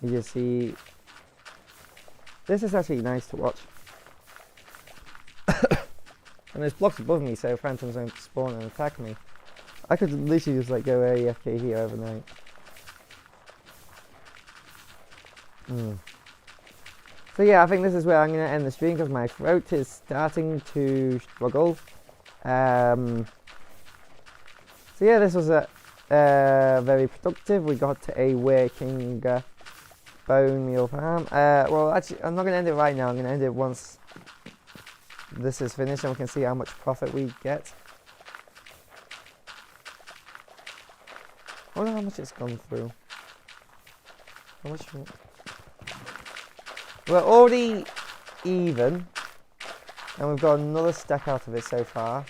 You just see, this is actually nice to watch. And there's blocks above me, so phantoms don't spawn and attack me. I could literally just like go AFK here overnight. So yeah, I think this is where I'm going to end the stream because my throat is starting to struggle. So yeah, this was very productive. We got to a working bone meal farm. Well, actually, I'm not going to end it right now. I'm going to end it once this is finished and we can see how much profit we get. I wonder how much it's gone through. How much? We're already even, and we've got another stack out of it so far.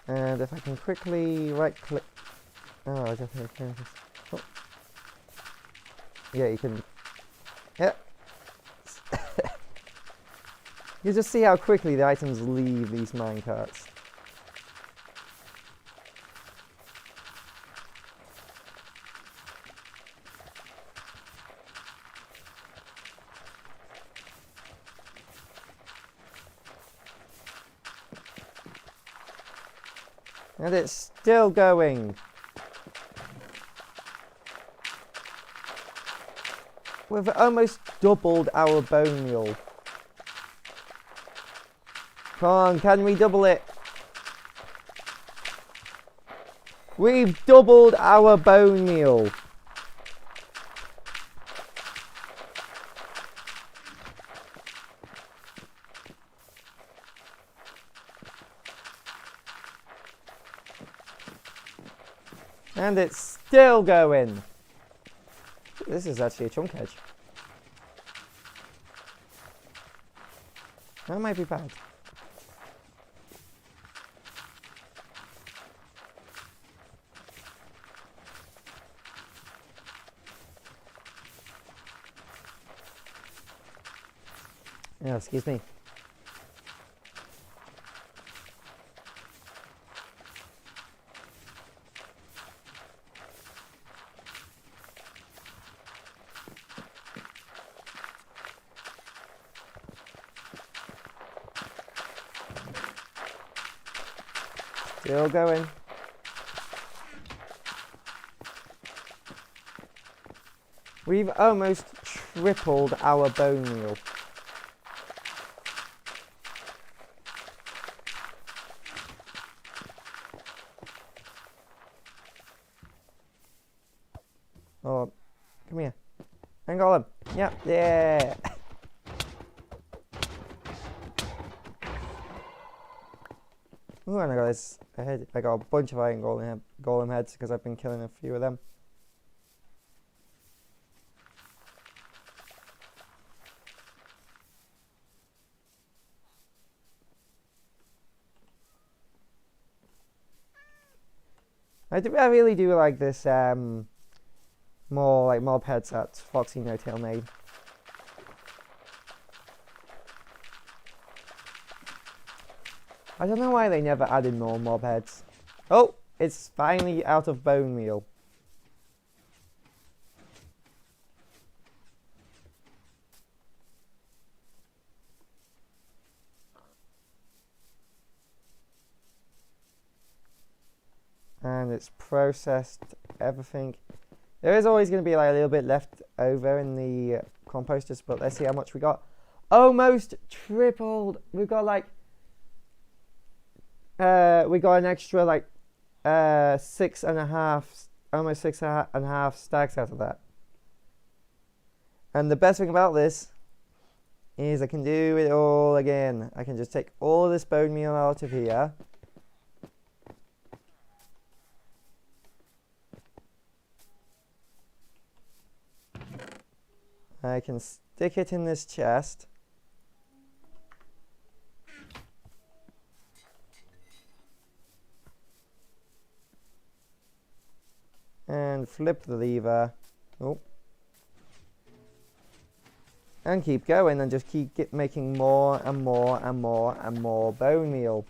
And if I can quickly right click. Oh, I don't think I can. Oh. Yeah, you can. Yeah. You just see how quickly the items leave these minecarts. And it's still going. We've almost doubled our bone meal. Come on, can we double it? We've doubled our bone meal. And it's still going. This is actually a chunk edge. That might be bad. Oh, excuse me. Still going. We've almost tripled our bone meal. Oh, come here. Golem. Yep, yeah. Ooh, and I got this head. I got a bunch of iron golem heads because I've been killing a few of them. I really do like this more like mob heads that Foxy No Tail made. I don't know why they never added more mob heads. Oh, it's finally out of bone meal. And it's processed everything. There is always going to be like a little bit left over in the composters, but let's see how much we got. Almost tripled. We've got like we got an extra like 6.5, almost 6.5 stacks out of that. And the best thing about this is I can do it all again. I can just take all this bone meal out of here. I can stick it in this chest. And flip the lever. Oh. And keep going and just keep making more and more and more and more bone meal.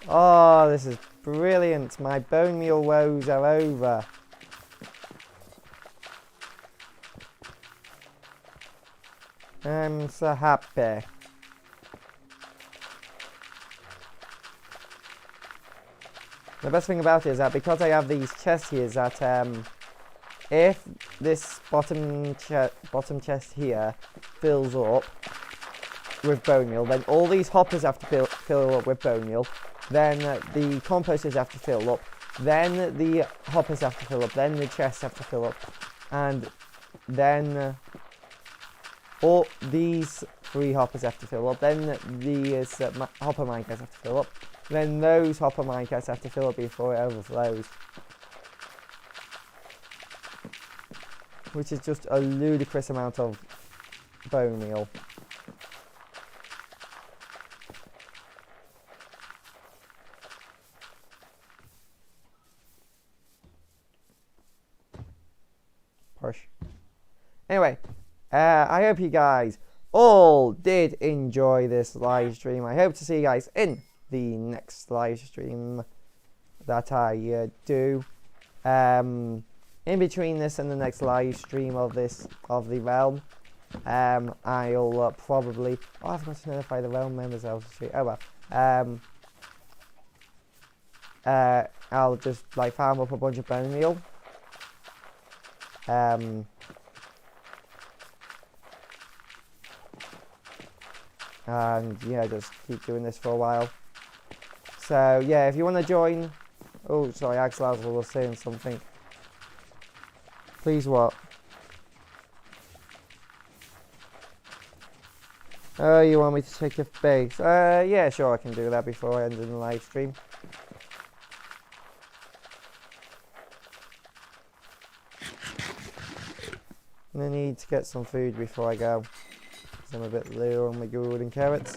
Oh, this is brilliant. My bone meal woes are over. I'm so happy. The best thing about it is that because I have these chests here is that if this bottom chest here fills up with bone meal, then all these hoppers have to fill up with bone meal. Then the composters have to fill up. Then the hoppers have to fill up. Then the chests have to fill up. And then all these 3 hoppers have to fill up. Then the hopper minecarts have to fill up. Then those hopper minecarts have to fill up before it overflows. Which is just a ludicrous amount of bone meal. Anyway, I hope you guys all did enjoy this live stream. I hope to see you guys in the next live stream that I do. In between this and the next live stream of the realm, I'll probably. Oh, I forgot to notify the realm members. Oh well. I'll just like farm up a bunch of bone meal. And yeah, just keep doing this for a while. So yeah, if you want to join. Oh, sorry, Axel was saying something. Please what? Oh, you want me to take your base? Yeah, sure, I can do that before I end the live stream. I need to get some food before I go, because I'm a bit low on my golden carrots.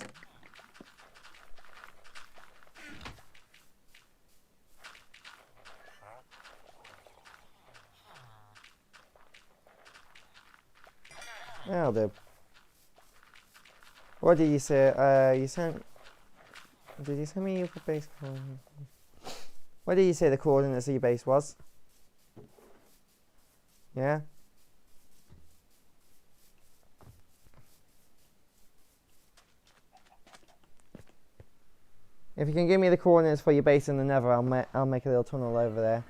That'll do. What did you say? Did you send me your base? What did you say the coordinates of your base was? Yeah? If you can give me the coordinates for your base in the Nether, I'll make a little tunnel over there.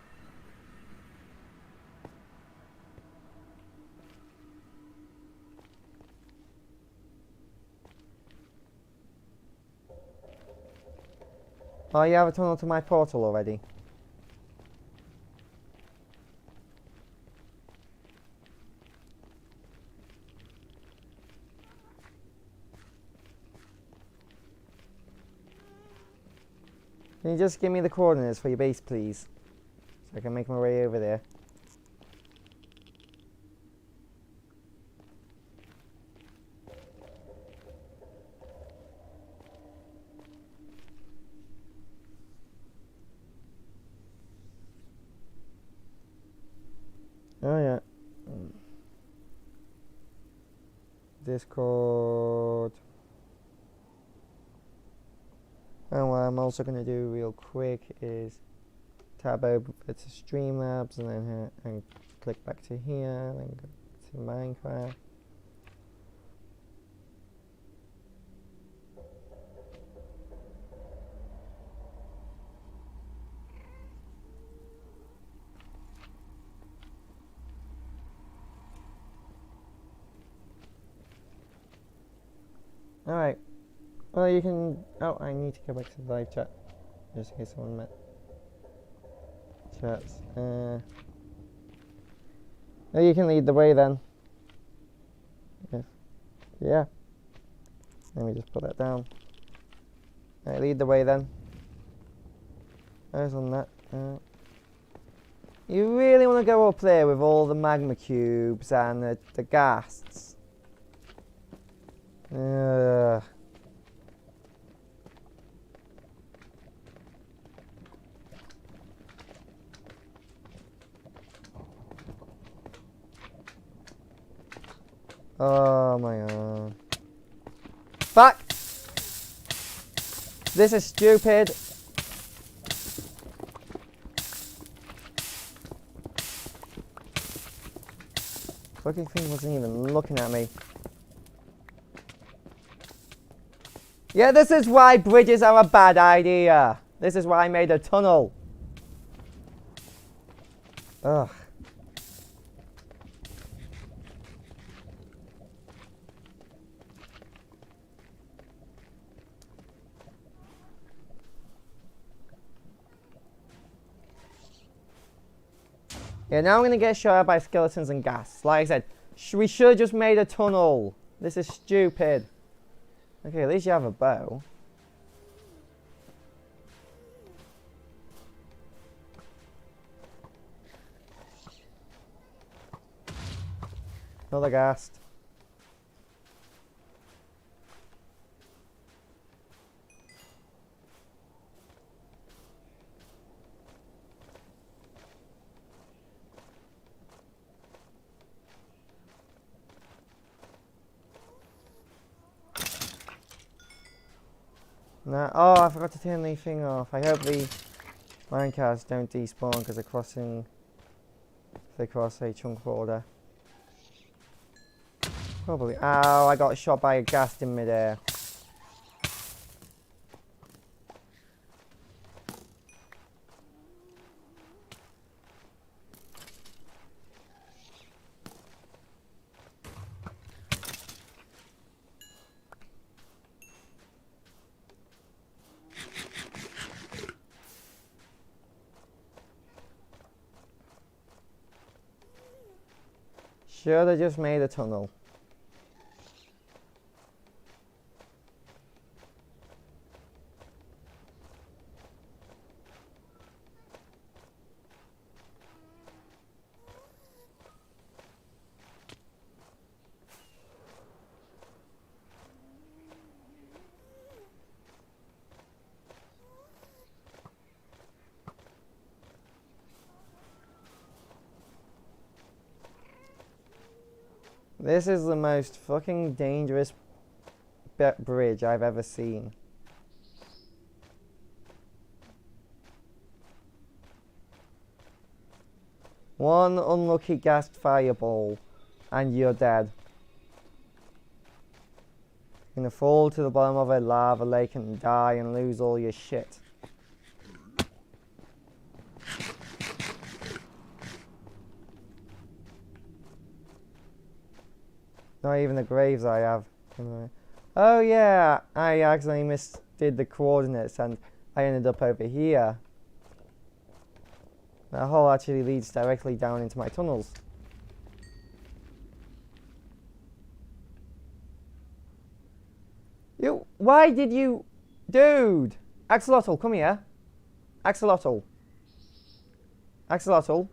Oh, you have a tunnel to my portal already? Can you just give me the coordinates for your base, please? So I can make my way over there. Oh yeah. Discord. And what I'm also going to do real quick is tab over to Streamlabs and then and click back to here and then go to Minecraft. Alright. Well, you can. Oh, I need to go back to the live chat. Just in case someone met. Chats. Oh, you can lead the way then. Yeah. Let me just put that down. Alright, lead the way then. There's on that. You really want to go up there with all the magma cubes and the ghasts? Oh my god. Fuck! This is stupid. Fucking thing wasn't even looking at me. Yeah, this is why bridges are a bad idea. This is why I made a tunnel. Ugh. Yeah, now I'm going to get shot by skeletons and gas. Like I said, we should have just made a tunnel. This is stupid. Okay, at least you have a bow. Another ghast. No. Oh, I forgot to turn the thing off. I hope the minecarts don't despawn because they're crossing. They cross a chunk border. Probably. Ow! I got shot by a ghast in midair. Should have just made a tunnel. This is the most fucking dangerous bridge I've ever seen. One unlucky ghast fireball and you're dead. You're gonna fall to the bottom of a lava lake and die and lose all your shit. Not even the graves I have. Oh yeah, I accidentally misdid the coordinates and I ended up over here. That hole actually leads directly down into my tunnels. Why did you... Dude! Axolotl, come here. Axolotl. Axolotl.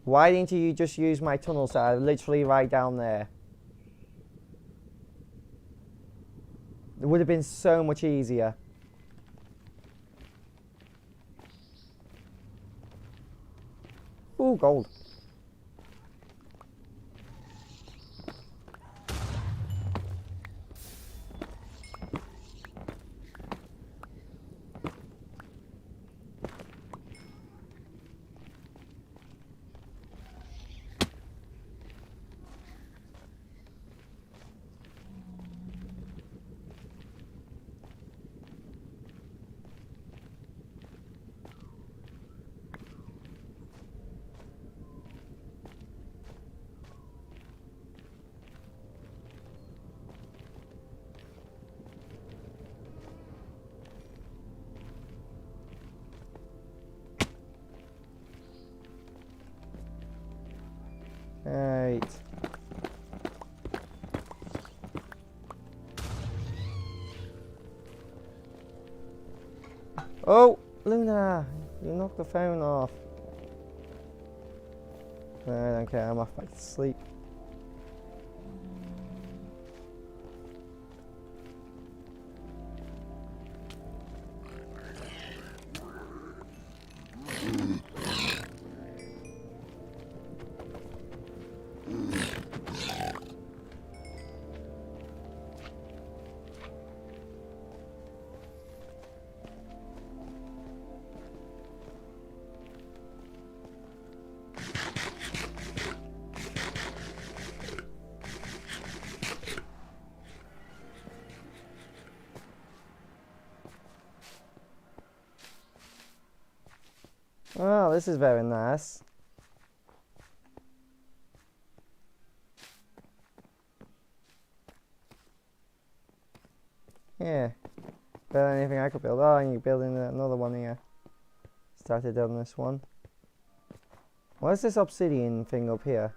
Why didn't you just use my tunnels that are literally right down there? It would have been so much easier. Ooh, gold. Right. Oh, Luna, you knocked the phone off. No, I don't care, I'm off back to sleep. Oh, this is very nice. Yeah. Better than anything I could build. Oh, and you're building another one here. Started on this one. What's this obsidian thing up here?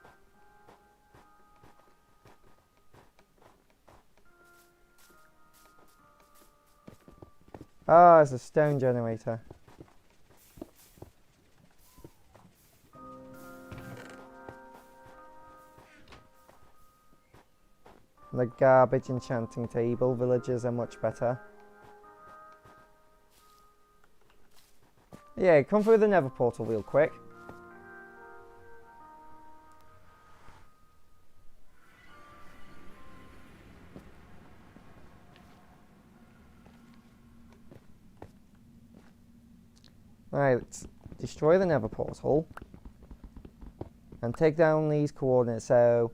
Ah, it's a stone generator. The garbage enchanting table. Villagers are much better. Yeah, come through the nether portal real quick. Alright, let's destroy the nether portal. And take down these coordinates. So,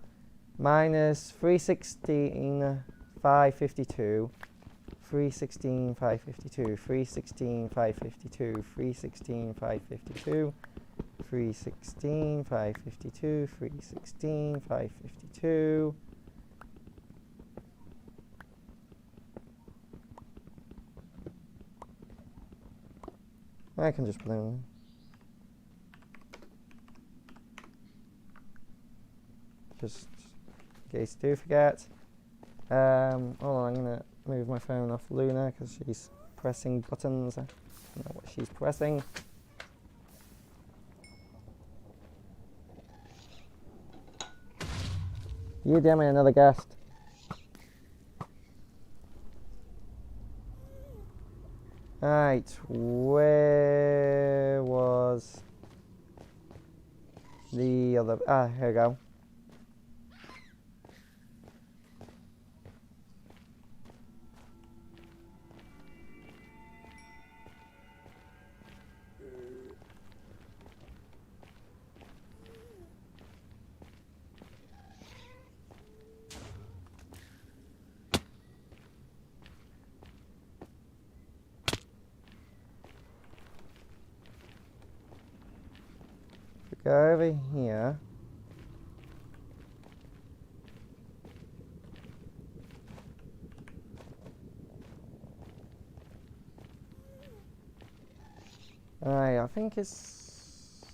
minus 316, 552. 316, 552. 316, 552. 316, 552. 316, 552. 316, 552. I can just bloom. Just in case I do forget. Hold on, I'm gonna move my phone off Luna because she's pressing buttons. I don't know what she's pressing. You damn it, another guest. Right, where was the other? Ah, here we go. Go over here. Alright, I think it's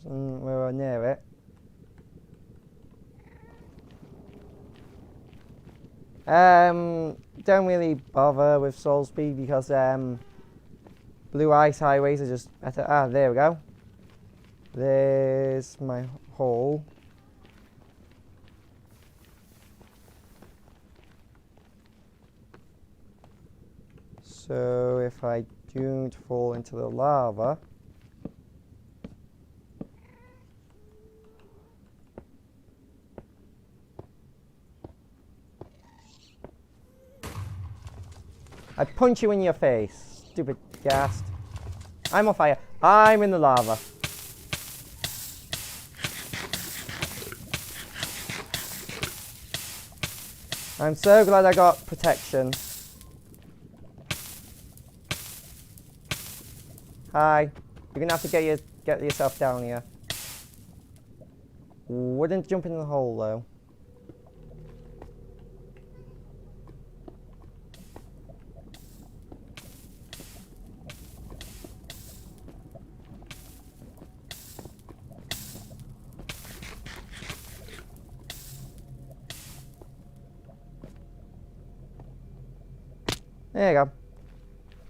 we're near it. Don't really bother with soul speed because blue ice highways are just better. Ah, there we go. There's my hole. So if I don't fall into the lava, I punch you in your face, stupid ghast. I'm on fire. I'm in the lava. I'm so glad I got protection. Hi. You're gonna have to get yourself down here. Wouldn't jump in the hole though. There you go.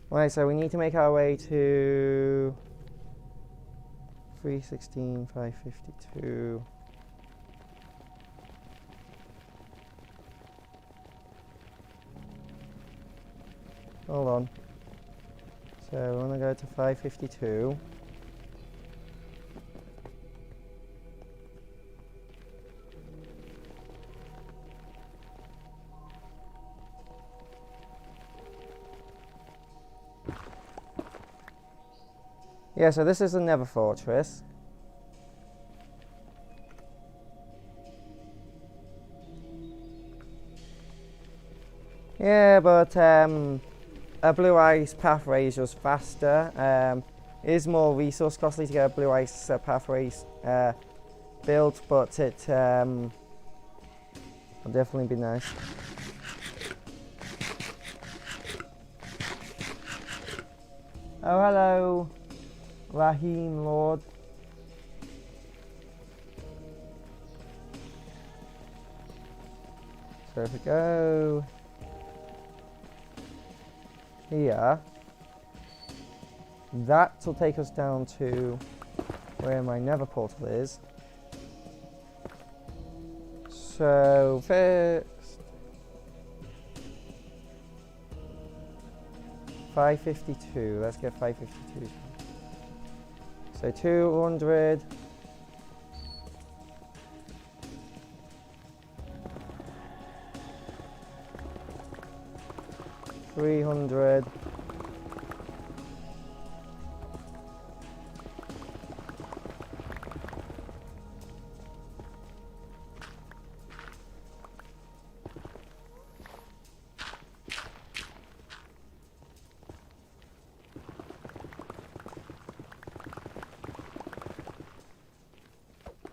Right, so we need to make our way to 316, 552. Hold on. So we want to go to 552. Yeah, so this is the Nether Fortress. Yeah, but a blue ice pathway is just faster. It is more resource costly to get a blue ice pathways built, but it will definitely be nice. Oh, hello, Raheem Lord. So if we go here, that will take us down to where my nether portal is. So first 552, let's get 552. So 200. $300.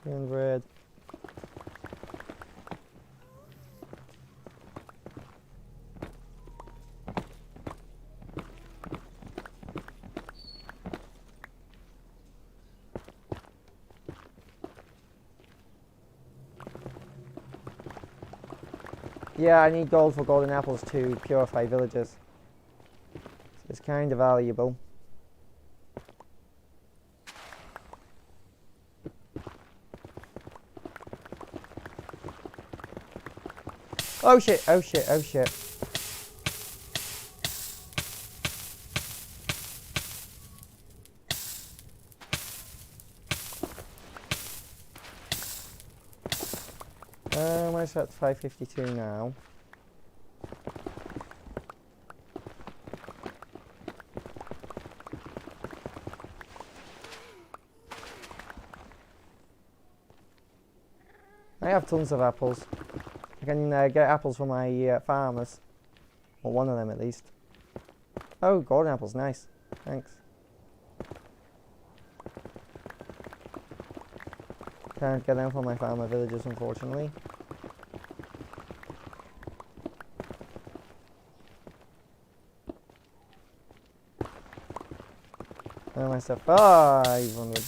300. Yeah, I need gold for golden apples to purify villages. So it's kind of valuable. Oh shit, oh shit, oh shit. I'm at 552 now. I have tons of apples. I can get apples for my farmers. Or one of them at least. Oh, golden apples, nice. Thanks. Can't get them for my farmer villagers, unfortunately. And my stuff, 500.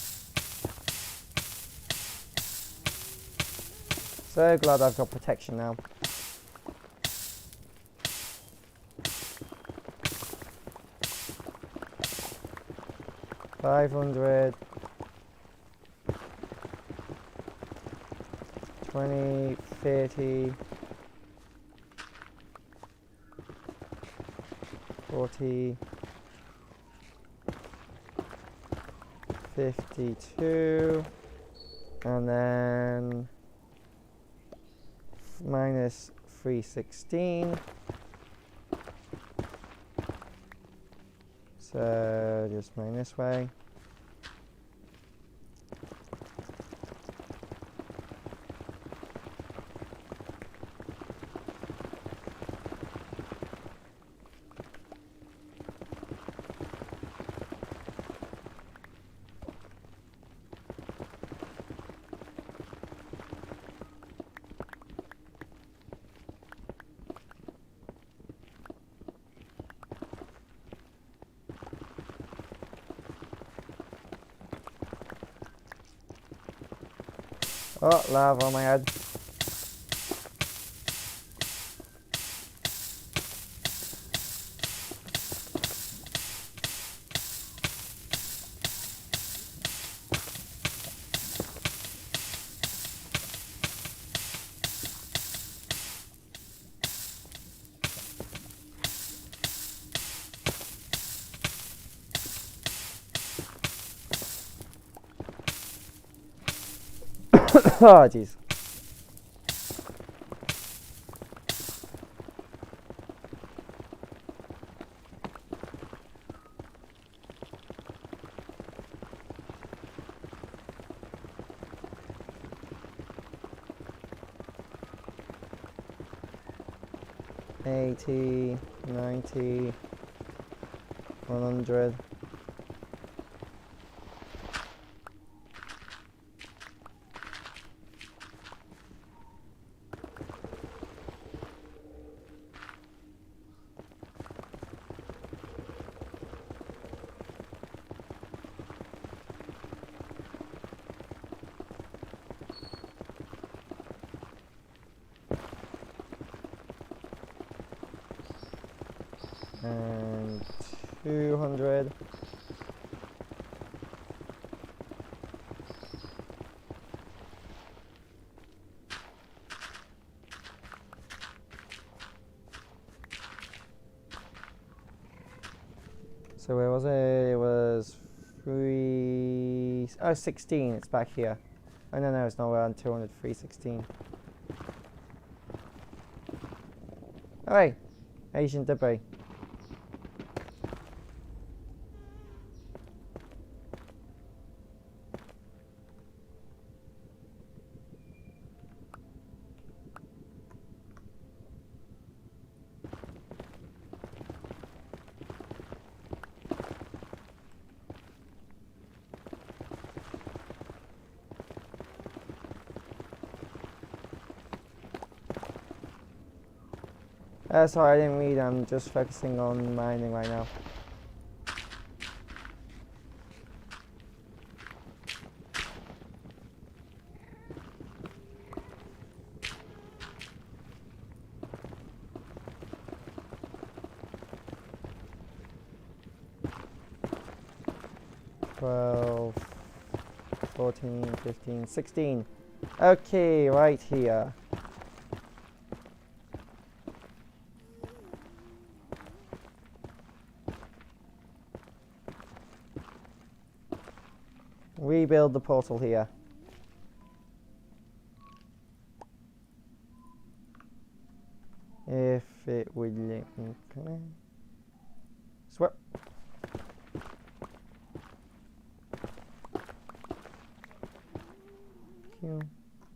So glad I've got protection now. $500. 20, 30, 40, 52, and then minus 316. So just mine this way. Oh, lava on my head. Oh, jeez. $80, $90, $100. And 200. So where was it? It was 16. It's back here. Oh no, it's not around 200. 316. Alright, Asian debris. Sorry, I didn't read. I'm just focusing on mining right now. $12, $14, $15, $16. Okay, right here. Rebuild the portal here. If it would let me come in. Swap.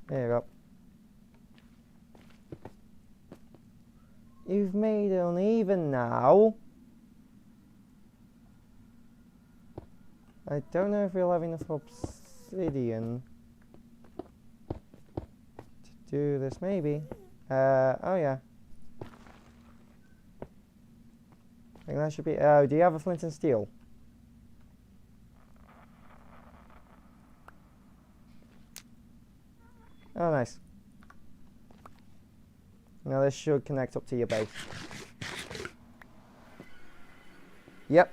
There you go. You've made it uneven now. I don't know if we'll have enough obsidian to do this, maybe. Oh yeah. I think that should be, do you have a flint and steel? Oh, nice. Now this should connect up to your base. Yep.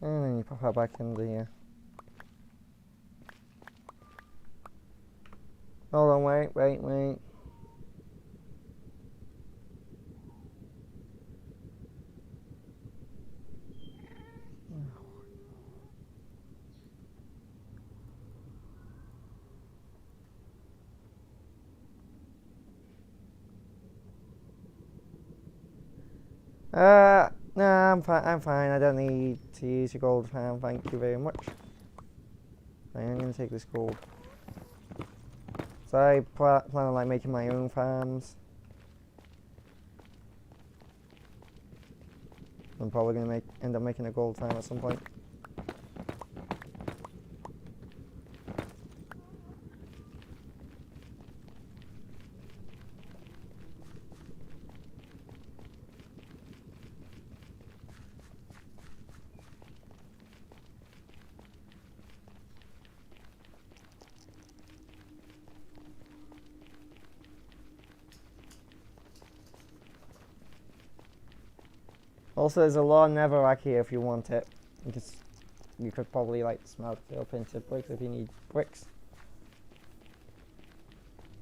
And then you pop that back into here. Hold on, wait. No, I'm fine. I don't need to use your gold farm. Thank you very much. I am going to take this gold. So I plan on like making my own farms. I'm probably going to end up making a gold farm at some point. Also, there's a lot of netherrack here if you want it. You could probably like smelt it up into bricks if you need bricks.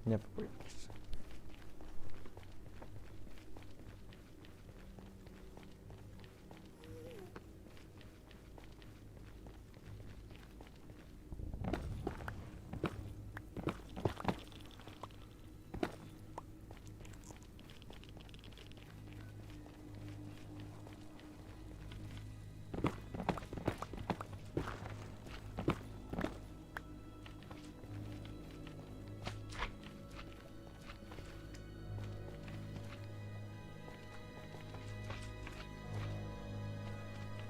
Never bricks.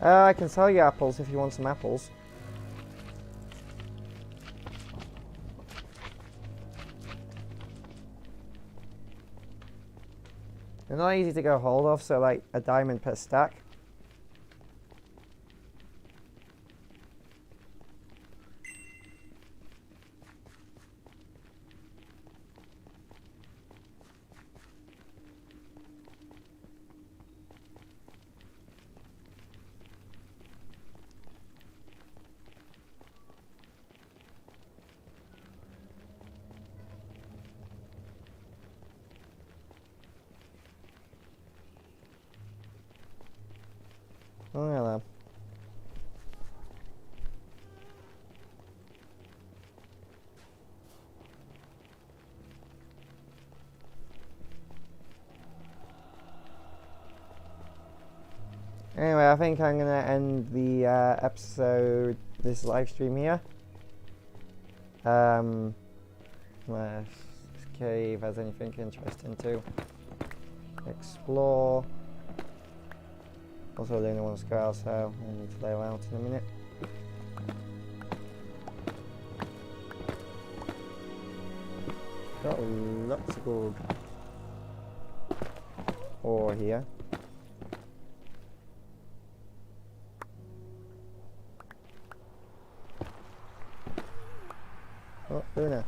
I can sell you apples if you want some apples. They're not easy to get hold of, so like a diamond per stack. Oh, hello. Anyway, I think I'm gonna end the episode, this live stream here. Let's cave has anything interesting to explore. Also, Luna wants to go out, so I need to lay her out in a minute. Got lots of gold ore here. Oh, Luna.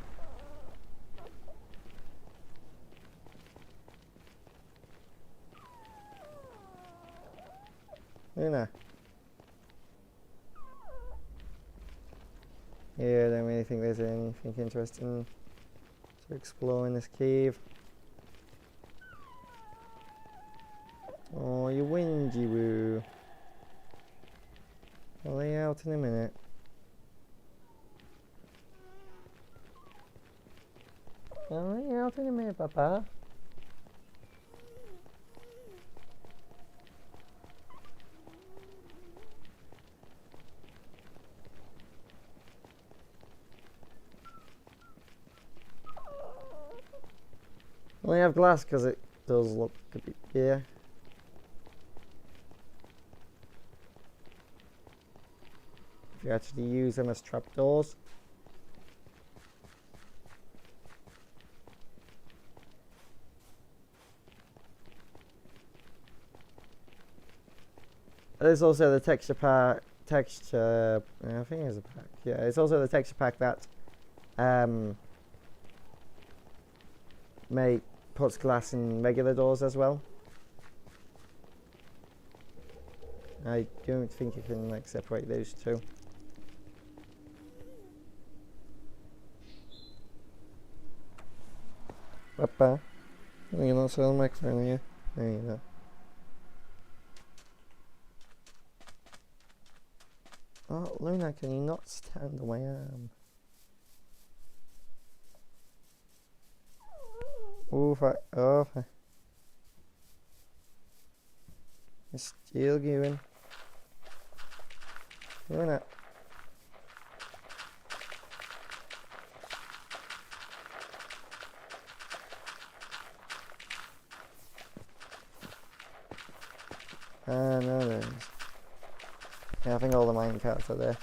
Luna. Yeah, I don't really think there's anything interesting to explore in this cave. Oh, you windy woo. I'll lay out in a minute. I'll lay out in a minute, Papa. I only have glass because it does look a bit, yeah. If you actually use them as trapdoors. There's also the texture pack, I think it's a pack, yeah, it's also the texture pack that puts glass in regular doors as well. I don't think you can like separate those two. Papa, you're not selling the microphone, are you? There you go. Oh, Luna, can you not stand the way I am? Oh, it's still going. Luna. No, there is. Yeah, I think all the minecarts are there.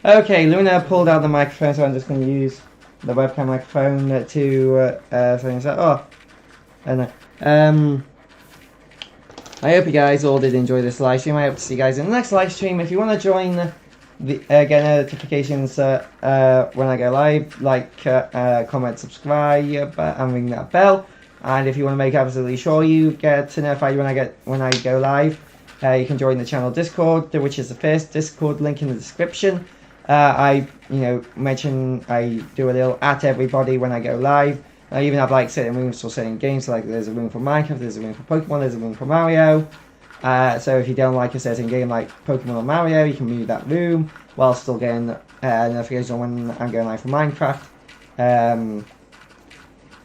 Okay, Luna pulled out the microphone, so I'm just going to use the webcam microphone to say, oh, I don't know. I hope you guys all did enjoy this live stream. I hope to see you guys in the next live stream. If you want to join, get notifications when I go live, like, comment, subscribe, and ring that bell. And if you want to make absolutely sure you get notified when I go live, you can join the channel Discord, which is the first Discord link in the description. I mention I do a little at everybody when I go live. I even have like certain rooms for certain games, so like there's a room for Minecraft, there's a room for Pokemon, there's a room for Mario. So if you don't like a certain game like Pokemon or Mario, you can move that room while still getting notifications when I'm going live for Minecraft.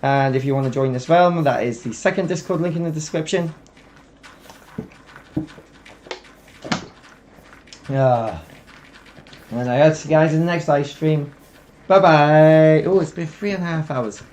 And if you want to join this realm, that is the second Discord link in the description. And I hope to see you guys in the next live stream. Bye bye. Oh, it's been 3.5 hours.